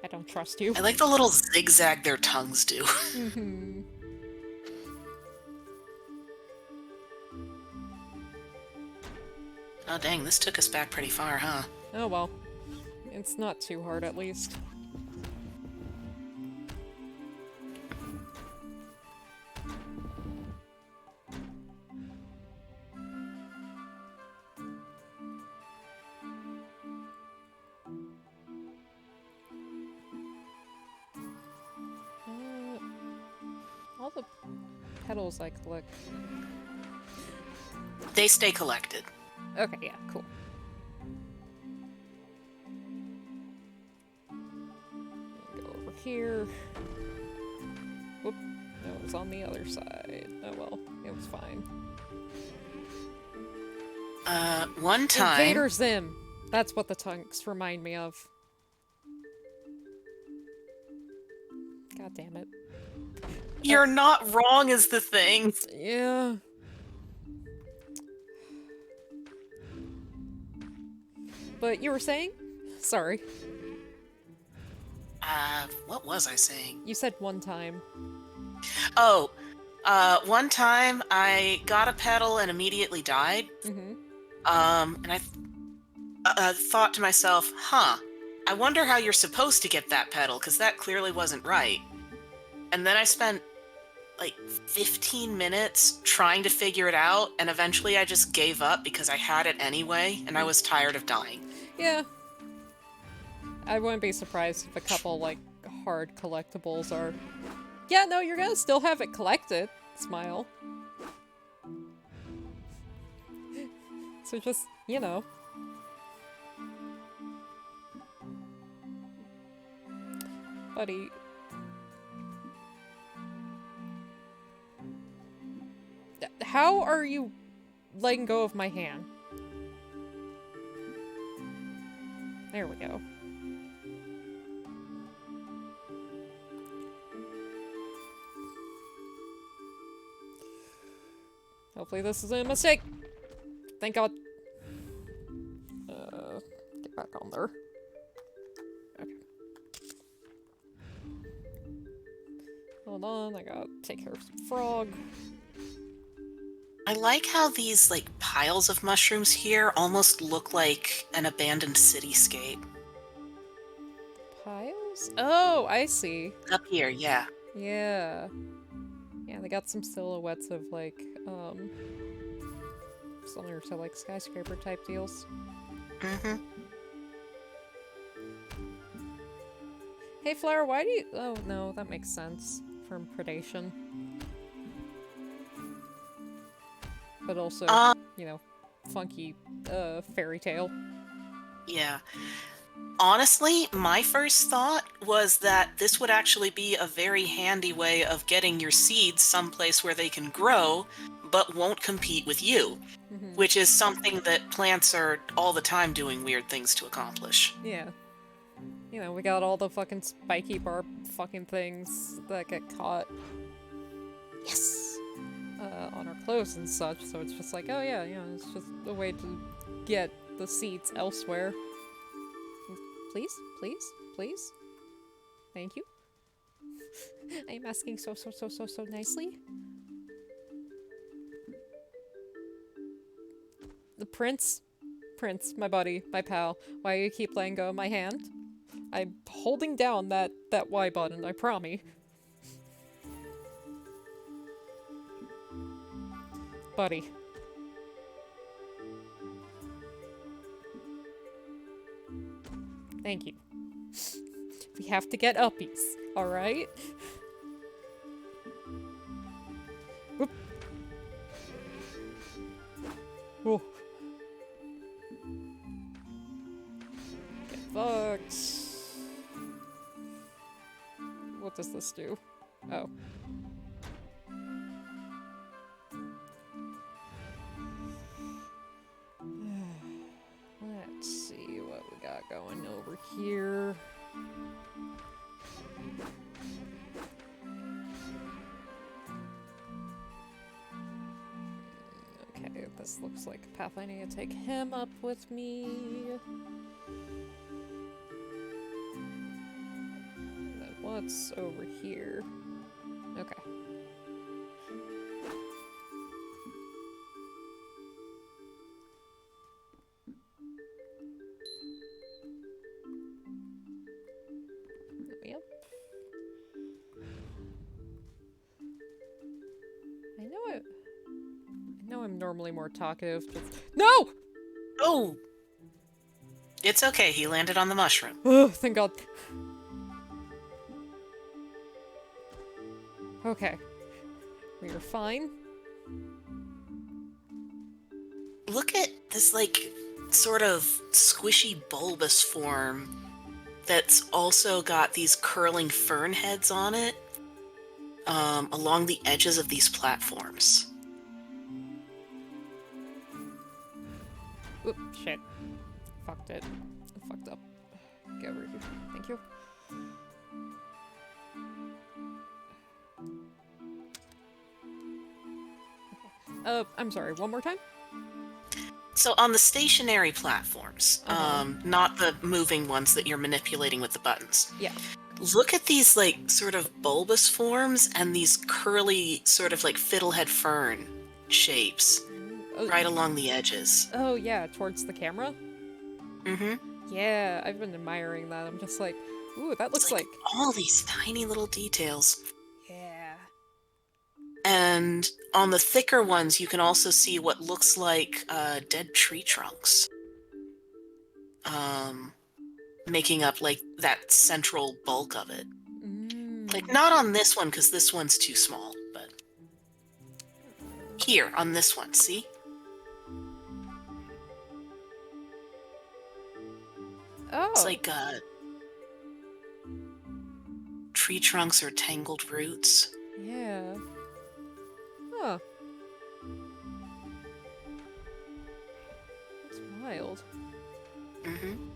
I don't trust you. I like the little zigzag their tongues do. Mm-hmm. Oh dang, this took us back pretty far, huh? Oh well. It's not too hard, at least. All the petals I collect. They stay collected. Okay, yeah, cool. Go over here. Whoop. No, it was on the other side. Oh well, it was fine. One time... Invader Zim! That's what the tongues remind me of. God damn it. You're not wrong is the thing. Yeah. But you were saying? Sorry. What was I saying? You said one time. Oh, one time I got a petal and immediately died. Mm-hmm. And I thought to myself, huh, I wonder how you're supposed to get that petal, because that clearly wasn't right. And then I spent like 15 minutes trying to figure it out, and eventually I just gave up because I had it anyway, and I was tired of dying. Yeah. I wouldn't be surprised if a couple, like, hard collectibles are... Yeah, no, you're gonna still have it collected. Smile. So just, you know. Buddy. How are you letting go of my hand? There we go. Hopefully this isn't a mistake. Thank God. Get back on there. Okay. Hold on, I gotta take care of some frog. I like how these, like, piles of mushrooms here almost look like an abandoned cityscape. Piles? Oh, I see. Up here, yeah. Yeah. Yeah, they got some silhouettes of, like, similar to, like, skyscraper type deals. Mm-hmm. Hey, Flower, why do you... Oh, no, that makes sense. From predation. but also, Uh, you know, funky fairy tale. yeah. Honestly, my first thought was that this would actually be a very handy way of getting your seeds someplace where they can grow, but won't compete with you, Mhm. which is something that plants are all the time doing weird things to accomplish. Yeah. You know, we got all the fucking spiky barb fucking things that get caught. Yes! On our clothes and such, so it's just like, oh yeah, you know, it's just a way to get the seeds elsewhere. Please? Please? Please? Thank you. I am asking so nicely. The prince, my buddy, my pal, why you keep letting go of my hand? I'm holding down that Y button, I promise. Buddy. Thank you. We have to get uppies, alright? Whoop. Oh. Get fucked. What does this do? Oh. Let's see what we got going over here. Okay, this looks like a path I need to take him up with me. And then what's over here? Okay. Yep. I know I'm normally more talkative. No! Oh! It's okay, he landed on the mushroom. Oh, thank God. Okay. We are fine. Look at this, like, sort of squishy bulbous form that's also got these curling fern heads on it along the edges of these platforms. Oop, shit. Fucked it. I fucked up. Get over here. Thank you. I'm sorry, one more time? So on the stationary platforms, not the moving ones that you're manipulating with the buttons. Yeah. Look at these, like, sort of bulbous forms and these curly, sort of like fiddlehead fern shapes Oh, right along the edges. oh yeah, towards the camera? Mm-hmm. Yeah, I've been admiring that. I'm just like, ooh, that looks It's like... all these tiny little details. Yeah. And on the thicker ones, you can also see what looks like dead tree trunks. Making up, like, that central bulk of it. Like, not on this one, because this one's too small, but... Here, on this one, see? Oh. It's like, tree trunks or tangled roots. Yeah. Huh. It's wild. Mm-hmm.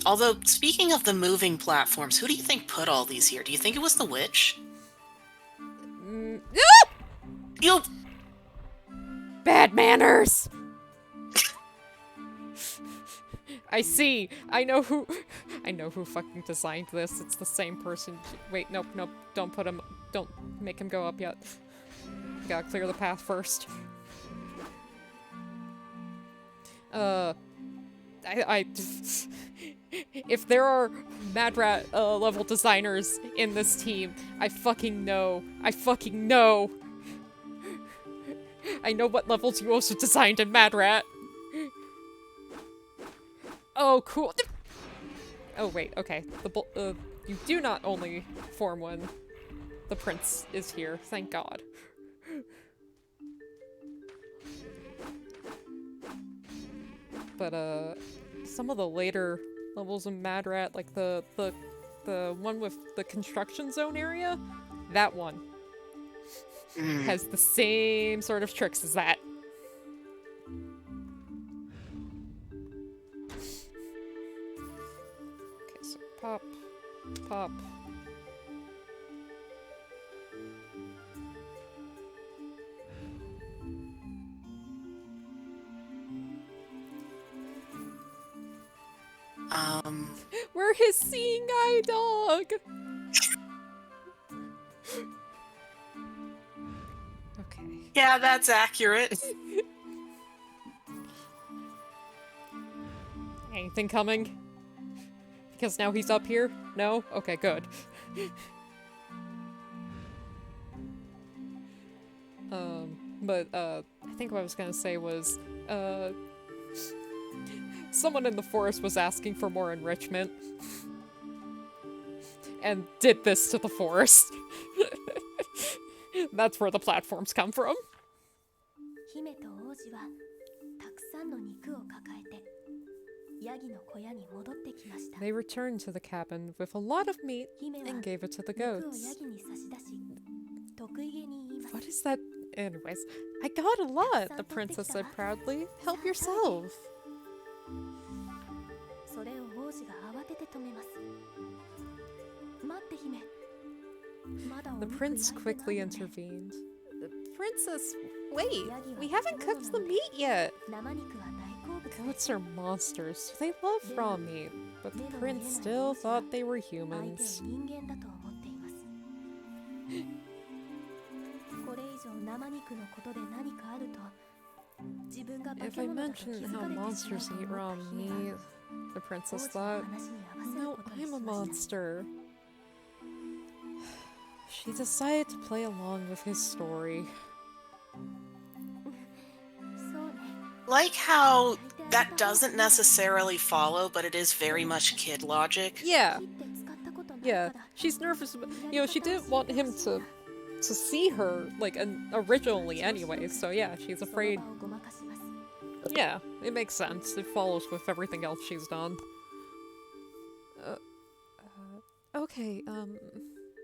Although, speaking of the moving platforms, who do you think put all these here? Do you think it was the witch? Ah! You... Bad manners! I see. I know who fucking designed this. It's the same person. Wait, nope. Don't put him. Don't make him go up yet. Gotta clear the path first. If there are Mad Rat level designers in this team, I fucking know. I know what levels you also designed in Mad Rat. Oh, cool. Oh, wait, okay. You do not only form when the prince is here, thank God. but some of the later levels of Mad Rat, like the one with the construction zone area, that one has the same sort of tricks as that. Okay, so pop, pop. We're his seeing eye dog! Okay. Yeah, that's accurate. Anything coming? Because now he's up here? No? Okay, good. I think what I was gonna say was, someone in the forest was asking for more enrichment. And did this to the forest. That's where the platforms come from. 姫と王子はたくさんの肉を抱えてヤギの小屋に戻ってきました。 They returned to the cabin with a lot of meat 姫は and gave it to the 肉を goats. ヤギに差し出し得意げに言います。 What is that? Anyways, I got a lot, the princess said proudly. Help yourself. それを王子が慌てて止めます。待って姫。まだお The 肉 prince 焼いてない quickly よね。 intervened. The princess, wait, we haven't cooked the meat yet. 生肉は大好物です。 Goats are monsters, so they love raw meat. But the prince still thought they were 相手を humans. 人間だと思っています。これ以上生肉のことで何かあると自分が化 If け I 物だと気 mention づ how かれてしまう monsters と eat 思 raw った姫 meat, は the 王 princess 子の thought, 話に合わせる no, ことに I'm し a ました。 monster. She decided to play along with his story. そうね。 Like how that doesn't necessarily follow, but it is very much kid logic. Yeah, 切って使ったことないか yeah. ら She's nervous, but, she didn't want him to see her, like, originally anyway, so yeah, she's その afraid. 場をごまかします。 Yeah, it makes sense. It follows with everything else she's done. Okay,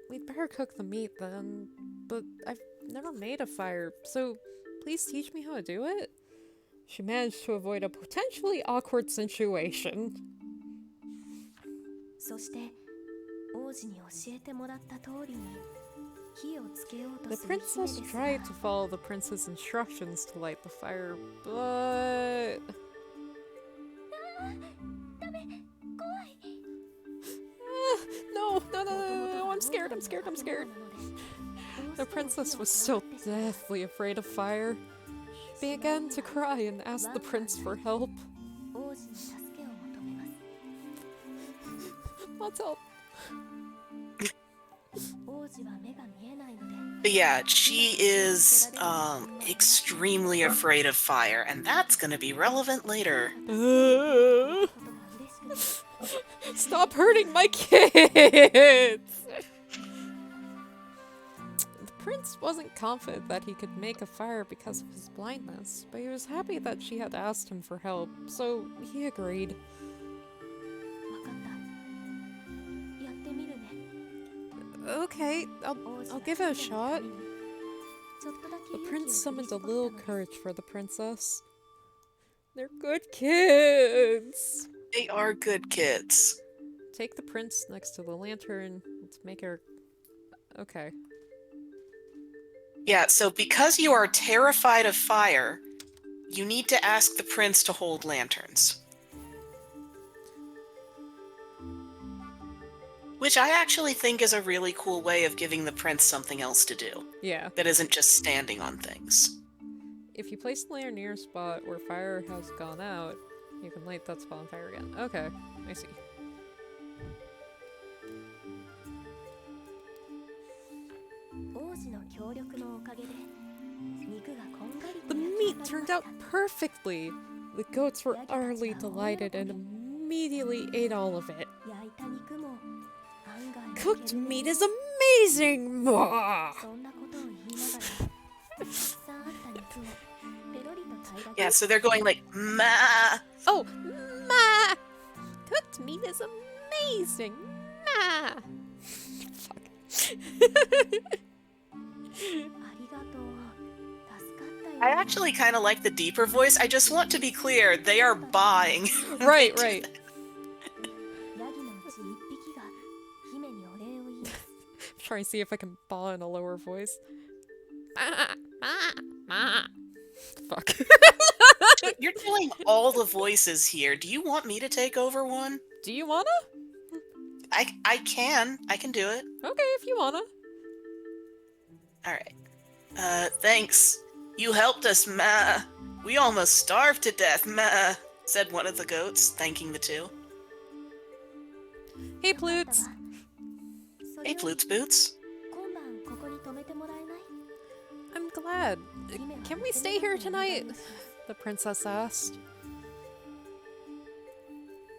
we'd better cook the meat then. But I've never made a fire, so please teach me how to do it? She managed to avoid a potentially awkward situation. そして王子に教えてもらった通りに火をつけようと The する姫 princess ですが tried to follow the prince's instructions to light the fire, but... ダメ怖い No, I'm scared, I'm scared, I'm scared. The princess was so deathly afraid of fire. Began to cry and asked the prince for help. 王子に助けを求めます。 Let's help. 王子は目が見えないので But yeah, she is extremely afraid of fire, and that's gonna be relevant later. ことが嬉しくて Stop hurting my kids! The prince wasn't confident that he could make a fire because of his blindness, but he was happy that she had asked him for help, so he agreed. わかったやってみるね Okay, 王 I'll 子が give it a shot. ちょっとだけ The 勇気を prince 振り summoned a 絞った little のです courage for the princess. They're good kids! They are good kids. Take the prince next to the lantern. Let's make her... Okay. Yeah, so because you are terrified of fire, you need to ask the prince to hold lanterns. Which I actually think is a really cool way of giving the prince something else to do Yeah. that isn't just standing on things. If you place the lantern near a spot where fire has gone out, you can light that spot on fire again. Okay, I see. 王子の協力のおかげで肉がこんがり The と meat 焼き上が turned りま out した perfectly! The goats were utterly delighted and immediately ate all of it. 焼いた肉も案外 Cooked 焼けるね meat is amazing! Mwah! そんなことを言いながらたくさんあった肉をペロリと食 Yeah, so they're going like, ma. Oh, ma! Cooked meat is amazing! Ma! Fuck. ありがとう。助かったよ。 I actually kind of like the deeper voice. I just want to be clear, they are bawing. Right, right. ヤギのうち一匹が姫にお礼を言います。 Try and see if I can baw in a lower voice. Ma! Ma! Fuck. You're doing all the voices here. Do you want me to take over one? Do you wanna? I can. I can do it. Okay, if you wanna. All right. Thanks. You helped us, ma. We almost starved to death, ma, said one of the goats, thanking the two. Hey, Plutes. それ Hey, より Flutes Boots. 今晩ここに泊めてもらえない？ I'm glad. Can we stay here tonight? The princess asked.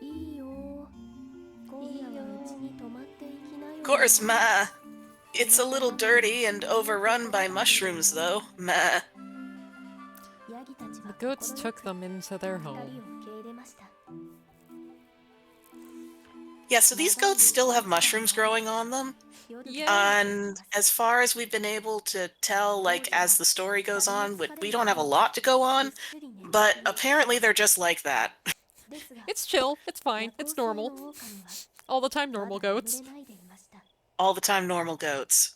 いいよ。今夜はうちに泊まっていきなよ。 Of course, ma. It's a little dirty and overrun by mushrooms, though, ma. ヤギたちは The goats 心 took them into their 二人を home. 受け入れました。 Yeah, so these goats still have mushrooms growing on them. 夜 Yeah. And as far as we've been able to tell, like, as the story goes on, we don't have a lot to go on, but apparently they're just like that. It's chill. It's fine. It's normal. All the time normal goats. All the time normal goats.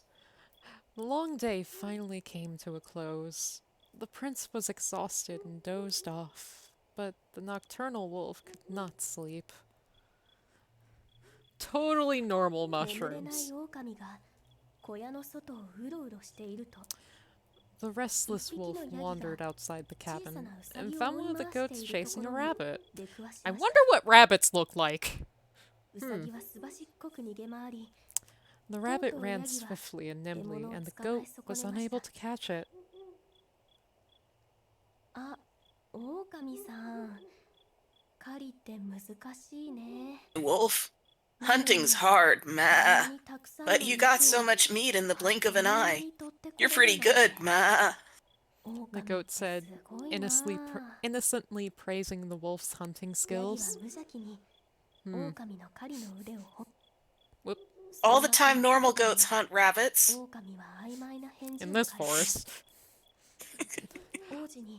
The long day finally came to a close. The prince was exhausted and dozed off, but the nocturnal wolf could not sleep. Totally normal mushrooms. The restless wolf wandered outside the cabin and found one of the goats chasing a rabbit. I wonder what rabbits look like. The rabbit ran swiftly and nimbly, and the goat was unable to catch it. あ、狼さん。狩りって難しいね。 Wolf, hunting's hard, ma. But you got so much meat in the blink of an eye. You're pretty good, ma. The goat said, innocently praising the wolf's hunting skills. Whoop. All the time normal goats hunt rabbits. In this forest.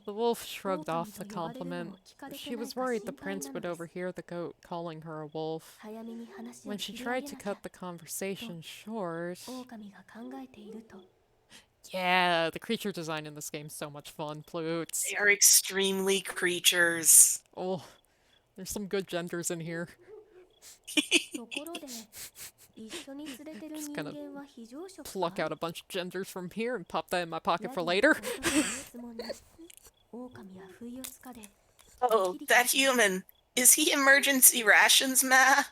The wolf shrugged off the compliment. She was worried the prince would overhear the goat calling her a wolf. When she tried to cut the conversation short... Yeah, the creature design in this game's so much fun, Plutes. They are extremely creatures. Oh, there's some good genders in here. Just gonna pluck out a bunch of genders from here and pop that in my pocket for later. Oh, that human. Is he emergency rations, ma?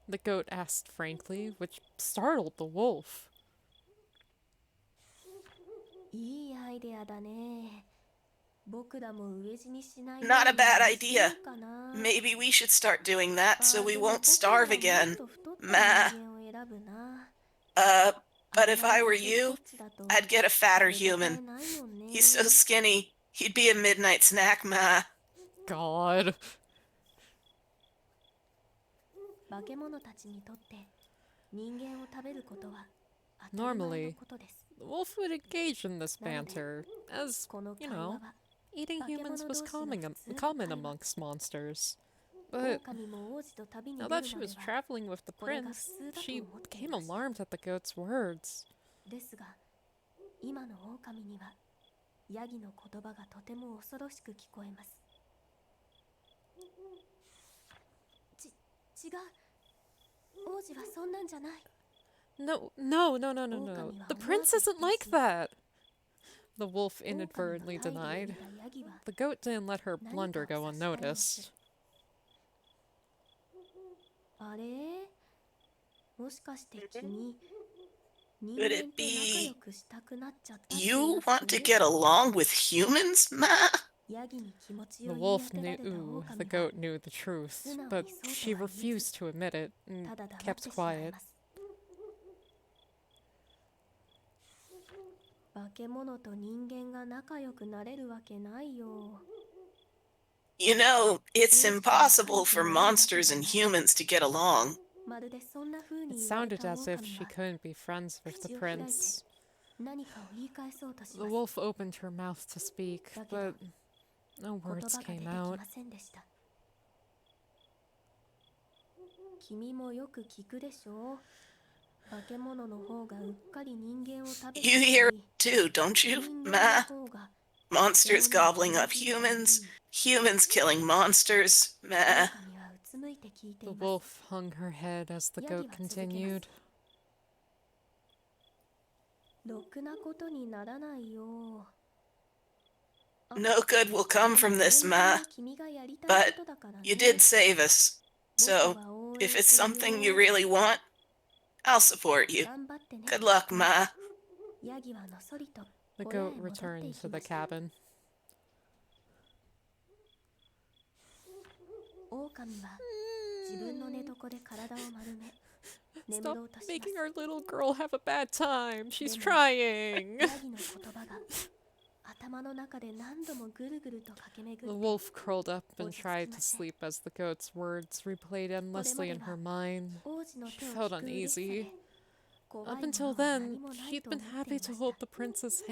The goat asked frankly, which startled the wolf. Not a bad idea. Maybe we should start doing that so we won't starve again. Ma. But if I were you, I'd get a fatter human. He's so skinny, he'd be a midnight snack, ma. God. Normally, the wolf would engage in this banter, as, you know, eating humans was common amongst monsters. But now that she was traveling with the prince, she became alarmed at the goat's words. ですが、今の狼にはヤギの言葉がとても恐ろしく聞こえます。違う。王子はそんなんじゃない。No. The prince isn't like that. The wolf inadvertently denied. The goat didn't let her blunder go unnoticed. あれ？もしかして君、 Could it be you want to get along with humans, ma? The wolf knew, the goat knew the truth, but she refused to admit it and kept quiet. 化け物と人間が仲良くなれるわけないよ。You know, it's impossible for monsters and humans to get along. まるでそんな風 It に言われ sounded た as if 狼 she は couldn't be friends with the 口を開いて prince. 何かを言い返そうとし The ます。 wolf opened her mouth to speak, but no 言 words 葉が出て came き out. ませんでした。君もよく聞くでしょう。化け物の方がうっかり人間を食べて You し hear まい too, don't you, 人間 Ma? の方が Monsters gobbling up humans, humans killing monsters, meh. 狼はうつむいて聞いて The います。 wolf hung her head as the goat continued. ろくなことにならないよ。 No good will come from this, Ma. 君がやりた But いことだからね。 you did save us. So, if it's something you really want, I'll support you. 頑張ってね。 Good luck, Ma. ヤギはのそりと The 小屋へ goat 戻ってい returned き to ま the した。 cabin. 狼は自分の寝床で体を丸め 眠 Stop ろうとします。 making our little girl have a bad time. She's Demo. trying. ヤギの言葉が頭の中で何度もぐるぐると駆け巡 The って wolf curled up and Voices tried to came sleep as the goat's words replayed endlessly in her mind. 王子の She 手を felt 引く嬉しさ uneasy. で怖い Up もの until は then, 何もない she'd と been 思ってい happy ま to した hold the prince's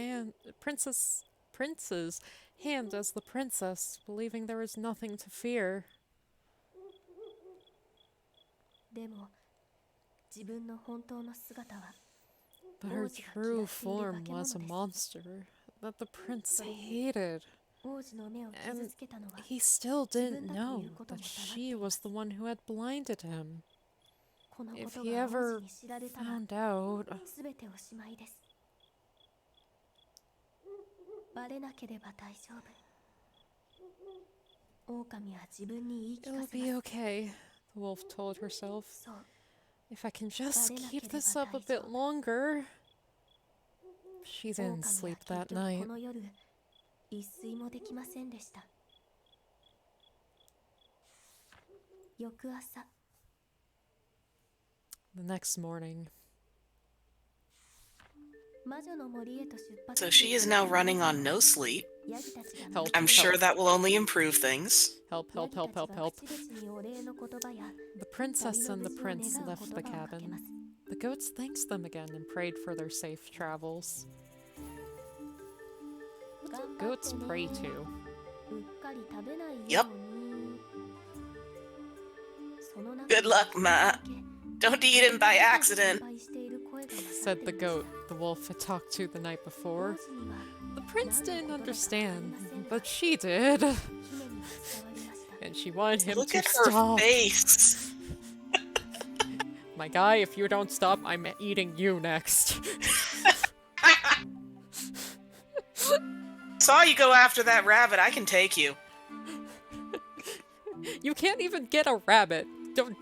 hand as the princess, believing there was nothing to fear. でも自分の本当の姿は But her 王子が true 嫌っている form 化け物 was a です。 monster that the prince それに hated. 王子の目を傷つけたのは He still didn't 自分だと know いうことも that 黙って she いま was す。 the one who had blinded him. このこ If と he が王 ever 子に知られたら found out, すべておしまいです。バレなければ大丈夫。狼は自分に言い聞 it'll かせ be ます。 okay, the wolf told herself. そう、 If I can just Barena keep this up a quedaba bit longer. She 狼 didn't は sleep 結 that 局 night. この夜、一睡もできませんでした。翌朝、 The next morning, 魔女の森へと出発 So she is now running on no sleep. ヤギたちが Help. I'm sure that will only improve things. help, ヤ help, ギた help, ちは help, help. 口々にお礼の言葉や The princess 旅 and の the 無事を prince 願う left the 言葉をかけま cabin. す。 The goats thanked them again and prayed for their safe travels. 頑張って Goats ね pray too. うっかり食べないように。 Yup. その中 Good luck, Ma. Don't eat him by accident. Said the goat the wolf had talked to the night before. The prince didn't understand, but she did. And she wanted him Look to at her stop. face. My guy, if you don't stop, I'm eating you next. Saw you go after that rabbit. I can take you. You can't even get a rabbit. Don't.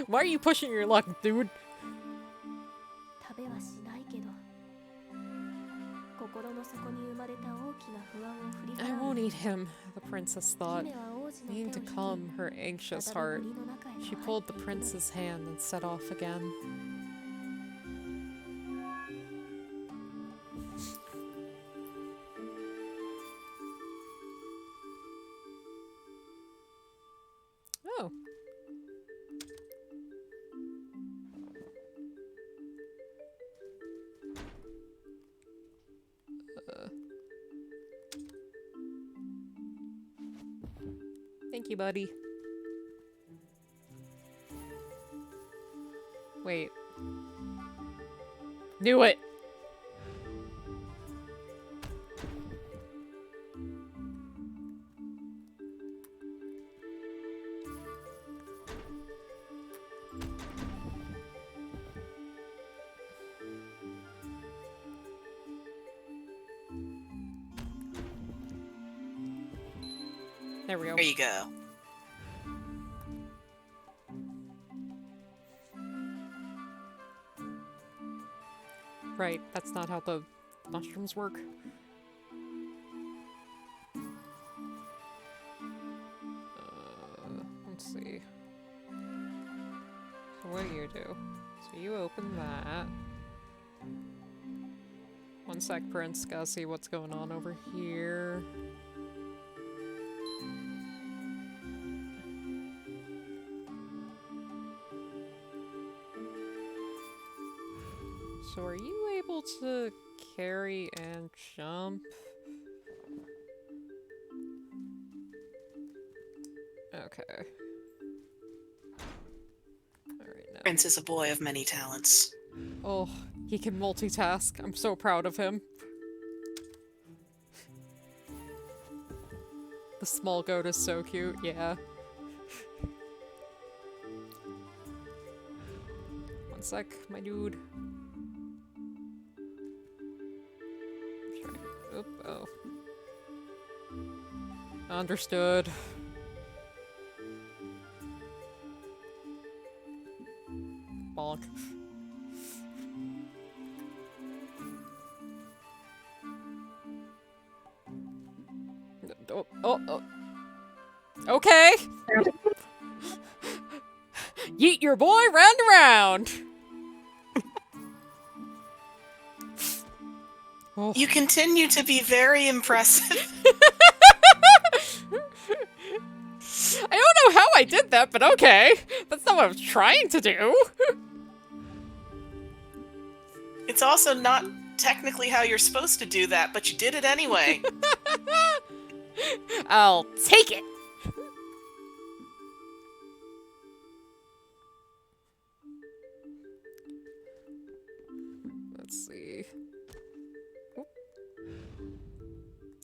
Why are you pushing your luck, dude? 食べはしないけど、心の底に生まれた大きな不安を振り I 払う won't eat him, the princess thought. 姫は王子の Needing 手 to を引 calm き her anxious 再び heart, 森の中へと she 入っ pulled て the いくのです。 prince's hand and set off again. Oh. Thank you, buddy. Wait. Knew it! There we go. There you go. Right, that's not how the mushrooms work. Let's see. So what do? So you open that. One sec, Prince. Gotta see what's going on over here. So are you able to carry and jump? Okay. Alright, now. Prince is a boy of many talents. Oh, he can multitask. I'm so proud of him. The small goat is so cute, yeah. One sec, my dude. Oop, oh. Understood. Bonk. Oh. Okay. Yeet your boy round and round. Oh. You continue to be very impressive. I don't know how I did that, but okay. That's not what I was trying to do. It's also not technically how you're supposed to do that, but you did it anyway. I'll take it. Let's see.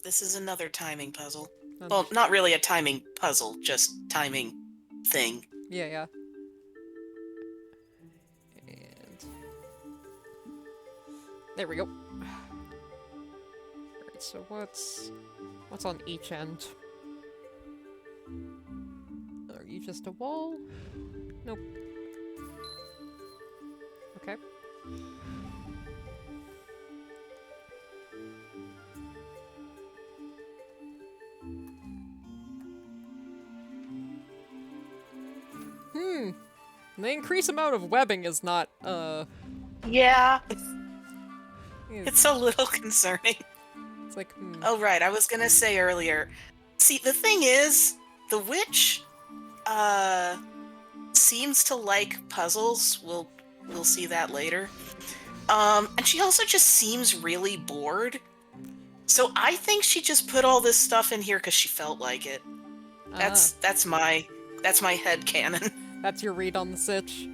This is another timing puzzle. Um, Well, not really a timing puzzle, just timing thing. Yeah. And there we go. Alright, so what's on each end? Are you just a wall? Nope. Okay. The increased amount of webbing is not, Yeah, it's it's a little concerning. like, Oh, right, I was gonna say earlier. See, the thing is, the witch, seems to like puzzles. We'll see that later. And she also just seems really bored. So I think she just put all this stuff in here because she felt like it. That's my head canon. That's your read on the sitch.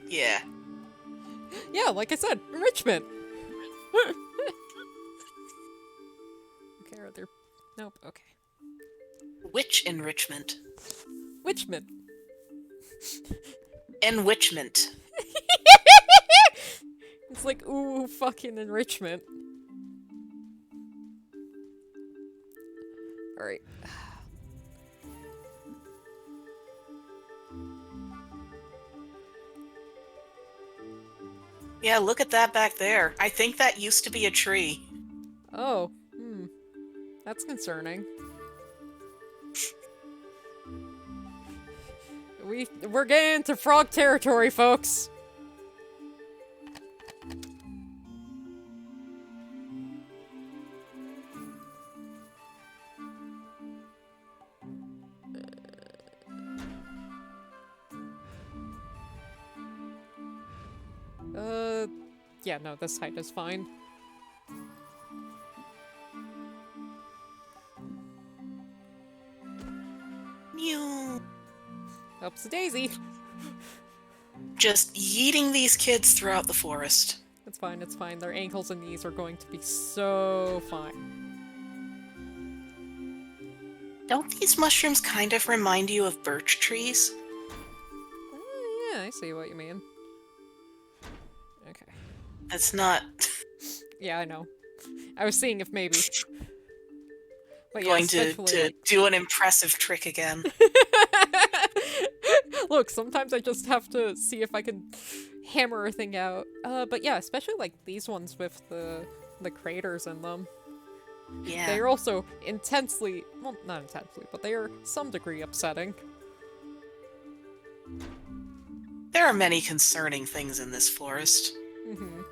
Yeah. Yeah, like I said, enrichment. Okay, are there... Nope, okay. Witch enrichment. Witchment. Enwitchment. It's like, ooh, fucking enrichment. Alright. Yeah, look at that back there. I think that used to be a tree. Oh, that's concerning. We're getting into frog territory, folks. Yeah, no, this height is fine. Mew. Helps a daisy. Just yeeting these kids throughout the forest. It's fine, it's fine. Their ankles and knees are going to be so fine. Don't these mushrooms kind of remind you of birch trees? Yeah, I see what you mean. Okay. That's not Yeah, I know. I was seeing if maybe. But yeah, going to especially, like... do an impressive trick again. Look, sometimes I just have to see if I can hammer a thing out. But yeah, especially like these ones with the craters in them. Yeah. They are also intensely, well, not intensely, but they are some degree upsetting. There are many concerning things in this forest. Mm-hmm.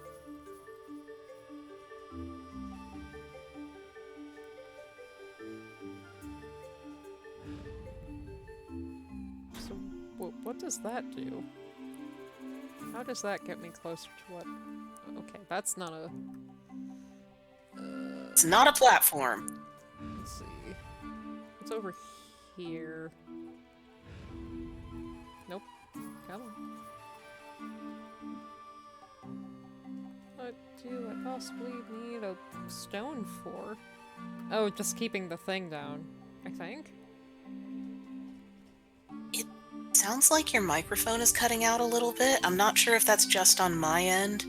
So, what does that do? how does that get me closer to what? Okay, that's not a... It's not a platform. Let's see. It's over here. Nope. Come on. What do I possibly need a stone for? Oh, just keeping the thing down, I think. Sounds like your microphone is cutting out a little bit. I'm not sure if that's just on my end.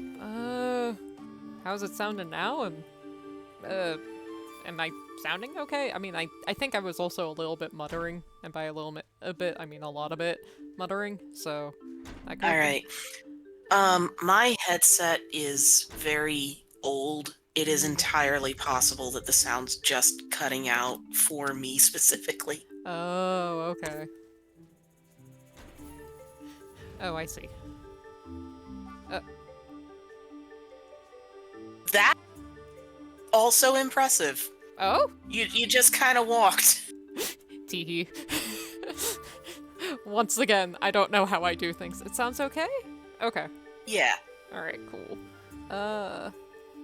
How's it sounding now? Am I sounding okay? I mean, I think I was also a little bit muttering, and by a bit, I mean a lot of it muttering, so... Alright. My headset is very old. It is entirely possible that the sound's just cutting out for me specifically. Oh, okay. Oh, I see. That also impressive. Oh? You just kind of walked. Teehee. Once again, I don't know how I do things. It sounds okay? Okay. Yeah. Alright, cool.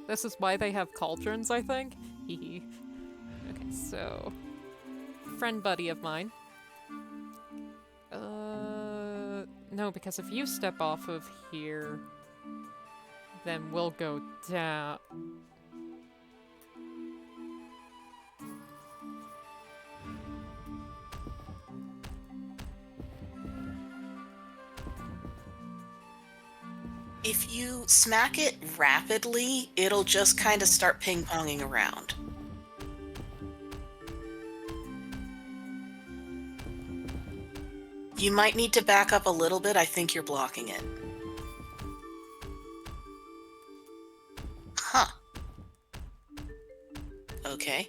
This is why they have cauldrons, I think? Hehe. Okay, so... Friend buddy of mine. No, because if you step off of here, then we'll go down. If you smack it rapidly, it'll just kind of start ping-ponging around. You might need to back up a little bit. I think you're blocking it. Huh. Okay.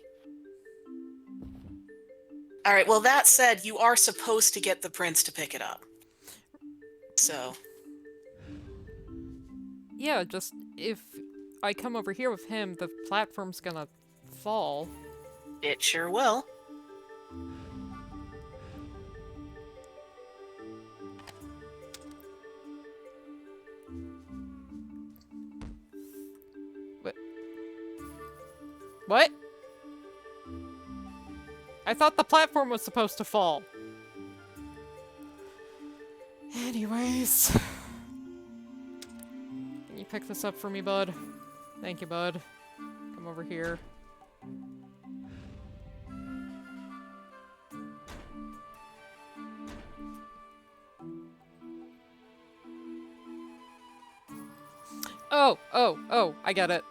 Alright, well that said, you are supposed to get the prince to pick it up. So... Yeah, just if I come over here with him, the platform's gonna fall. It sure will. What? I thought the platform was supposed to fall. Anyways. Can you pick this up for me, bud? Thank you, bud. Come over here. Oh, I get it.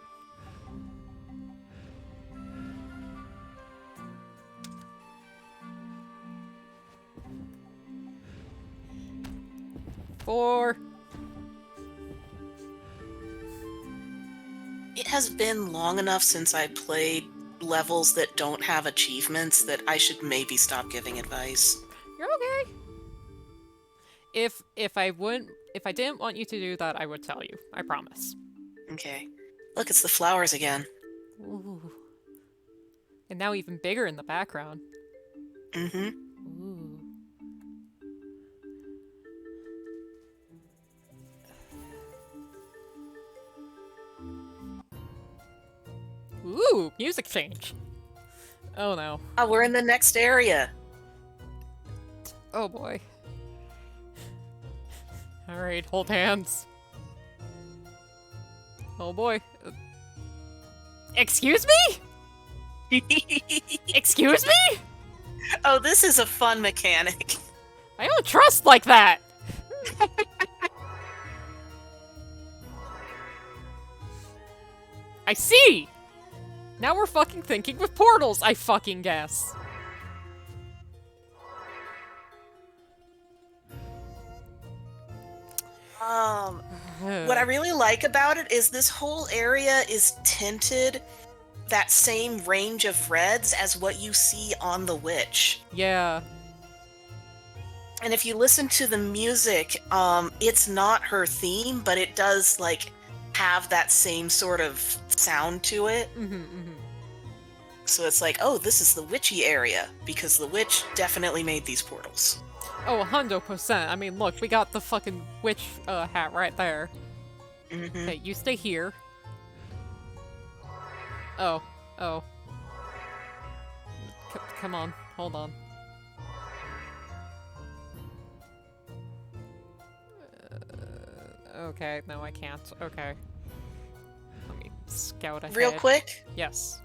It has been long enough since I played levels that don't have achievements that I should maybe stop giving advice. You're okay. If I didn't want you to do that, I would tell you. I promise. Okay. Look, it's the flowers again. Ooh. And now even bigger in the background. Mm-hmm. Ooh, music change. Oh no. Oh, we're in the next area. Oh boy. Alright, hold hands. Oh boy. Excuse me? Excuse me? Oh, this is a fun mechanic. I don't trust like that! I see! Now we're fucking thinking with portals, I fucking guess. What I really like about it is this whole area is tinted that same range of reds as what you see on The Witch. Yeah. And if you listen to the music, it's not her theme, but it does, like, have that same sort of sound to it. So it's like, oh, this is the witchy area, because the witch definitely made these portals. Oh, 100%. I mean, look, we got the fucking witch hat right there. Mm-hmm. Okay, you stay here. Oh, oh. Come on, hold on. Okay, no, I can't. Okay. Let me scout ahead. Real quick, Yes.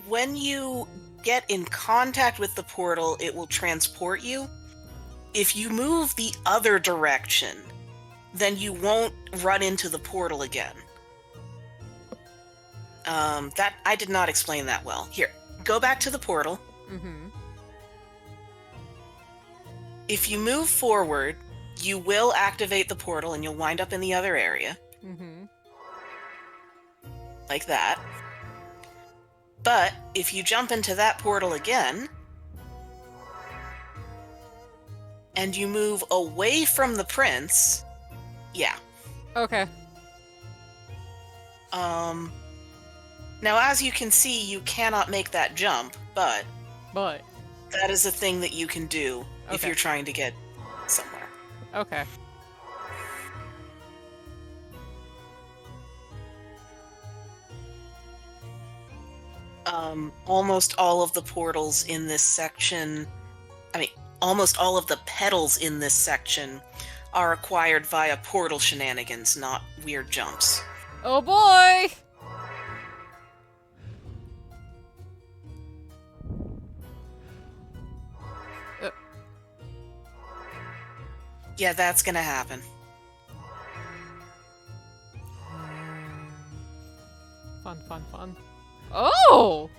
when you get in contact with the portal, it will transport you. If you move the other direction, then you won't run into the portal again. That I did not explain that well. Here, go back to the portal. Mm-hmm. If you move forward, you will activate the portal and you'll wind up in the other area. Mm-hmm. Like that. But if you jump into that portal again, and you move away from the prince, yeah. Okay. Now as you can see, you cannot make that jump, but But, that is a thing that you can do if Okay. you're trying to get somewhere. okay. Almost all of the portals in this section, almost all of the petals in this section are acquired via portal shenanigans, not weird jumps. Oh boy! Yeah, that's gonna happen. Fun. Oh!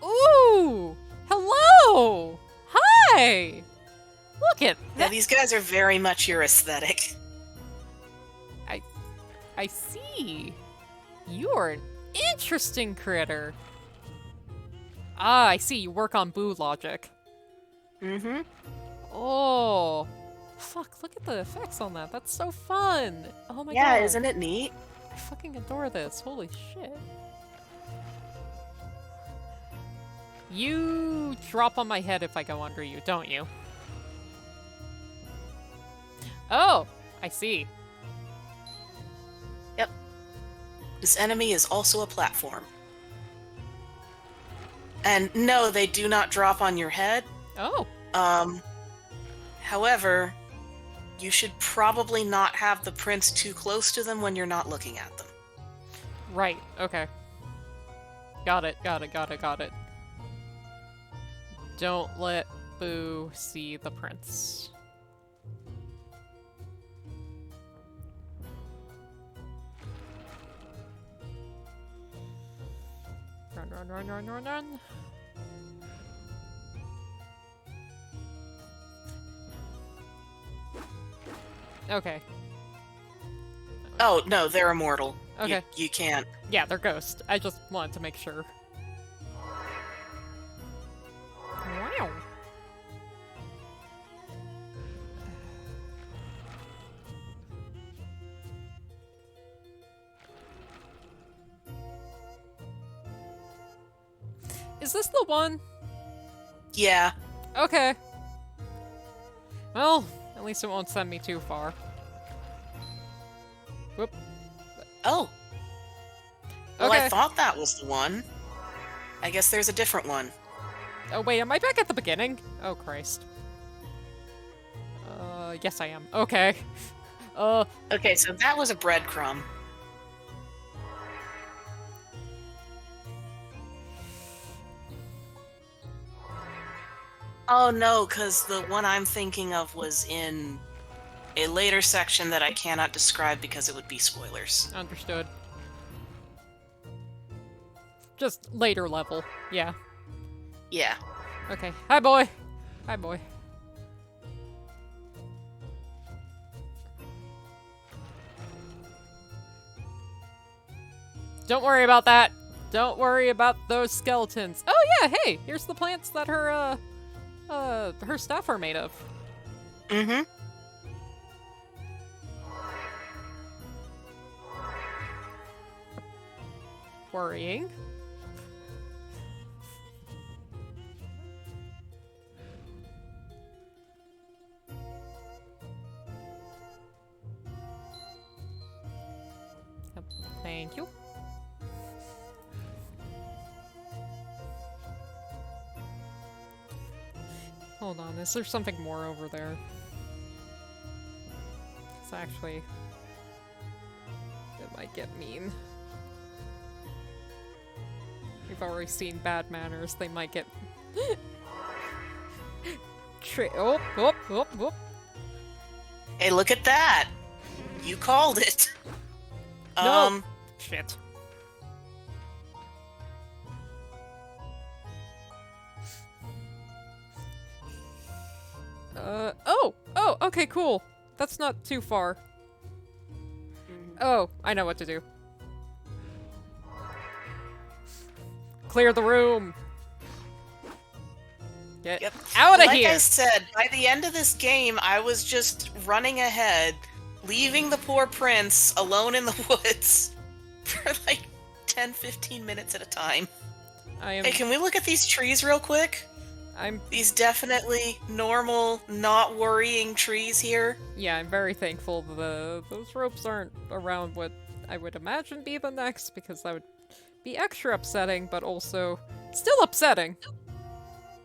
Ooh! Hello! Hi! Look at Yeah, that! these guys are very much your aesthetic. I see. You are an interesting critter. Ah, I see. You work on boo logic. Mm-hmm. Oh. Fuck, look at the effects on that. That's so fun. Oh my god. Yeah, isn't it neat? I fucking adore this. Holy shit. You drop on my head if I go under you, don't you? Oh, I see. Yep. This enemy is also a platform. And no, they do not drop on your head. Oh, However, you should probably not have the prince too close to them when you're not looking at them. right. Okay. Got it. Don't let Boo see the prince. Run. Okay. Oh, no, they're immortal. Okay. You can't. Yeah, they're ghosts. I just wanted to make sure. Wow. Is this the one? Yeah. Okay. Well, at least it won't send me too far. Whoop. Oh. Well, Okay. I thought that was the one. I guess there's a different one. Oh wait, am I back at the beginning? Oh Christ. Yes I am. Okay. Okay, so that was a breadcrumb. Oh no, because the one I'm thinking of was in a later section that I cannot describe because it would be spoilers. Understood. Just later level. Yeah. Yeah. Okay. Hi boy. Hi boy. Don't worry about that. Don't worry about those skeletons. Oh yeah, hey, here's the plants that her staff are made of. Mm-hmm. Worrying. Thank you. Hold on, is there something more over there? It's actually... It might get mean. We've already seen bad manners, they might get... Oh, oh, oh, oh. Hey, look at that! You called it. No. Shit. Oh, okay, cool. That's not too far. Oh, I know what to do. Clear the room. Get out of Like here. I said, by the end of this game, I was just running ahead, leaving the poor prince alone in the woods for like 10-15 minutes at a time. Hey, can we look at these trees real quick? These definitely normal, not worrying trees here. Yeah, I'm very thankful those ropes aren't around what I would imagine be the next, because that would be extra upsetting, but also still upsetting.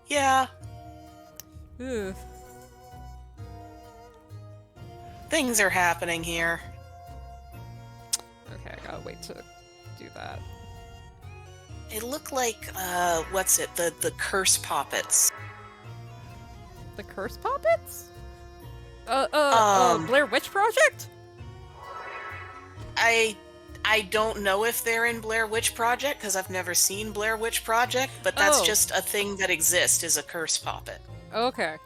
Yeah. Ugh. Things are happening here. Okay, I gotta wait to do that. They look like, what's it? The curse poppets. The Curse Puppets? Um, Blair Witch Project? I don't know if they're in Blair Witch Project, because I've never seen Blair Witch Project, but that's Oh. just a thing that exists, is a curse poppet. Okay.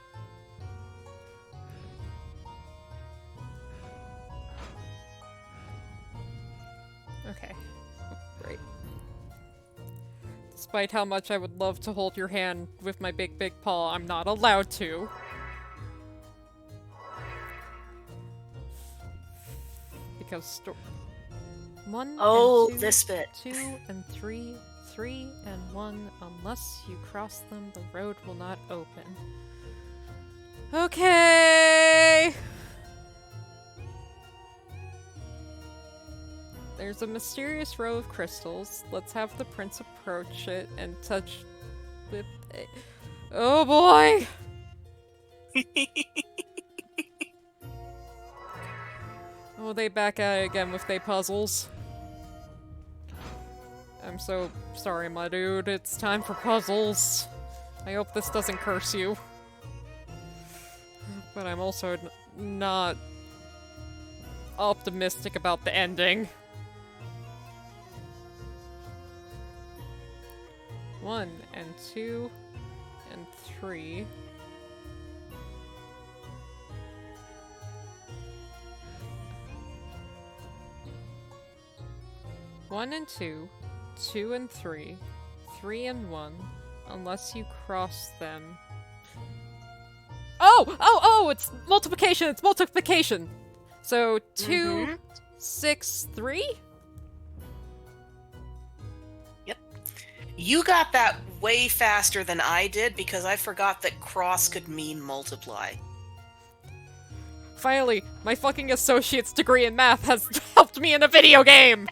Okay. Great. Despite how much I would love to hold your hand with my big, big paw, I'm not allowed to. Because one Oh, and two, this bit. 2 and 3, 3 and 1. Unless you cross them, the road will not open. Okay! There's a mysterious row of crystals. Let's have the prince approach it and touch with it. Oh boy! Oh, they back at it again with they puzzles. I'm so sorry, my dude. It's time for puzzles. I hope this doesn't curse you. But I'm also not optimistic about the ending. 1 and 2 and 3. One and 2, 2 and 3, 3 and 1, unless you cross them. Oh! It's multiplication! It's multiplication! So 2, 6, 3? Yep. You got that way faster than I did because I forgot that cross could mean multiply. Finally, my fucking associate's degree in math has helped me in a video game!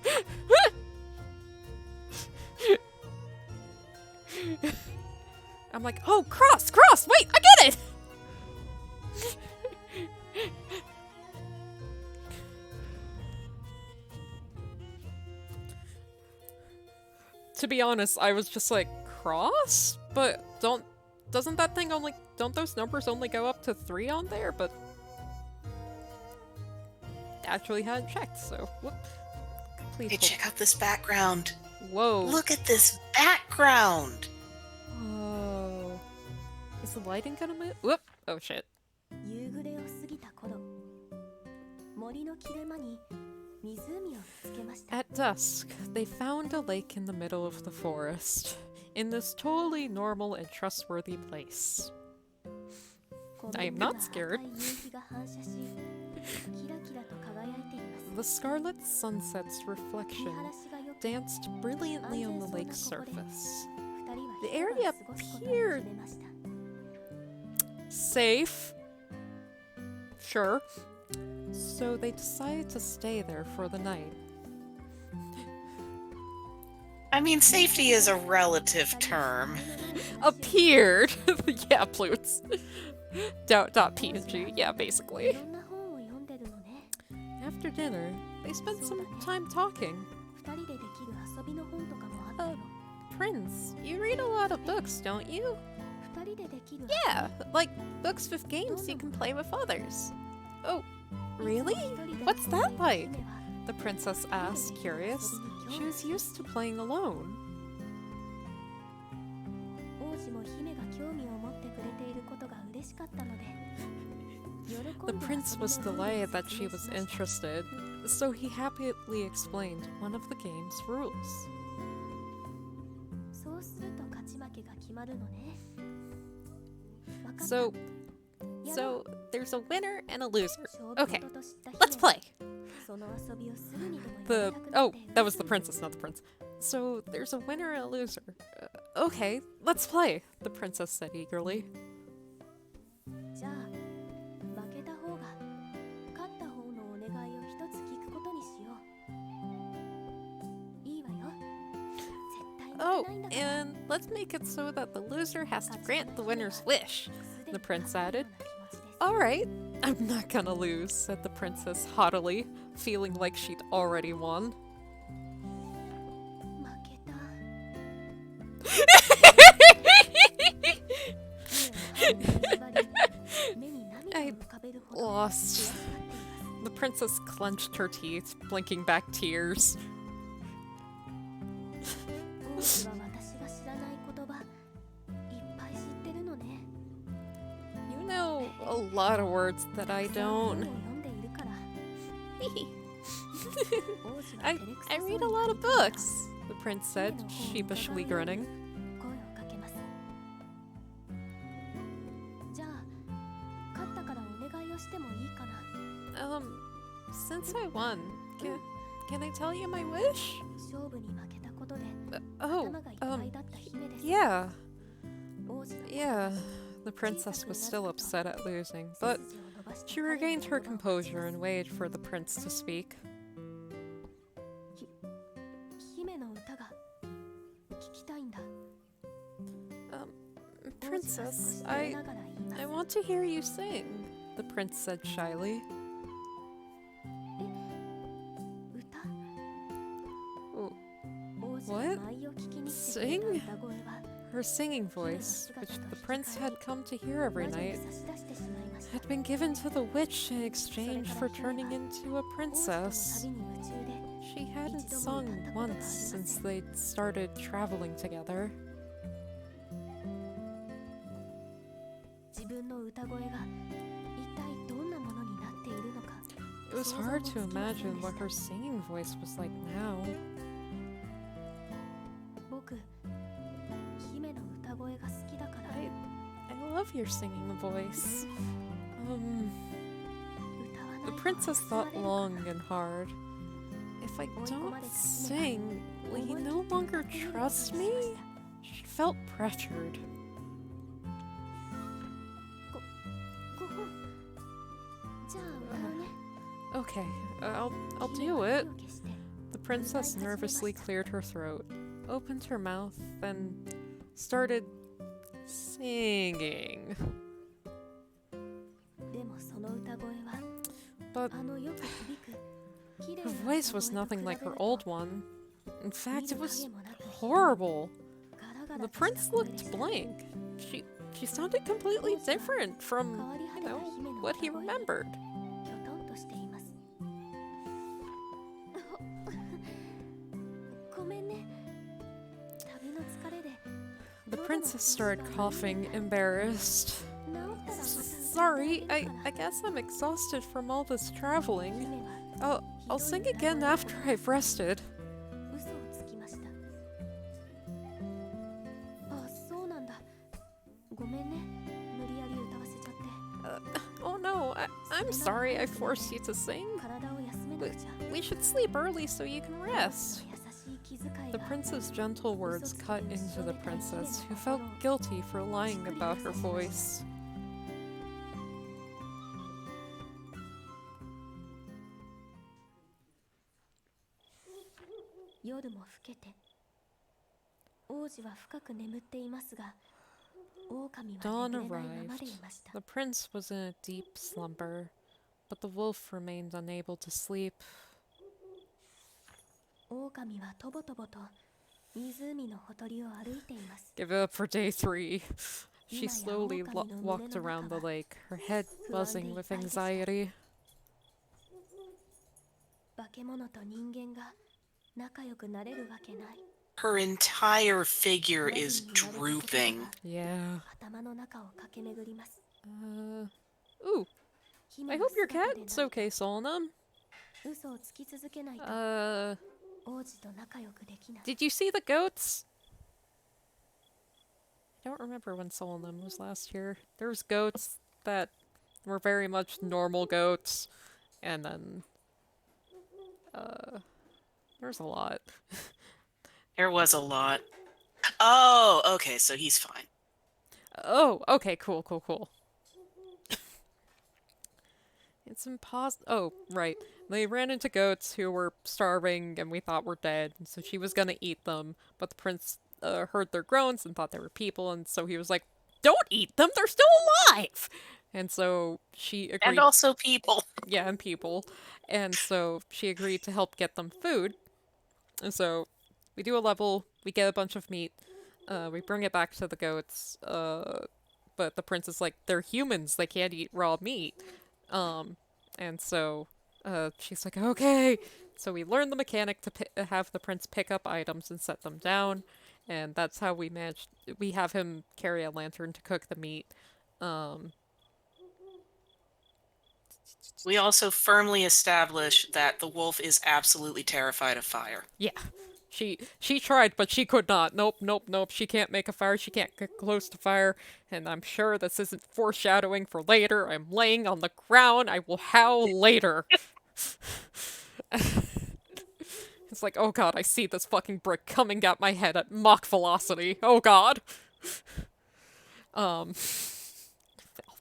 I'm like, oh, cross! Wait, I get it! To be honest, I was just like, cross? But doesn't that thing only, don't those numbers only go up to 3 on there? But actually hadn't checked, so whoop. Please Hey, hold. check out this background. Whoa. Look at this background. Whoa. Is the lighting gonna move? Whoop. Oh shit. 夕暮れを過ぎた頃、森の切れ間に湖を見つけました。 At dusk, they found a lake in the middle of the forest, in this totally normal and trustworthy place. I am not scared. 赤い夕日が反射し、キラキラと輝いています。 The scarlet sunset's 見 reflection 晴らしが良く、 danced brilliantly on the 安全 lake's そうなここで、 surface. 二人は The 一晩 area 過ごすことに appeared 決めました。 Safe. Sure. So they decided to stay there for the night. I mean, safety is a relative term. Appeared. Yeah, Plutes. .png. Yeah, basically. いろんな本を読んでるのね。 After dinner, they spent some time talking. 二人でできる遊びの本とかもあったよ。 Prince, you read a lot of books, don't you? 二人でできる Yeah, like books with games you can play with others. Oh, really? What's that like? The princess asked, curious. She was used to playing alone. 王子も姫が興味を持ってくれていることが嬉しかったので。 The prince was delighted that she was interested, so he happily explained one of the game's rules. そうすると勝ち負けが決まるのね。わかった。 So there's a winner and a loser. 勝負 Okay, 事と知った姫 let's play. その遊びをすぐにでもや The りたくな oh, って that was the princess, not the prince. So there's a winner and a loser. Okay, let's play. The princess said eagerly. じゃあ負けた方が勝った方のお願いを一つ聞くことにしよう。いいわよ。絶対 Oh, 負けないんだから and let's make it so that the loser has to grant the winner's wish. The prince added. All right, I'm not gonna lose, said the princess haughtily, feeling like she'd already won. 負けた。目に涙を浮かべるほど Lost. The princess clenched her teeth, blinking back tears. 王子は私が知らない言葉いっぱい知ってるのね。 You know a lot of words that I たくさん本を don't. 読んでいるから。王子は I 照れくさ I そうに read a lot of 歩いていた books, the prince said, sheepishly grinning. 声をかけます。じゃあ勝ったからお願いをしてもいいかな。 Since I won, can I tell you my wish? 勝負に負けたことで Oh, 頭がいっぱいだった姫です。 yeah, 王子の yeah. The princess was still upset at losing, but she regained her composure and waited for the prince to speak. 姫の歌が聞きたいんだ。 Princess, I want to hear you sing, the prince said shyly. 歌 Oh, 王子 What? が舞を聞きに来てくれた歌声は her singing voice, which the prince had come to hear every 魔女に night, 差し出してしまいました。 had been given to the witch in exchange for turning into a 王子との princess. 旅に夢中で She hadn't sung once since they'd started traveling together. 自分の歌声が一体どんなものになっているのか It was hard to imagine what her singing voice was like now. 僕姫の歌声が好きだから I love your singing voice. 歌わ The ない princess と thought 救われるか long and hard. If I don't sing, will you no longer trust me? She felt pressured. 5本じゃあ歌うね Okay, I'll do it. The princess nervously cleared her throat, opened her mouth, then started singing. でもその歌声は But あのよく響く綺麗 her な voice 歌 was 声と nothing 比べ like る her と old one. In fact, it 見る was 影もなく horrible. ガラガ The ラとした prince 声 looked でした blank. She sounded completely different 変 from わり果てた姫の what he 歌声に remembered. きょとんとしていますごめんね旅の疲れで The princess started coughing, embarrassed. 治ったらまた Sorry, I guess I'm exhausted from all this traveling. 姫は I'll sing again after I've rested. 嘘をつきましたあそうなんだごめんね無理やり歌わせちゃって Oh no, I'm sorry I forced you to sing. 体を休めなくちゃ We should sleep early so you can rest. 優しい気遣い The が prince's gentle words cut into the princess, who felt guilty for lying about her voice. 夜も更けて王子は深く眠っていますが、狼は Dawn 眠れないままでい arrived. ました。 The prince was in a deep slumber, but the wolf remained unable to sleep. 狼はとぼとぼと湖のほとりを歩いています。 Give it up for day 3. She Imaya slowly Okami no walked mune no around the naka wa lake, her head buzzing with fuan de ippai deshita. anxiety. 化け物と人間が仲良くなれるわけない。 Her entire figure is drooping. Yeah. 頭の中を駆け巡ります。 Ooh, 姫 I の hope your 姿で cat's ないと okay, Solnum. 嘘をつき続けないと Uh, 王子と仲良くできない。 did you see the goats? I don't remember when Solnum was last here. There was goats that were very much normal goats, and then, there's a lot. There was a lot. Oh, okay, so he's fine. Oh, okay, cool. It's impossible. Oh, right. They ran into goats who were starving and we thought were dead, and so she was gonna eat them, but the prince heard their groans and thought they were people, and so he was like, "Don't eat them, they're still alive!" And so she agreed. And also people. Yeah, and people. And so she agreed to help get them food. And so we do a level, we get a bunch of meat, we bring it back to the goats, but the prince is like, they're humans, they can't eat raw meat. And so she's like, okay. So we learn the mechanic to have the prince pick up items and set them down, and that's how we managed. We have him carry a lantern to cook the meat. We also firmly establish that the wolf is absolutely terrified of fire. Yeah. She tried, but she could not. Nope. She can't make a fire. She can't get close to fire. And I'm sure this isn't foreshadowing for later. I'm laying on the ground. I will howl later. It's like, oh god, I see this fucking brick coming at my head at Mach velocity. Oh god. I'll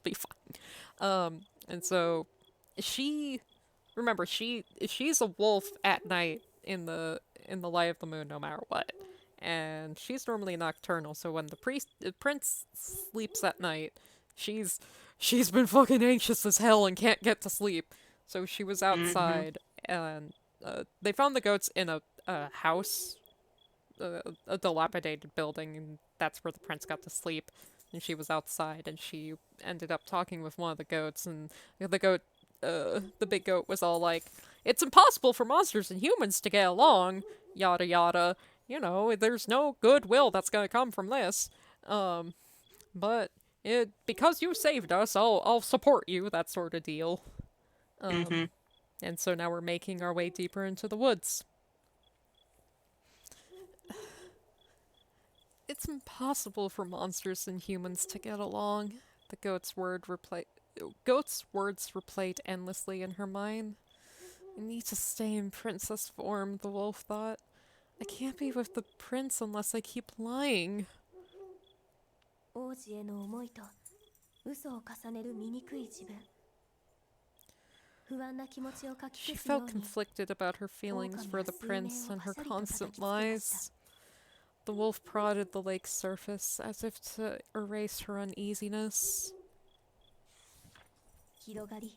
be fine. And so remember, she's a wolf at night in the light of the moon no matter what. And she's normally nocturnal, so when the prince sleeps at night, she's been fucking anxious as hell and can't get to sleep. So she was outside and they found the goats in a house, a dilapidated building, and that's where the prince got to sleep. And she was outside, and she ended up talking with one of the goats, and the big goat was all like, "It's impossible for monsters and humans to get along, yada yada. You know, there's no goodwill that's gonna come from this. But because you saved us, I'll support you, that sort of deal." And so now we're making our way deeper into the woods. It's impossible for monsters and humans to get along. The goat's words replayed endlessly in her mind. I need to stay in princess form, the wolf thought. I can't be with the prince unless I keep lying. 王子への思いと嘘を重ねる醜い自分。不安な気持ちをかき She 消すよう felt に conflicted about her feelings for the prince and her constant lies. The wolf prodded the lake's surface as if to erase her uneasiness. 広がり、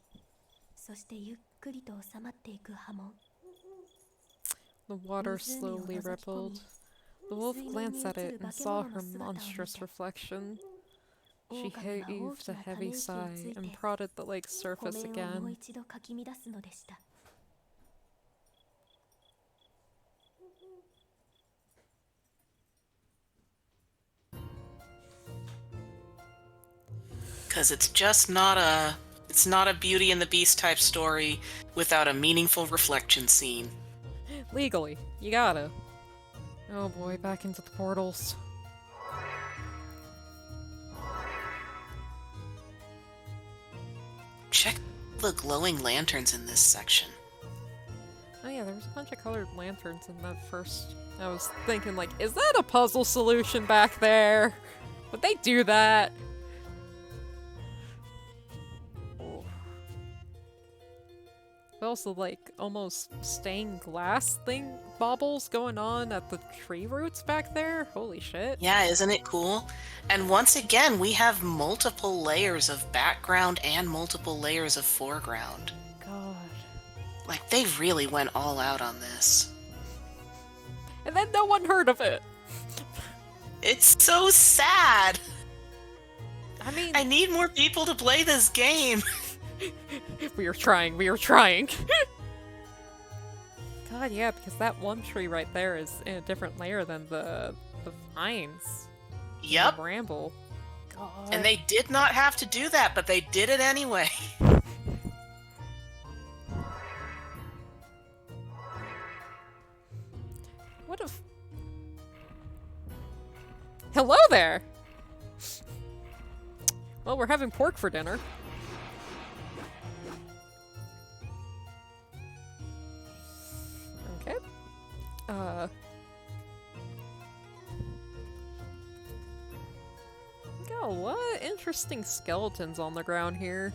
そしてゆっくりと収まっていく波紋。 The water slowly rippled. The wolf glanced at it and saw her monstrous reflection. She heaved a heavy sigh and prodded the lake's surface 湖面をもう again. 一度かき乱すのでした。 Because it's just not a Beauty and the Beast type story without a meaningful reflection scene. Legally, you gotta. Oh boy, back into the portals. Check the glowing lanterns in this section. Oh yeah, there was a bunch of colored lanterns in that first. I was thinking, like, is that a puzzle solution back there? Would they do that? Also, like, almost stained glass thing baubles going on at the tree roots back there. Holy shit. Yeah, isn't it cool? And once again, we have multiple layers of background and multiple layers of foreground. God. Like, they really went all out on this. And then no one heard of it. It's so sad! I mean, I need more people to play this game! we were trying, we were trying. God, yeah, because that one tree right there is in a different layer than the vines. Yep. The bramble. God. And they did not have to do that, but they did it anyway. What if... Hello there! Well, we're having pork for dinner. Okay. Got a lot of interesting skeletons on the ground here.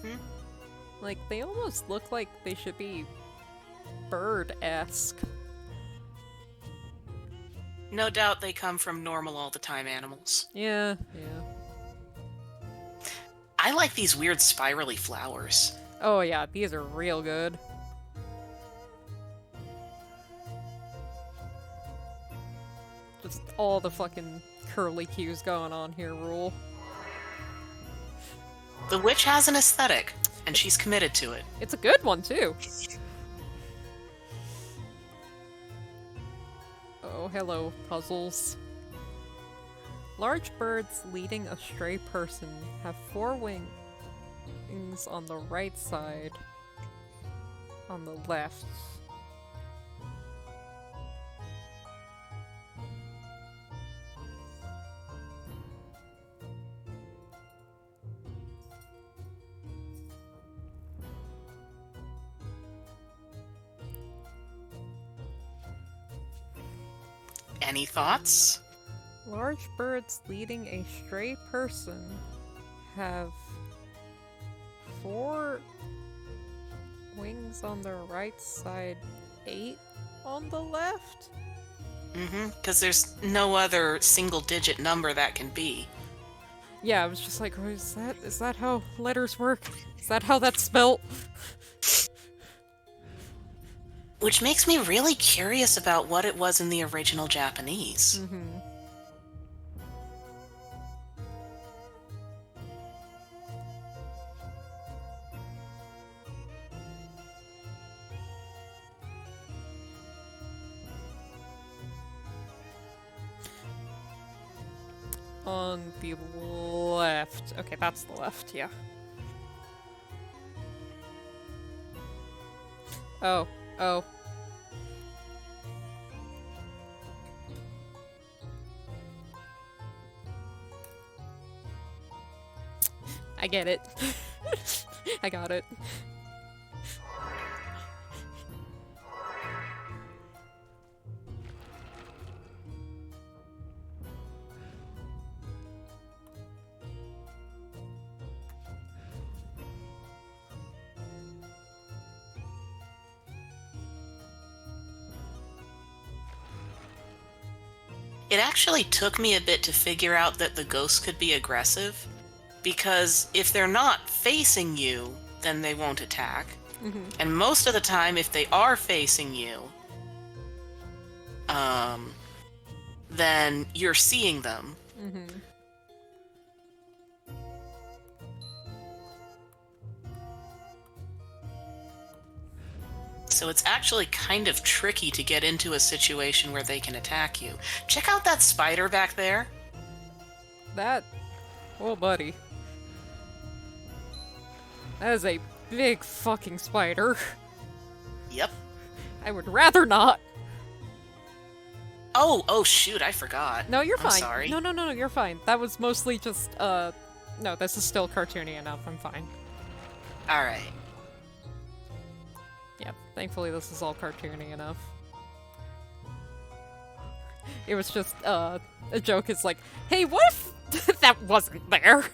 Mhm. Like, they almost look like they should be bird-esque. No doubt they come from normal all the time animals. Yeah, yeah. I like these weird spirally flowers. Oh yeah, these are real good. Just all the fucking curly cues going on here, rule. The witch has an aesthetic, and she's committed to it. It's a good one, too. Oh, hello, puzzles. Large birds leading a stray person have 4 wings on the right side, on the left. Any thoughts? Large birds leading a stray person have 4 wings on the right side, 8 on the left? Mm-hmm, because there's no other single-digit number that can be. Yeah, I was just like, oh, is that how letters work? Is that how that's spelt? Which makes me really curious about what it was in the original Japanese. Mm-hmm. On the left. Okay, that's the left, yeah. Oh, oh. I get it. I got it. It actually took me a bit to figure out that the ghosts could be aggressive, because if they're not facing you, then they won't attack. Mm-hmm. And most of the time, if they are facing you, then you're seeing them. Mm-hmm. So it's actually kind of tricky to get into a situation where they can attack you. Check out that spider back there. That... Oh, buddy. That is a big fucking spider. Yep. I would rather not. Oh shoot, I forgot. No, you're I'm fine. sorry. No, you're fine. That was mostly just, no, this is still cartoony enough. I'm fine. Alright. Yeah, thankfully this is all cartoony enough. It was just, a joke is like, hey, what if that wasn't there?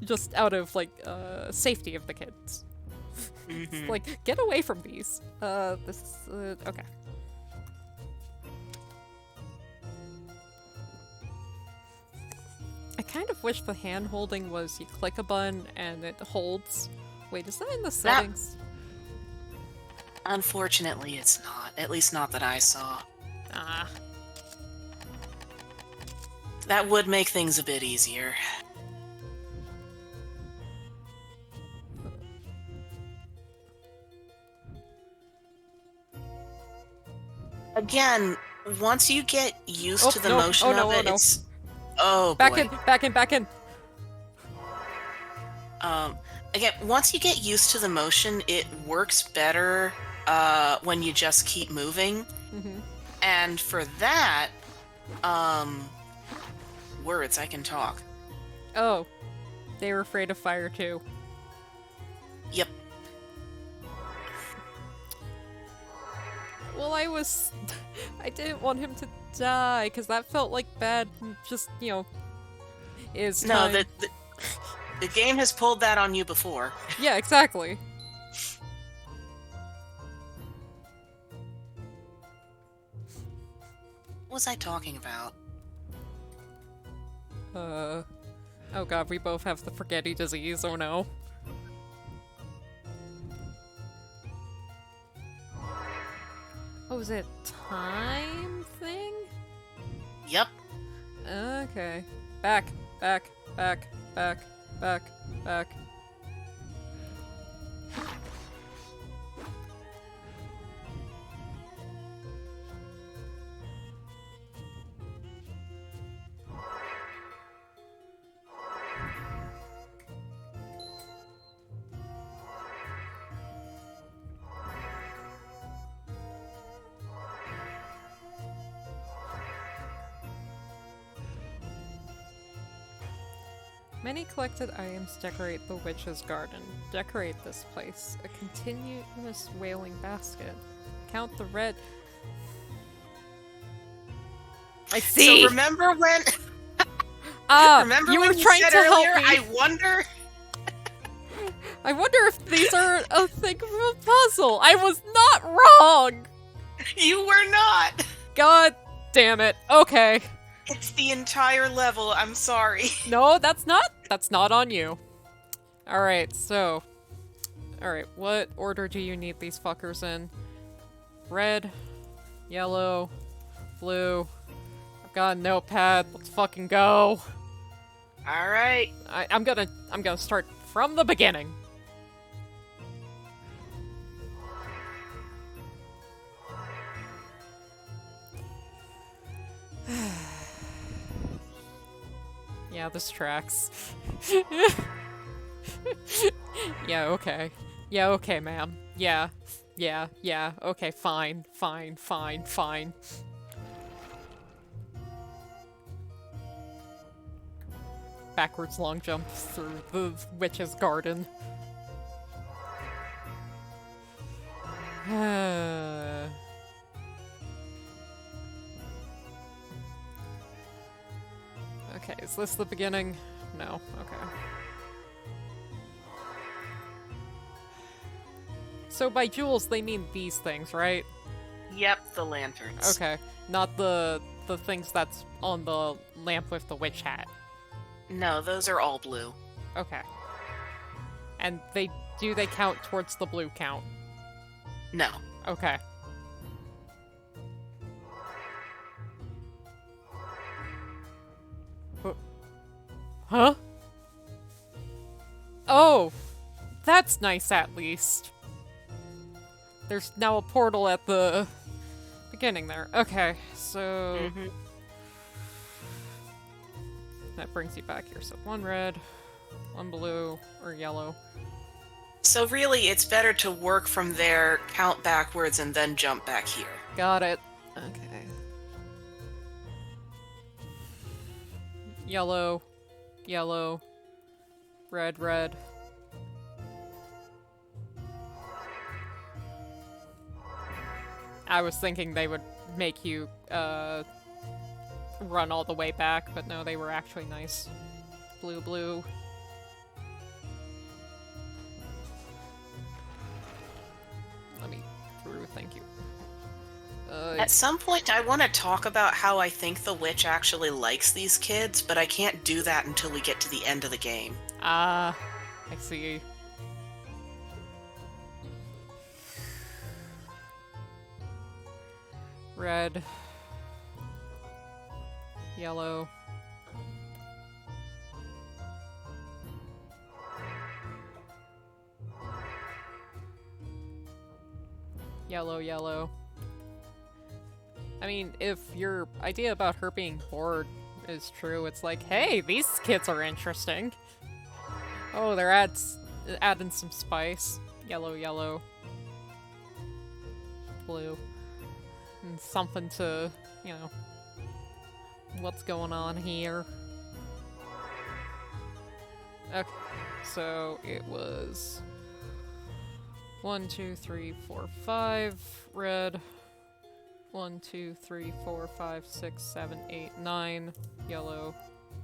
just out of like safety of the kids. Mhm. Like, get away from these. This okay. I kind of wish the hand holding was you click a button and it holds. Wait, is that in the settings? Unfortunately, it's not. At least not that I saw. Ah. That would make things a bit easier. Again, once you get used Oh, to the no. motion Oh, no, of oh, it, no. it's... Oh, Back boy. in, back in, back in. Again, once you get used to the motion, it works better when you just keep moving. Mm-hmm. And for that, words, I can talk. Oh, they were afraid of fire too. Yep. Well, I didn't want him to die, because that felt like bad, just, you know, is No, time. the game has pulled that on you before. Yeah, exactly. What was I talking about? Oh god, we both have the forgetty disease, oh no. Oh, is it time thing? Yep. Okay. Back, back, back, back, back, back. Many collected items decorate the witch's garden. Decorate this place. A continuous wailing basket. Count the red. I see. So remember when? Remember you when were you trying said to earlier? help me. I wonder. I wonder if these are a thing of a puzzle. I was not wrong. You were not. God damn it. Okay. It's the entire level. I'm sorry. No, that's not on you. Alright, so. Alright, what order do you need these fuckers in? Red, yellow, blue. I've got a notepad. Let's fucking go. All right. I'm gonna start from the beginning. Yeah, this tracks. Yeah, okay. Yeah, okay, ma'am. Yeah. Okay, fine. Backwards long jump through the witch's garden. Okay, is this the beginning? No, okay. So by jewels, they mean these things, right? Yep, the lanterns. Okay, not the things that's on the lamp with the witch hat. No, those are all blue. Okay. And they count towards the blue count? No. Okay. Huh? Oh! That's nice, at least. There's now a portal at the beginning there. Okay, so... Mhm. That brings you back here. So 1 red, 1 blue, or yellow. So really, it's better to work from there, count backwards, and then jump back here. Got it. Okay. Yellow, yellow, red, red. I was thinking they would make you run all the way back, but no, they were actually nice. Blue, blue, At some point, I want to talk about how I think the witch actually likes these kids, but I can't do that until we get to the end of the game. I see. Red. Yellow. Yellow, yellow. I mean, if your idea about her being bored is true, it's like, hey, these kids are interesting. Oh, they're adding some spice. Yellow, yellow. Blue. And something to, you know, what's going on here. Okay, so it was 1, 2, 3, 4, 5 red. 1, 2, 3, 4, 5, 6, 7, 8, 9 yellow,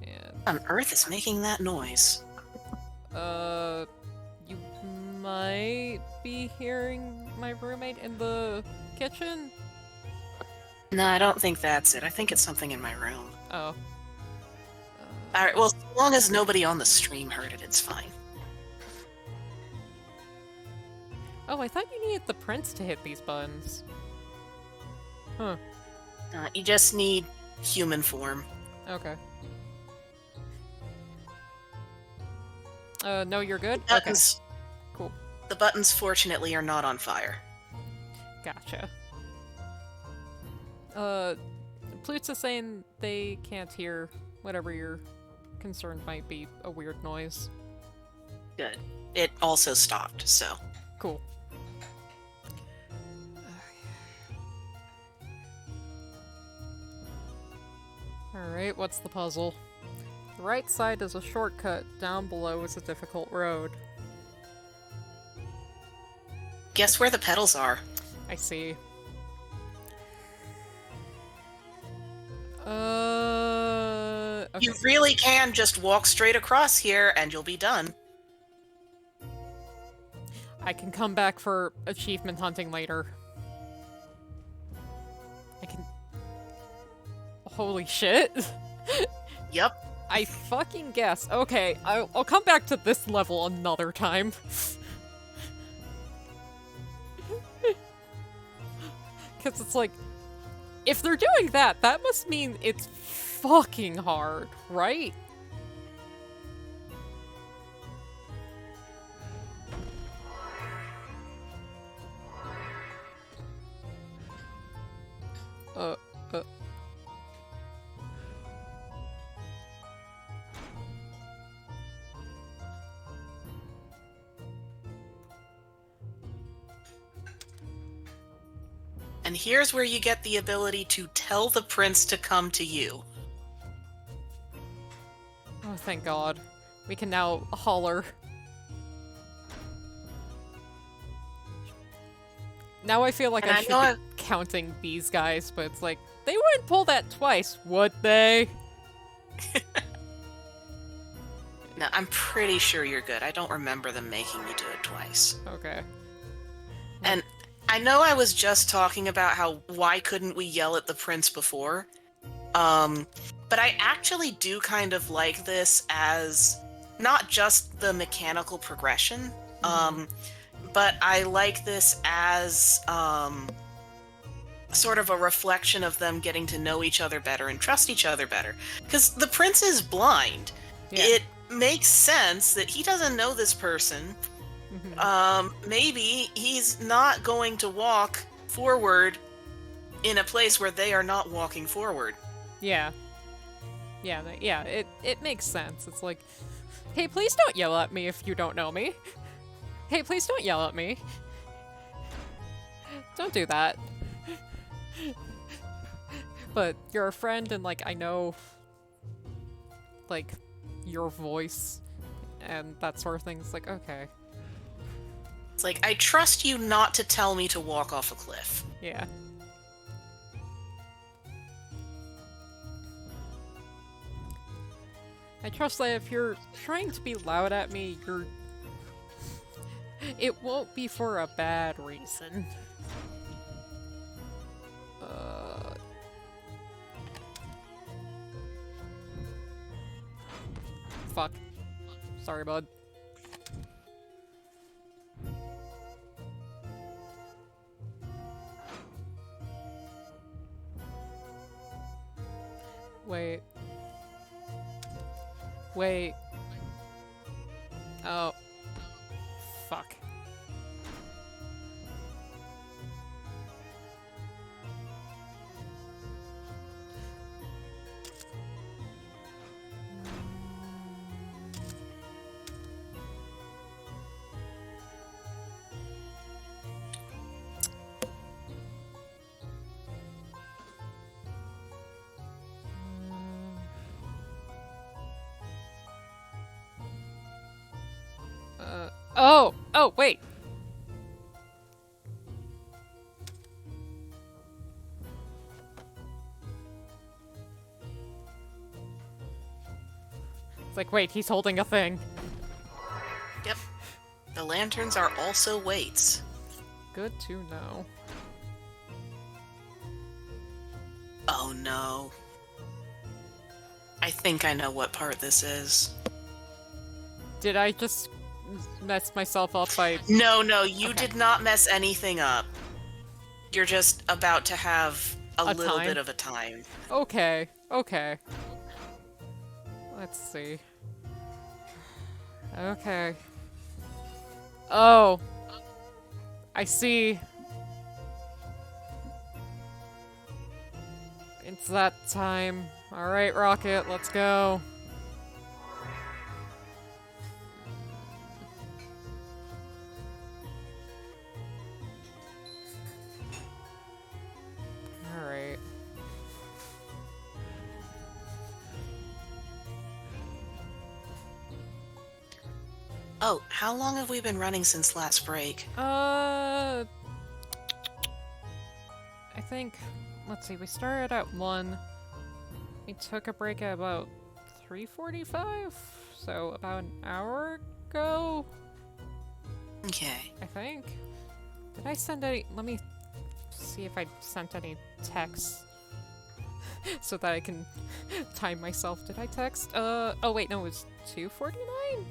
and On Earth is making that noise. you might be hearing my roommate in the kitchen. No, I don't think that's it. I think it's something in my room. Oh. Alright, well, as long as nobody on the stream heard it, it's fine. Oh, I thought you needed the prince to hit these buttons. Huh. You just need human form. Okay. No, you're good? Buttons, Okay. Cool. The buttons, fortunately, are not on fire. Gotcha. Plutz is saying they can't hear whatever you're concerned might be a weird noise. Good. It also stopped, so. Cool. Alright, what's the puzzle? The right side is a shortcut, down below is a difficult road. Guess where the pedals are? I see. Okay. You really can just walk straight across here and you'll be done. I can come back for achievement hunting later. I can... Holy shit. Yep. I fucking guess. Okay, I'll come back to this level another time. Because it's like, if they're doing that, that must mean it's fucking hard, right? Uh. And here's where you get the ability to tell the prince to come to you. Oh, thank God. We can now holler. Now I feel like And I I should know be counting these guys, but it's like, they wouldn't pull that twice, would they? No, I'm pretty sure you're good. I don't remember them making you do it twice. Okay. And I know I was just talking about how why couldn't we yell at the prince before? But I actually do kind of like this as not just the mechanical progression, but I like this as sort of a reflection of them getting to know each other better and trust each other better. Because the prince is blind. Yeah. It makes sense that he doesn't know this person. Maybe he's not going to walk forward in a place where they are not walking forward. Yeah. Yeah, it makes sense. It's like, hey, please don't yell at me if you don't know me. Hey, please don't yell at me. Don't do that. But you're a friend and, like, I know, like, your voice and that sort of thing. It's like, okay. It's like, I trust you not to tell me to walk off a cliff. Yeah. I trust that if you're trying to be loud at me, it won't be for a bad reason. Fuck. Sorry, bud. Wait. Wait. Oh. Fuck. Oh! Oh, wait! It's like, wait, he's holding a thing. Yep. The lanterns are also weights. Good to know. Oh no. I think I know what part this is. Did I just mess myself up by... No, you Okay. did not mess anything up. You're just about to have a little time? bit of a time. Okay, okay. Let's see. Okay. Oh. I see. It's that time. Alright, Rocket, let's go. Alright. Oh, how long have we been running since last break? I think, let's see, we started at 1. We took a break at about 3:45, so about an hour ago, Okay. I think. Did I send any, let me see if I sent any texts so that I can time myself. Did I text? Oh wait, no, it was 2:49?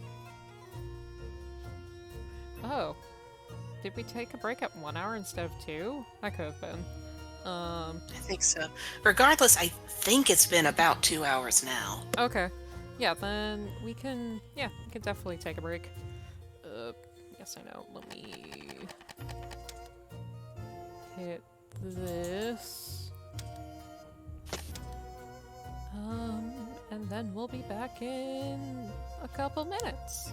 Oh. Did we take a break at 1 hour instead of 2? That could have been. I think so. Regardless, I think it's been about 2 hours now. Okay. Yeah, then we can definitely take a break. Yes, I know. Let me hit this. And then we'll be back in a couple minutes.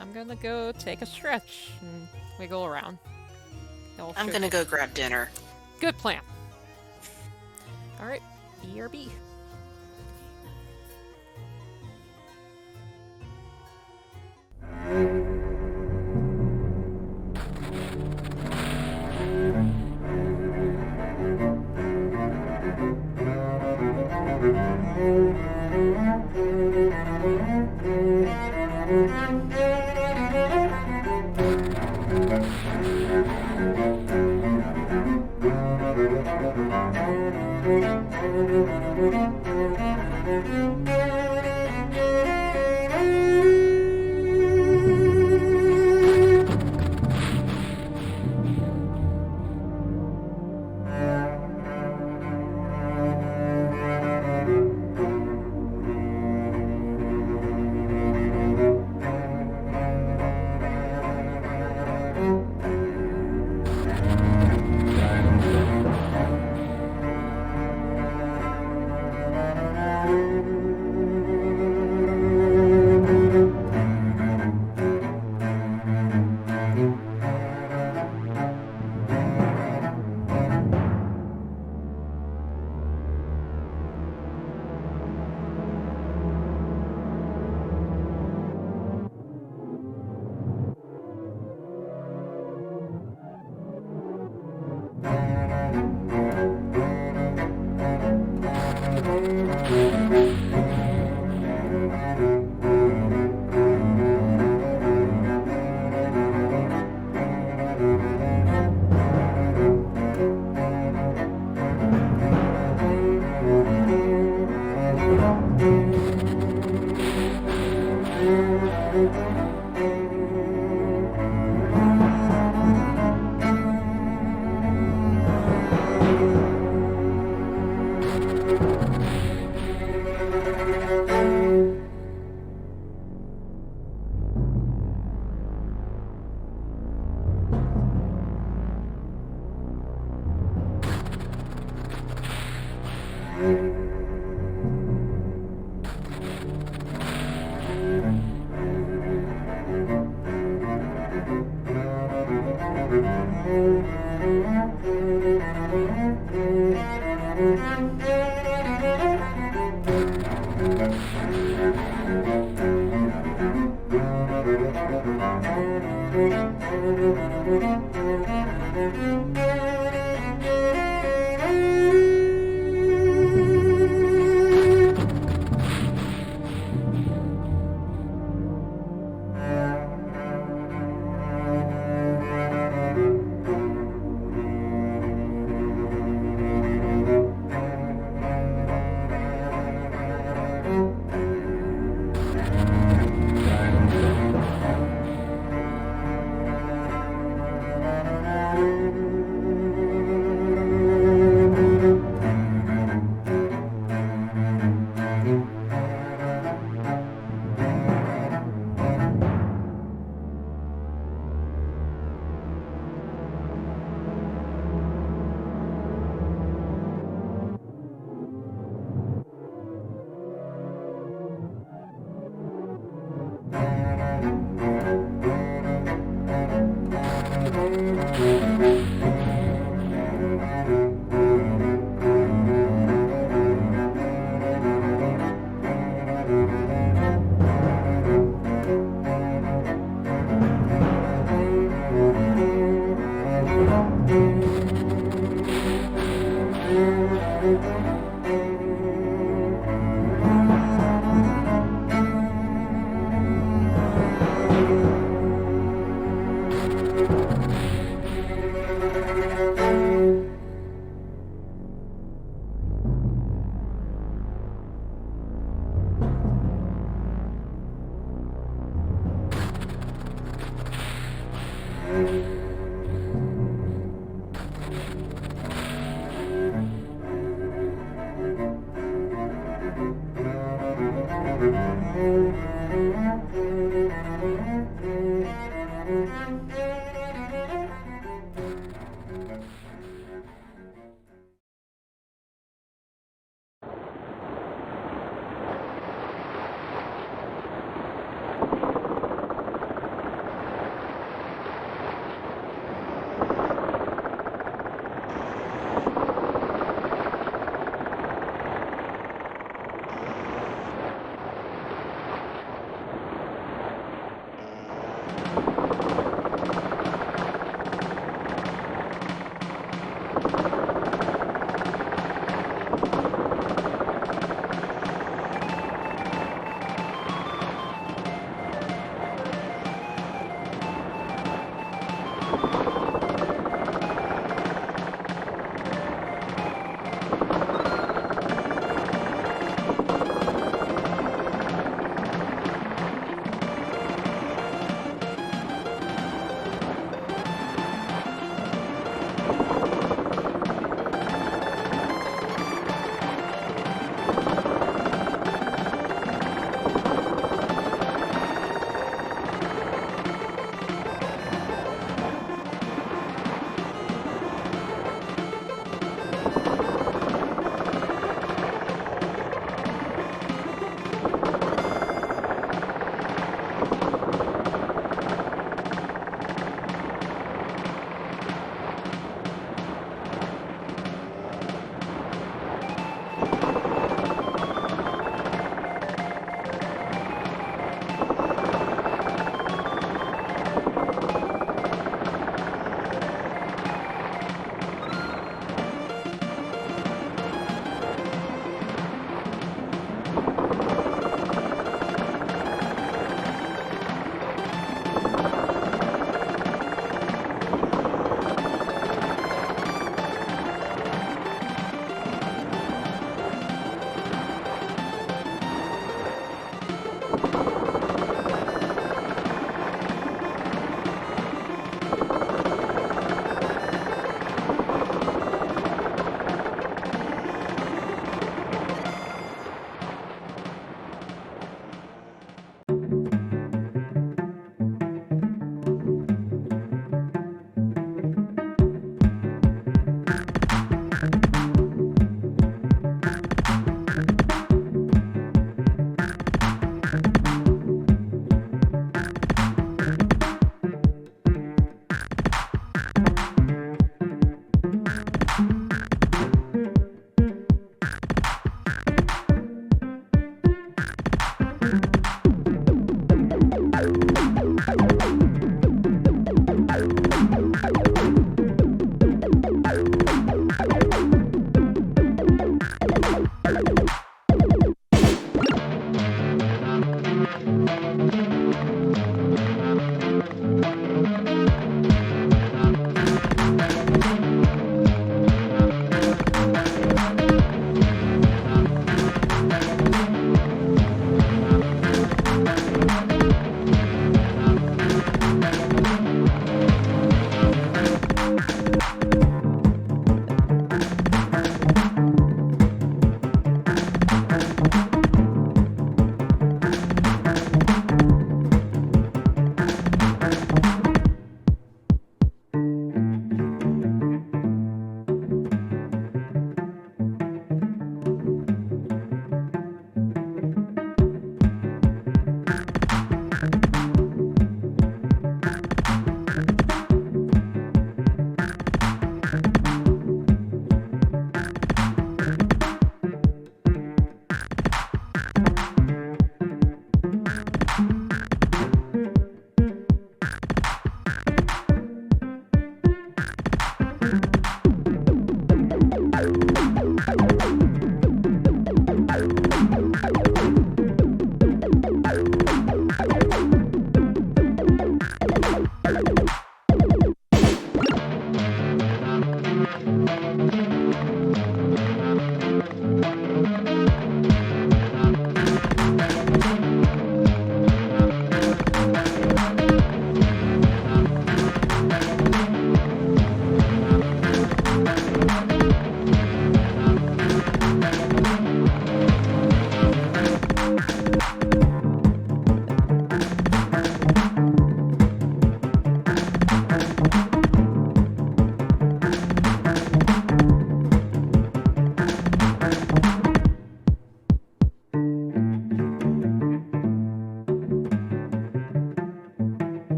I'm gonna go take a stretch and wiggle around. I'm gonna go grab dinner. Good plan. Alright, BRB.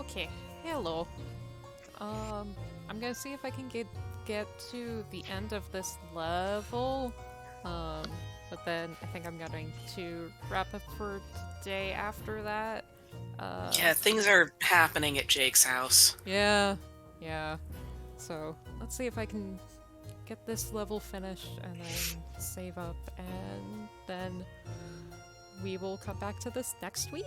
Okay, hello. I'm gonna see if I can get to the end of this level. But then I think I'm going to wrap up for today after that. Yeah, things are happening at Jake's house. Yeah. So let's see if I can get this level finished and then save up, and then we will come back to this next week.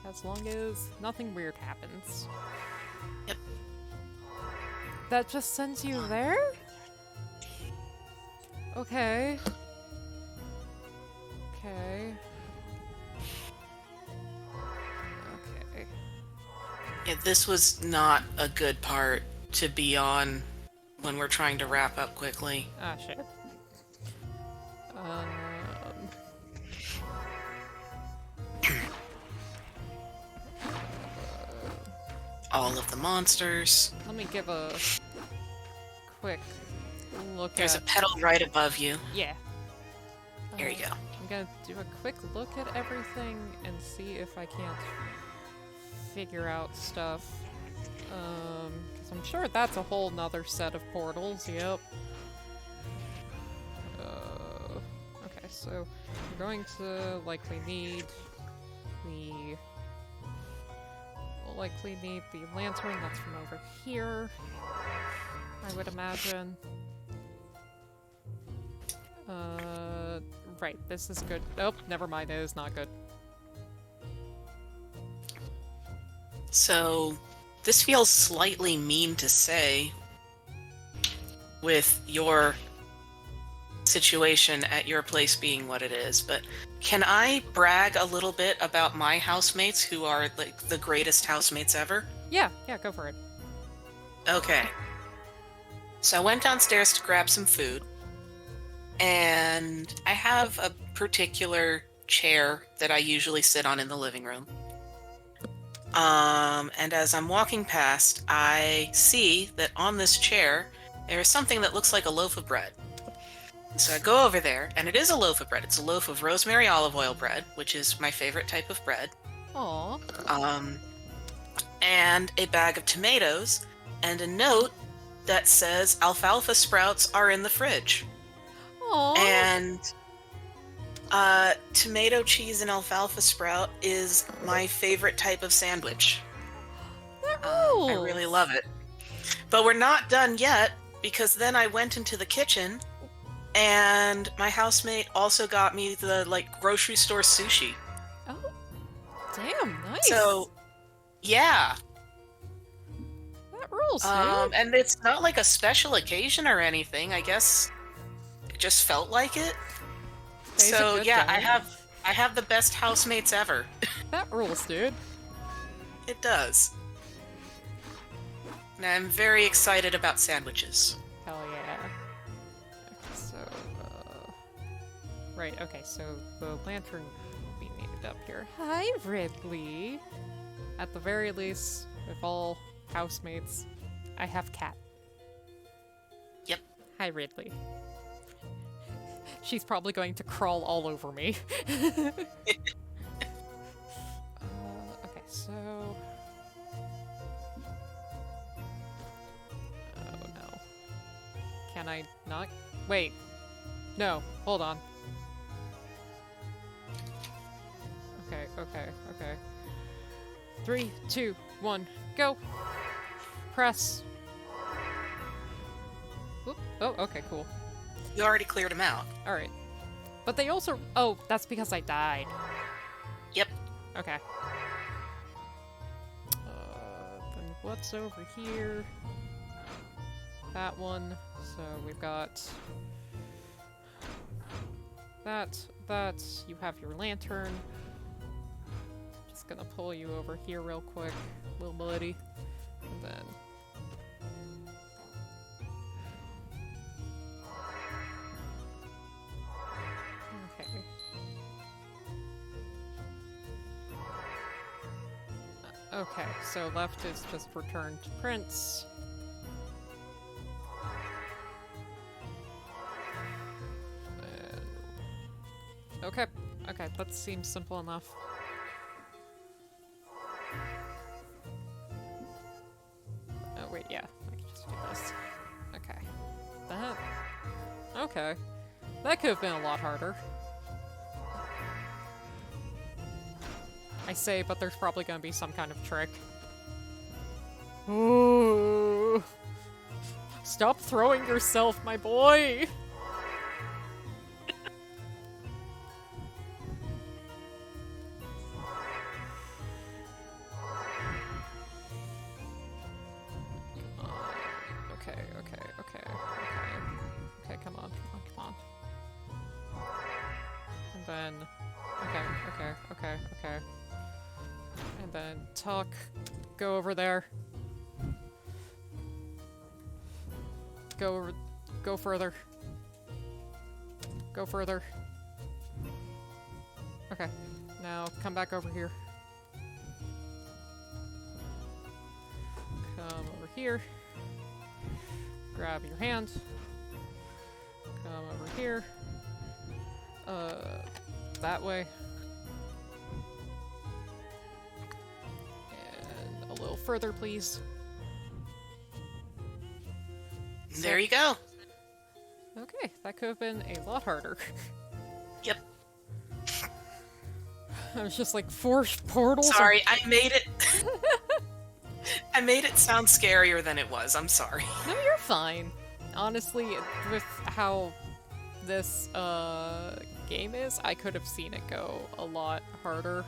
As long as nothing weird happens. Yep. That just sends you there? Okay. Okay. Yeah, this was not a good part to be on when we're trying to wrap up quickly. Ah, shit. Um, All of the monsters. let me give a quick look There's a at. petal right above you. Yeah. Here you go. I'm gonna do a quick look at everything and see if I can't figure out stuff. Because I'm sure that's a whole nother set of portals. Yep. Okay, so we're going to likely need the. We'll likely need the lantern that's from over here. I would imagine. Right, this is good. Oh, never mind, it is not good. So, this feels slightly mean to say with your situation at your place being what it is, but can I brag a little bit about my housemates who are like the greatest housemates ever? Yeah, go for it. Okay. So I went downstairs to grab some food, and I have a particular chair that I usually sit on in the living room. And as I'm walking past, I see that on this chair there is something that looks like a loaf of bread. So I go over there, and it is a loaf of bread. It's a loaf of rosemary olive oil bread, which is my favorite type of bread. Aw. And a bag of tomatoes, and a note that says alfalfa sprouts are in the fridge. Aw. And tomato cheese and alfalfa sprout is my favorite type of sandwich. That I really rules. love it. But we're not done yet, because then I went into the kitchen, and my housemate also got me the grocery store sushi. Oh, damn, nice. So, yeah. That rules, dude. And it's not like a special occasion or anything. I guess it just felt like it. Today's a So good yeah, day. I have the best housemates ever. That rules, dude. It does. And I'm very excited about sandwiches. Hell yeah. Okay, so, right, okay, so the lantern will be needed up here. Hi, Ridley! At the very least, with all housemates, I have Cat. Yep. Hi, Ridley. She's probably going to crawl all over me. Okay, so... Oh no. Can I not? Wait. No, hold on. Okay. 3, 2, 1, go! Press. Whoop. Oh, okay, cool. You already cleared them out. Alright. But they also. Oh, that's because I died. Yep. Okay. Then what's over here? That one. So we've got that. You have your lantern. Just gonna pull you over here real quick, little buddy. And then. Okay. Okay, so left is just return to Prince. Okay, that seems simple enough. Oh wait, yeah, I can just do this. Okay. Okay. That could have been a lot harder. I say, but there's probably gonna be some kind of trick. Ooh. Stop throwing yourself, my boy! Okay, come on. And then... Okay. And then Tuck, go over there. Go further. Go further. Okay. Now come back over here. Come over here. Grab your hand. Come over here. That way. And a little further, please. There you go. Okay, that could have been a lot harder. Yep. I was just like, 4 portals? Sorry, I made it. I made it sound scarier than it was. I'm sorry. No, you're fine. Honestly, with how this game is, I could have seen it go a lot harder.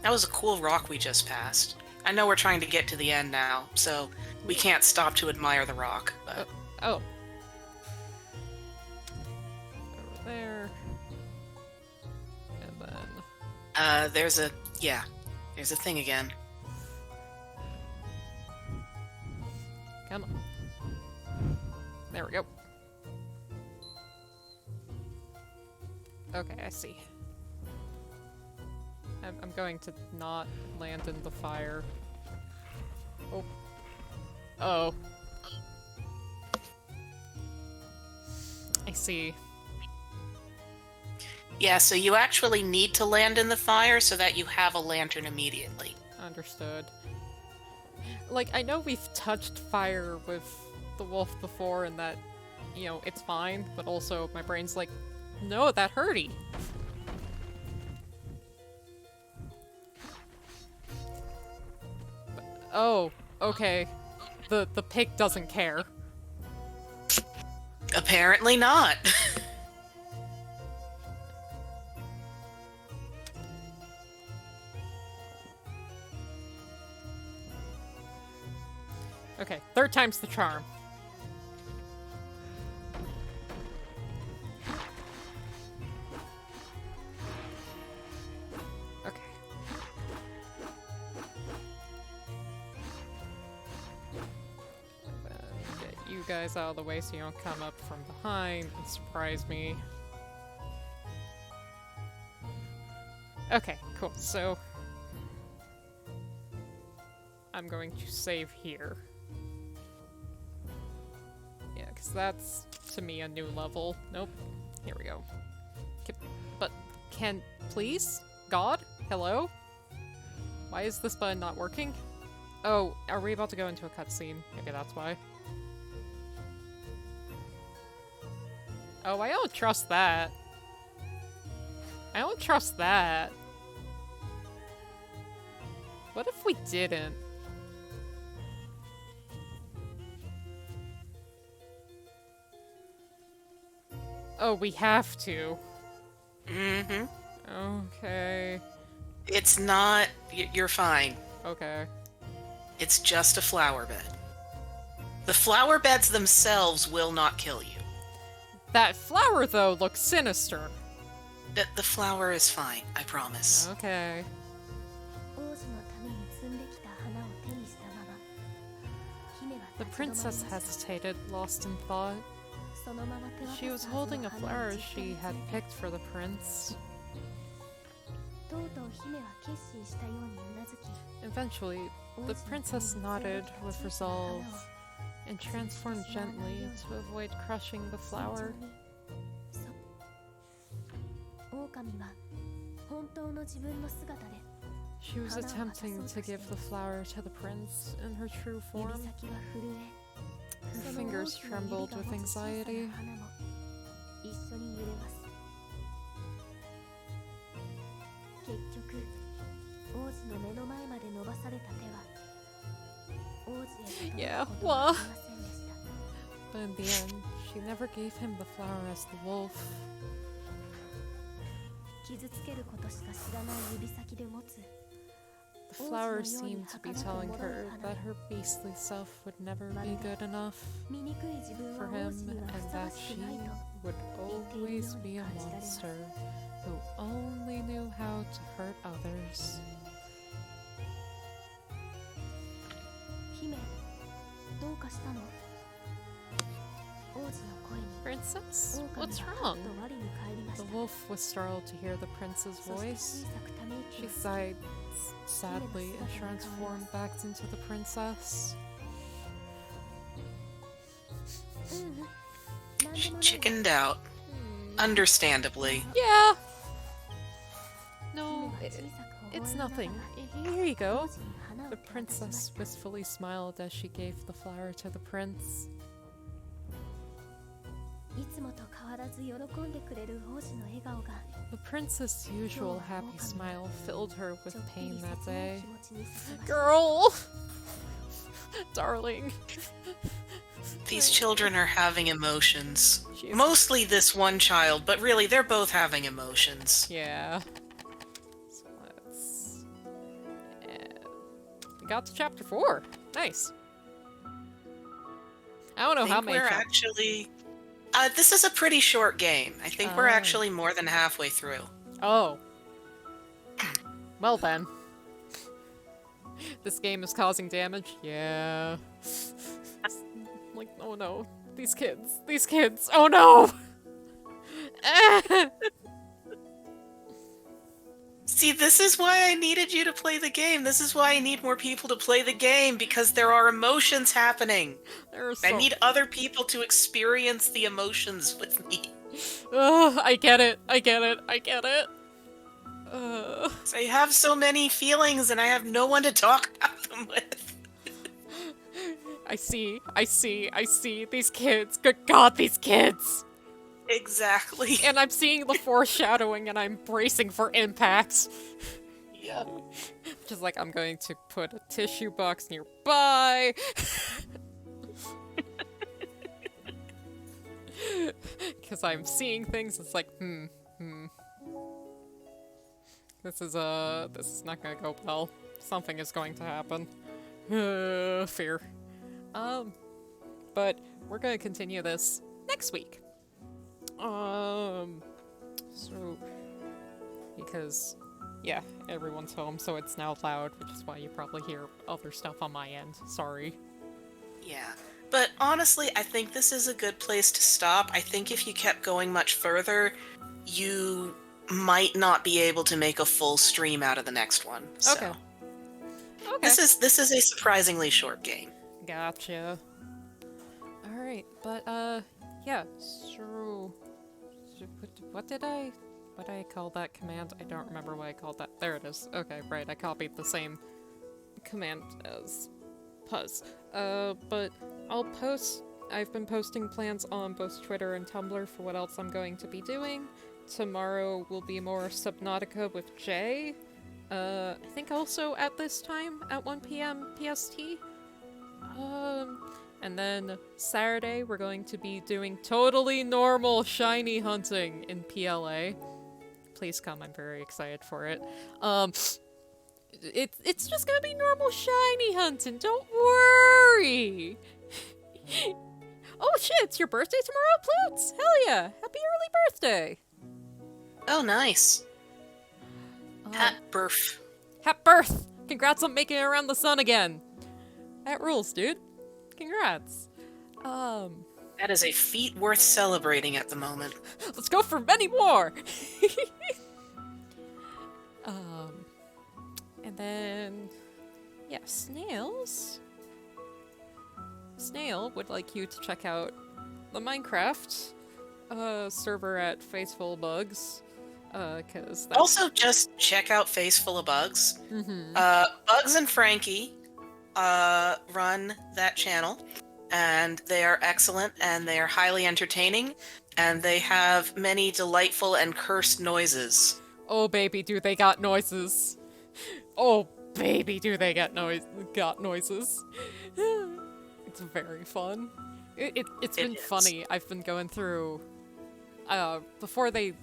That was a cool rock we just passed. I know we're trying to get to the end now, so we can't stop to admire the rock. But Oh. Over there. And then... there's a thing again. Come on. There we go. Okay, I see. I'm going to not land in the fire. Oh. Oh. I see. Yeah, so you actually need to land in the fire so that you have a lantern immediately. Understood. Like, I know we've touched fire with the wolf before and that, you know, it's fine, but also my brain's like, no, that hurty. Oh, okay. The pig doesn't care. Apparently not. Okay, 3rd time's the charm. Okay. And then get you guys out of the way so you don't come up from behind and surprise me. Okay, cool. So I'm going to save here. Yeah, because that's, to me, a new level. Nope. Here we go. Please? God? Hello? Why is this button not working? Oh, are we about to go into a cutscene? Maybe that's why. Oh, I don't trust that. I don't trust that. What if we didn't? Oh, we have to. Mm-hmm. Okay. It's not... You're fine. Okay. It's just a flower bed. The flower beds themselves will not kill you. That flower, though, looks sinister. The flower is fine, I promise. Okay. 王子のために摘んできた花を手にしたまま姫は The 立ち止まりま princess した hesitated, lost in thought. そのまま手渡 She was すはず holding の a 花を flower じっと she 見 had つめ picked for the prince. とうとう姫は決心したようにうなずき Eventually, the princess nodded with resolve and transformed gently to avoid crushing the flower. そう狼は本当の自分の姿で She was attempting to give the flower to the prince in her true 指 form. 先は震え Her その fingers 大きな指 trembled が with 持つ小さな anxiety. 花も一緒に揺れます結局王子の目の前まで伸ばされた手は王子へと届 Yeah, くことはあ well. りませんでした But in the end, she never gave him the flower as the wolf. 傷つけることしか知らない指先で持つ The flower seemed to be telling her that her beastly self would never be good enough 醜い自分 for は王 him 子には and ふさわ that し she くないと would always be a monster who only knew how to hurt others. 姫どうかしたの王子 Princess? 狼 What's はは wrong? っと我に返りまし The た wolf was startled to hear the prince's そして voice. 小さくため息 She をつき sighed sadly and transformed back into the princess. ううんなんで She もない chickened out, understandably. Yeah. 姫 No, は小さく微 it's 笑みながら nothing. Here you 王 go. 子に花を The 手渡しま princess した wistfully smiled as she gave the flower to the prince. いつもと変わらず喜んでくれる王子の笑顔が The prince's usual happy smile filled her ち with ょっぴり pain 切 that ない day. 気持ちにさせました Girl! Darling. These children are having emotions. She's- Mostly this one child, but really they're both having emotions. Yeah. So let's... we got to chapter 4. Nice. I don't know I how think many we're chapters. actually... this is a pretty short game. I think we're Oh. actually more than halfway through. Oh. Well then. This game is causing damage? Yeah. Like, oh no. These kids. These kids. Oh no! See, this is why I needed you to play the game. This is why I need more people to play the game, because there are emotions happening. There are I so- need other people to experience the emotions with me. Ugh, I get it. I get it. I get it. I have so many feelings and I have no one to talk about them with. I see. I see. I see. These kids. Good God, these kids! Exactly. And I'm seeing the foreshadowing and I'm bracing for impact. Yeah. Just like, I'm going to put a tissue box nearby. Because I'm seeing things, it's like, This is not gonna go well. Something is going to happen. Fear. But we're gonna continue this next week. So, because, yeah, everyone's home, so it's now loud, which is why you probably hear other stuff on my end. Sorry. Yeah. But honestly, I think this is a good place to stop. I think if you kept going much further, you might not be able to make a full stream out of the next one. So. Okay. Okay. This is a surprisingly short game. Gotcha. Alright, but, yeah, so... What did I call that command? I don't remember what I called that. There it is. Okay, right, I copied the same command as Puzz. But I've been posting plans on both Twitter and Tumblr for what else I'm going to be doing. Tomorrow will be more Subnautica with Jay. I think also at this time, at 1 PM PST. And then Saturday, we're going to be doing totally normal shiny hunting in PLA. Please come, I'm very excited for it. It's just gonna be normal shiny hunting, don't worry! Oh shit, it's your birthday tomorrow, Plutes! Hell yeah! Happy early birthday! Oh, nice. Hat birth. Happy birth! Congrats on making it around the sun again! That rules, dude. Congrats. That is a feat worth celebrating at the moment. Let's go for many more! And then... yeah, Snails? Snail would like you to check out the Minecraft server at Faceful Bugs. Cause that's... Also, just check out Face Full of Bugs. Bugs and Frankie run that channel, and they are excellent, and they are highly entertaining, and they have many delightful and cursed noises. Oh baby, do they got noises. Oh baby, do they got noises. It's very fun. It's been funny. I've been going through... before they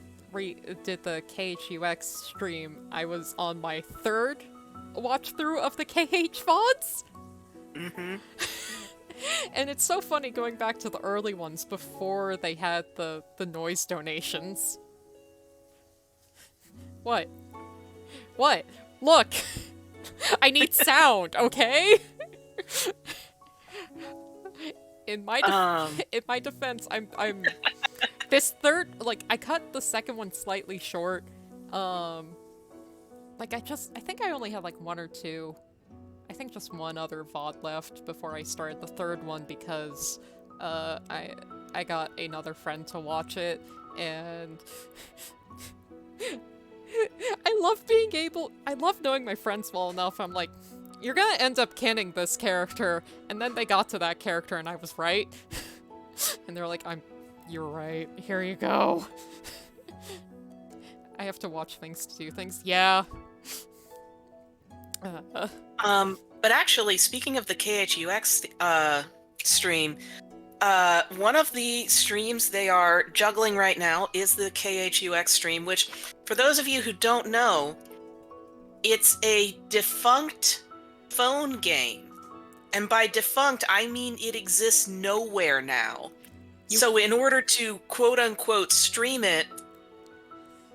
did the KHUX stream, I was on my third watch through of the KH VODs. And it's so funny going back to the early ones before they had the noise donations. What? What? Look! I need sound, okay? In my in my defense, I'm this third, like, I cut the second one slightly short. Like, I think I only had like one or two. I think just one other VOD left before I started the third one because I got another friend to watch it, and I love knowing my friends well enough. I'm like, you're gonna end up canning this character, and then they got to that character and I was right. And they're like, you're right, here you go. I have to watch things to do things, yeah. But actually, speaking of the KHUX stream, one of the streams they are juggling right now is the KHUX stream, which, for those of you who don't know, it's a defunct phone game. And by defunct, I mean it exists nowhere now. So in order to quote-unquote stream it,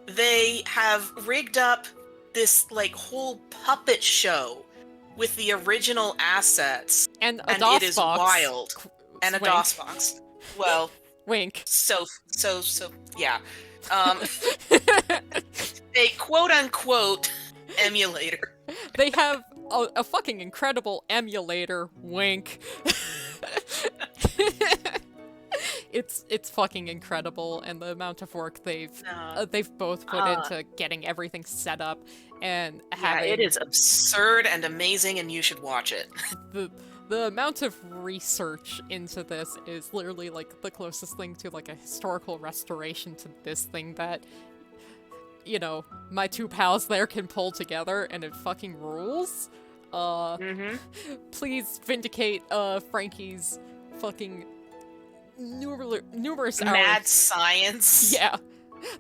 they have rigged up this, like, whole puppet show with the original assets. And a DOS it is box. wild. And a Wink. DOS box. Well, wink. So, yeah. A quote-unquote emulator. They have a fucking incredible emulator, wink. It's fucking incredible, and the amount of work they've both put into getting everything set up and having... Yeah, it is absurd and amazing, and you should watch it. The amount of research into this is literally, like, the closest thing to, like, a historical restoration to this thing that, you know, my two pals there can pull together, and it fucking rules. Please vindicate Frankie's fucking numerous hours. Mad science. Yeah.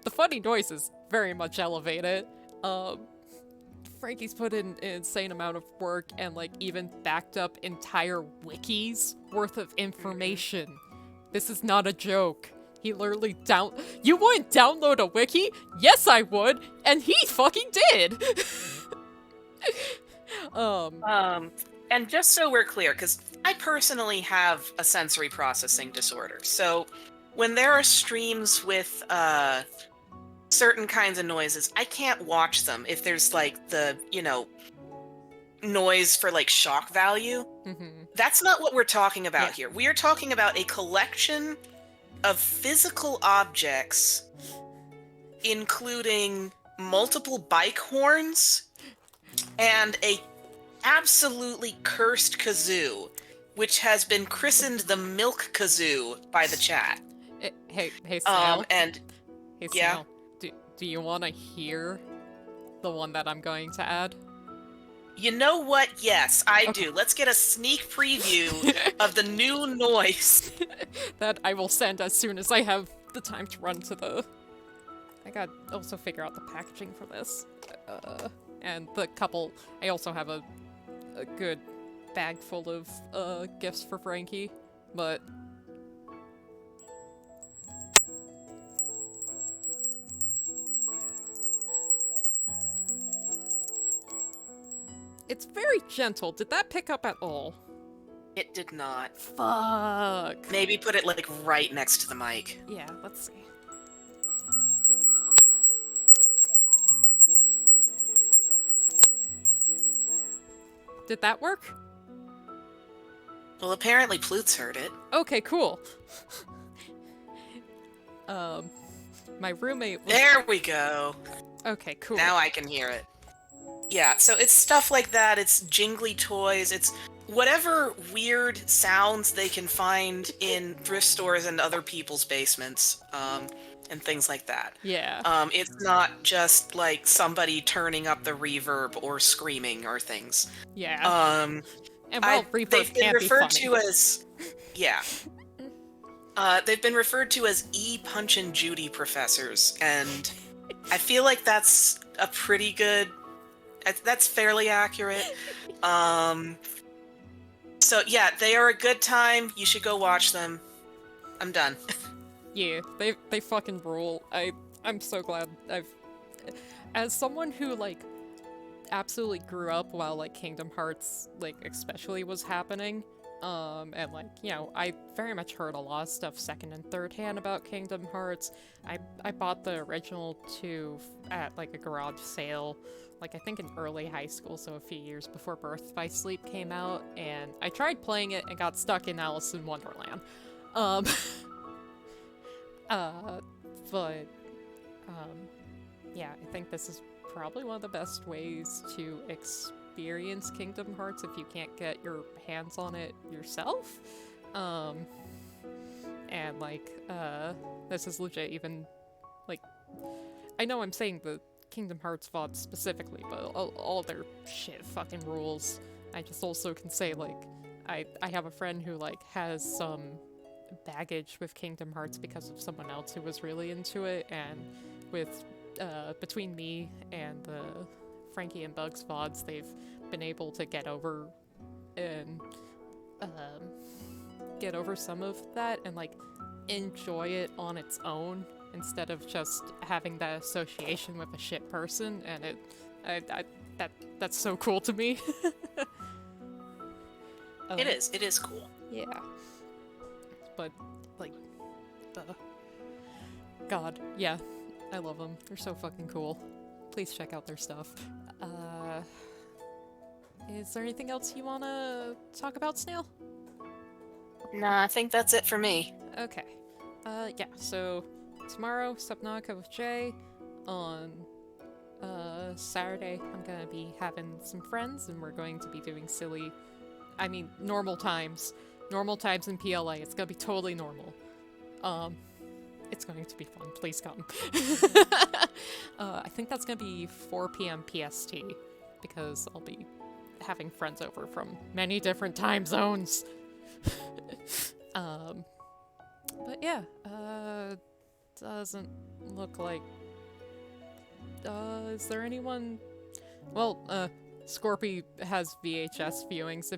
The funny noise is very much elevated. Frankie's put in an insane amount of work and, like, even backed up entire wikis worth of information. This is not a joke. He literally You wouldn't download a wiki? Yes, I would! And he fucking did! And just so we're clear, because I personally have a sensory processing disorder, so when there are streams with certain kinds of noises, I can't watch them if there's, like, the, you know, noise for, like, shock value. That's not what we're talking about here. We are talking about a collection of physical objects, including multiple bike horns and a absolutely cursed kazoo, which has been christened the Milk Kazoo by the chat. Hey, Snail. And hey, yeah. Snail. Do you want to hear the one that I'm going to add? You know what? Yes, I do. Let's get a sneak preview of the new noise. That I will send as soon as I have the time to run to the... I gotta also figure out the packaging for this. And the couple... I also have a good bag full of gifts for Frankie, but... It's very gentle. Did that pick up at all? It did not. Fuck. Maybe put it, like, right next to the mic. Yeah, let's see. Did that work? Well, apparently Plutz heard it. Okay, cool. My roommate was... There we go. Okay, cool. Now I can hear it. Yeah, so it's stuff like that. It's jingly toys. It's whatever weird sounds they can find in thrift stores and other people's basements, and things like that. Yeah. It's not just like somebody turning up the reverb or screaming or things. Yeah. And well, reverb they've been can't be referred funny. to as, yeah. They've been referred to as Punch and Judy professors, and I feel like that's a pretty good. That's fairly accurate. So yeah, they are a good time. You should go watch them. I'm done. Yeah, they fucking rule. I'm so glad as someone who, like, absolutely grew up while, like, Kingdom Hearts, like, especially was happening, And like, you know, I very much heard a lot of stuff second and third hand about Kingdom Hearts. I bought the original 2 at like a garage sale, like I think in early high school, so a few years before Birth by Sleep came out, and I tried playing it and got stuck in Alice in Wonderland. Um, but, yeah, I think this is probably one of the best ways to experience Kingdom Hearts if you can't get your hands on it yourself. And like, this is legit even, like, I know I'm saying the Kingdom Hearts VOD specifically, but all their shit fucking rules. I just also can say, like, I have a friend who, like, has some baggage with Kingdom Hearts because of someone else who was really into it, and with, between me and the Frankie and Bugs VODs, they've been able to get over and, get over some of that and, like, enjoy it on its own instead of just having that association with a shit person, and that's so cool to me. It is cool. Yeah. But, like, God, yeah, I love them. They're so fucking cool. Please check out their stuff. Is there anything else you wanna talk about, Snail? Nah, I think that's it for me. Okay. Yeah, so tomorrow, Subnautica with Jay. On Saturday, I'm gonna be having some friends, and we're going to be doing normal times. Normal times in PLA. It's gonna be totally normal. It's going to be fun. Please come. I think that's gonna be 4 p.m. PST, because I'll be having friends over from many different time zones. But yeah, doesn't look like... is there anyone... Well, Scorpy has VHS viewings.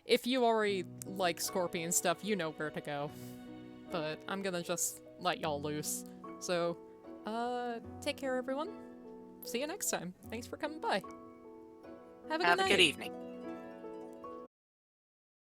If you already like Scorpy and stuff, you know where to go. But I'm gonna just let y'all loose. So, take care, everyone. See you next time. Thanks for coming by. Have a good night. Have a good evening.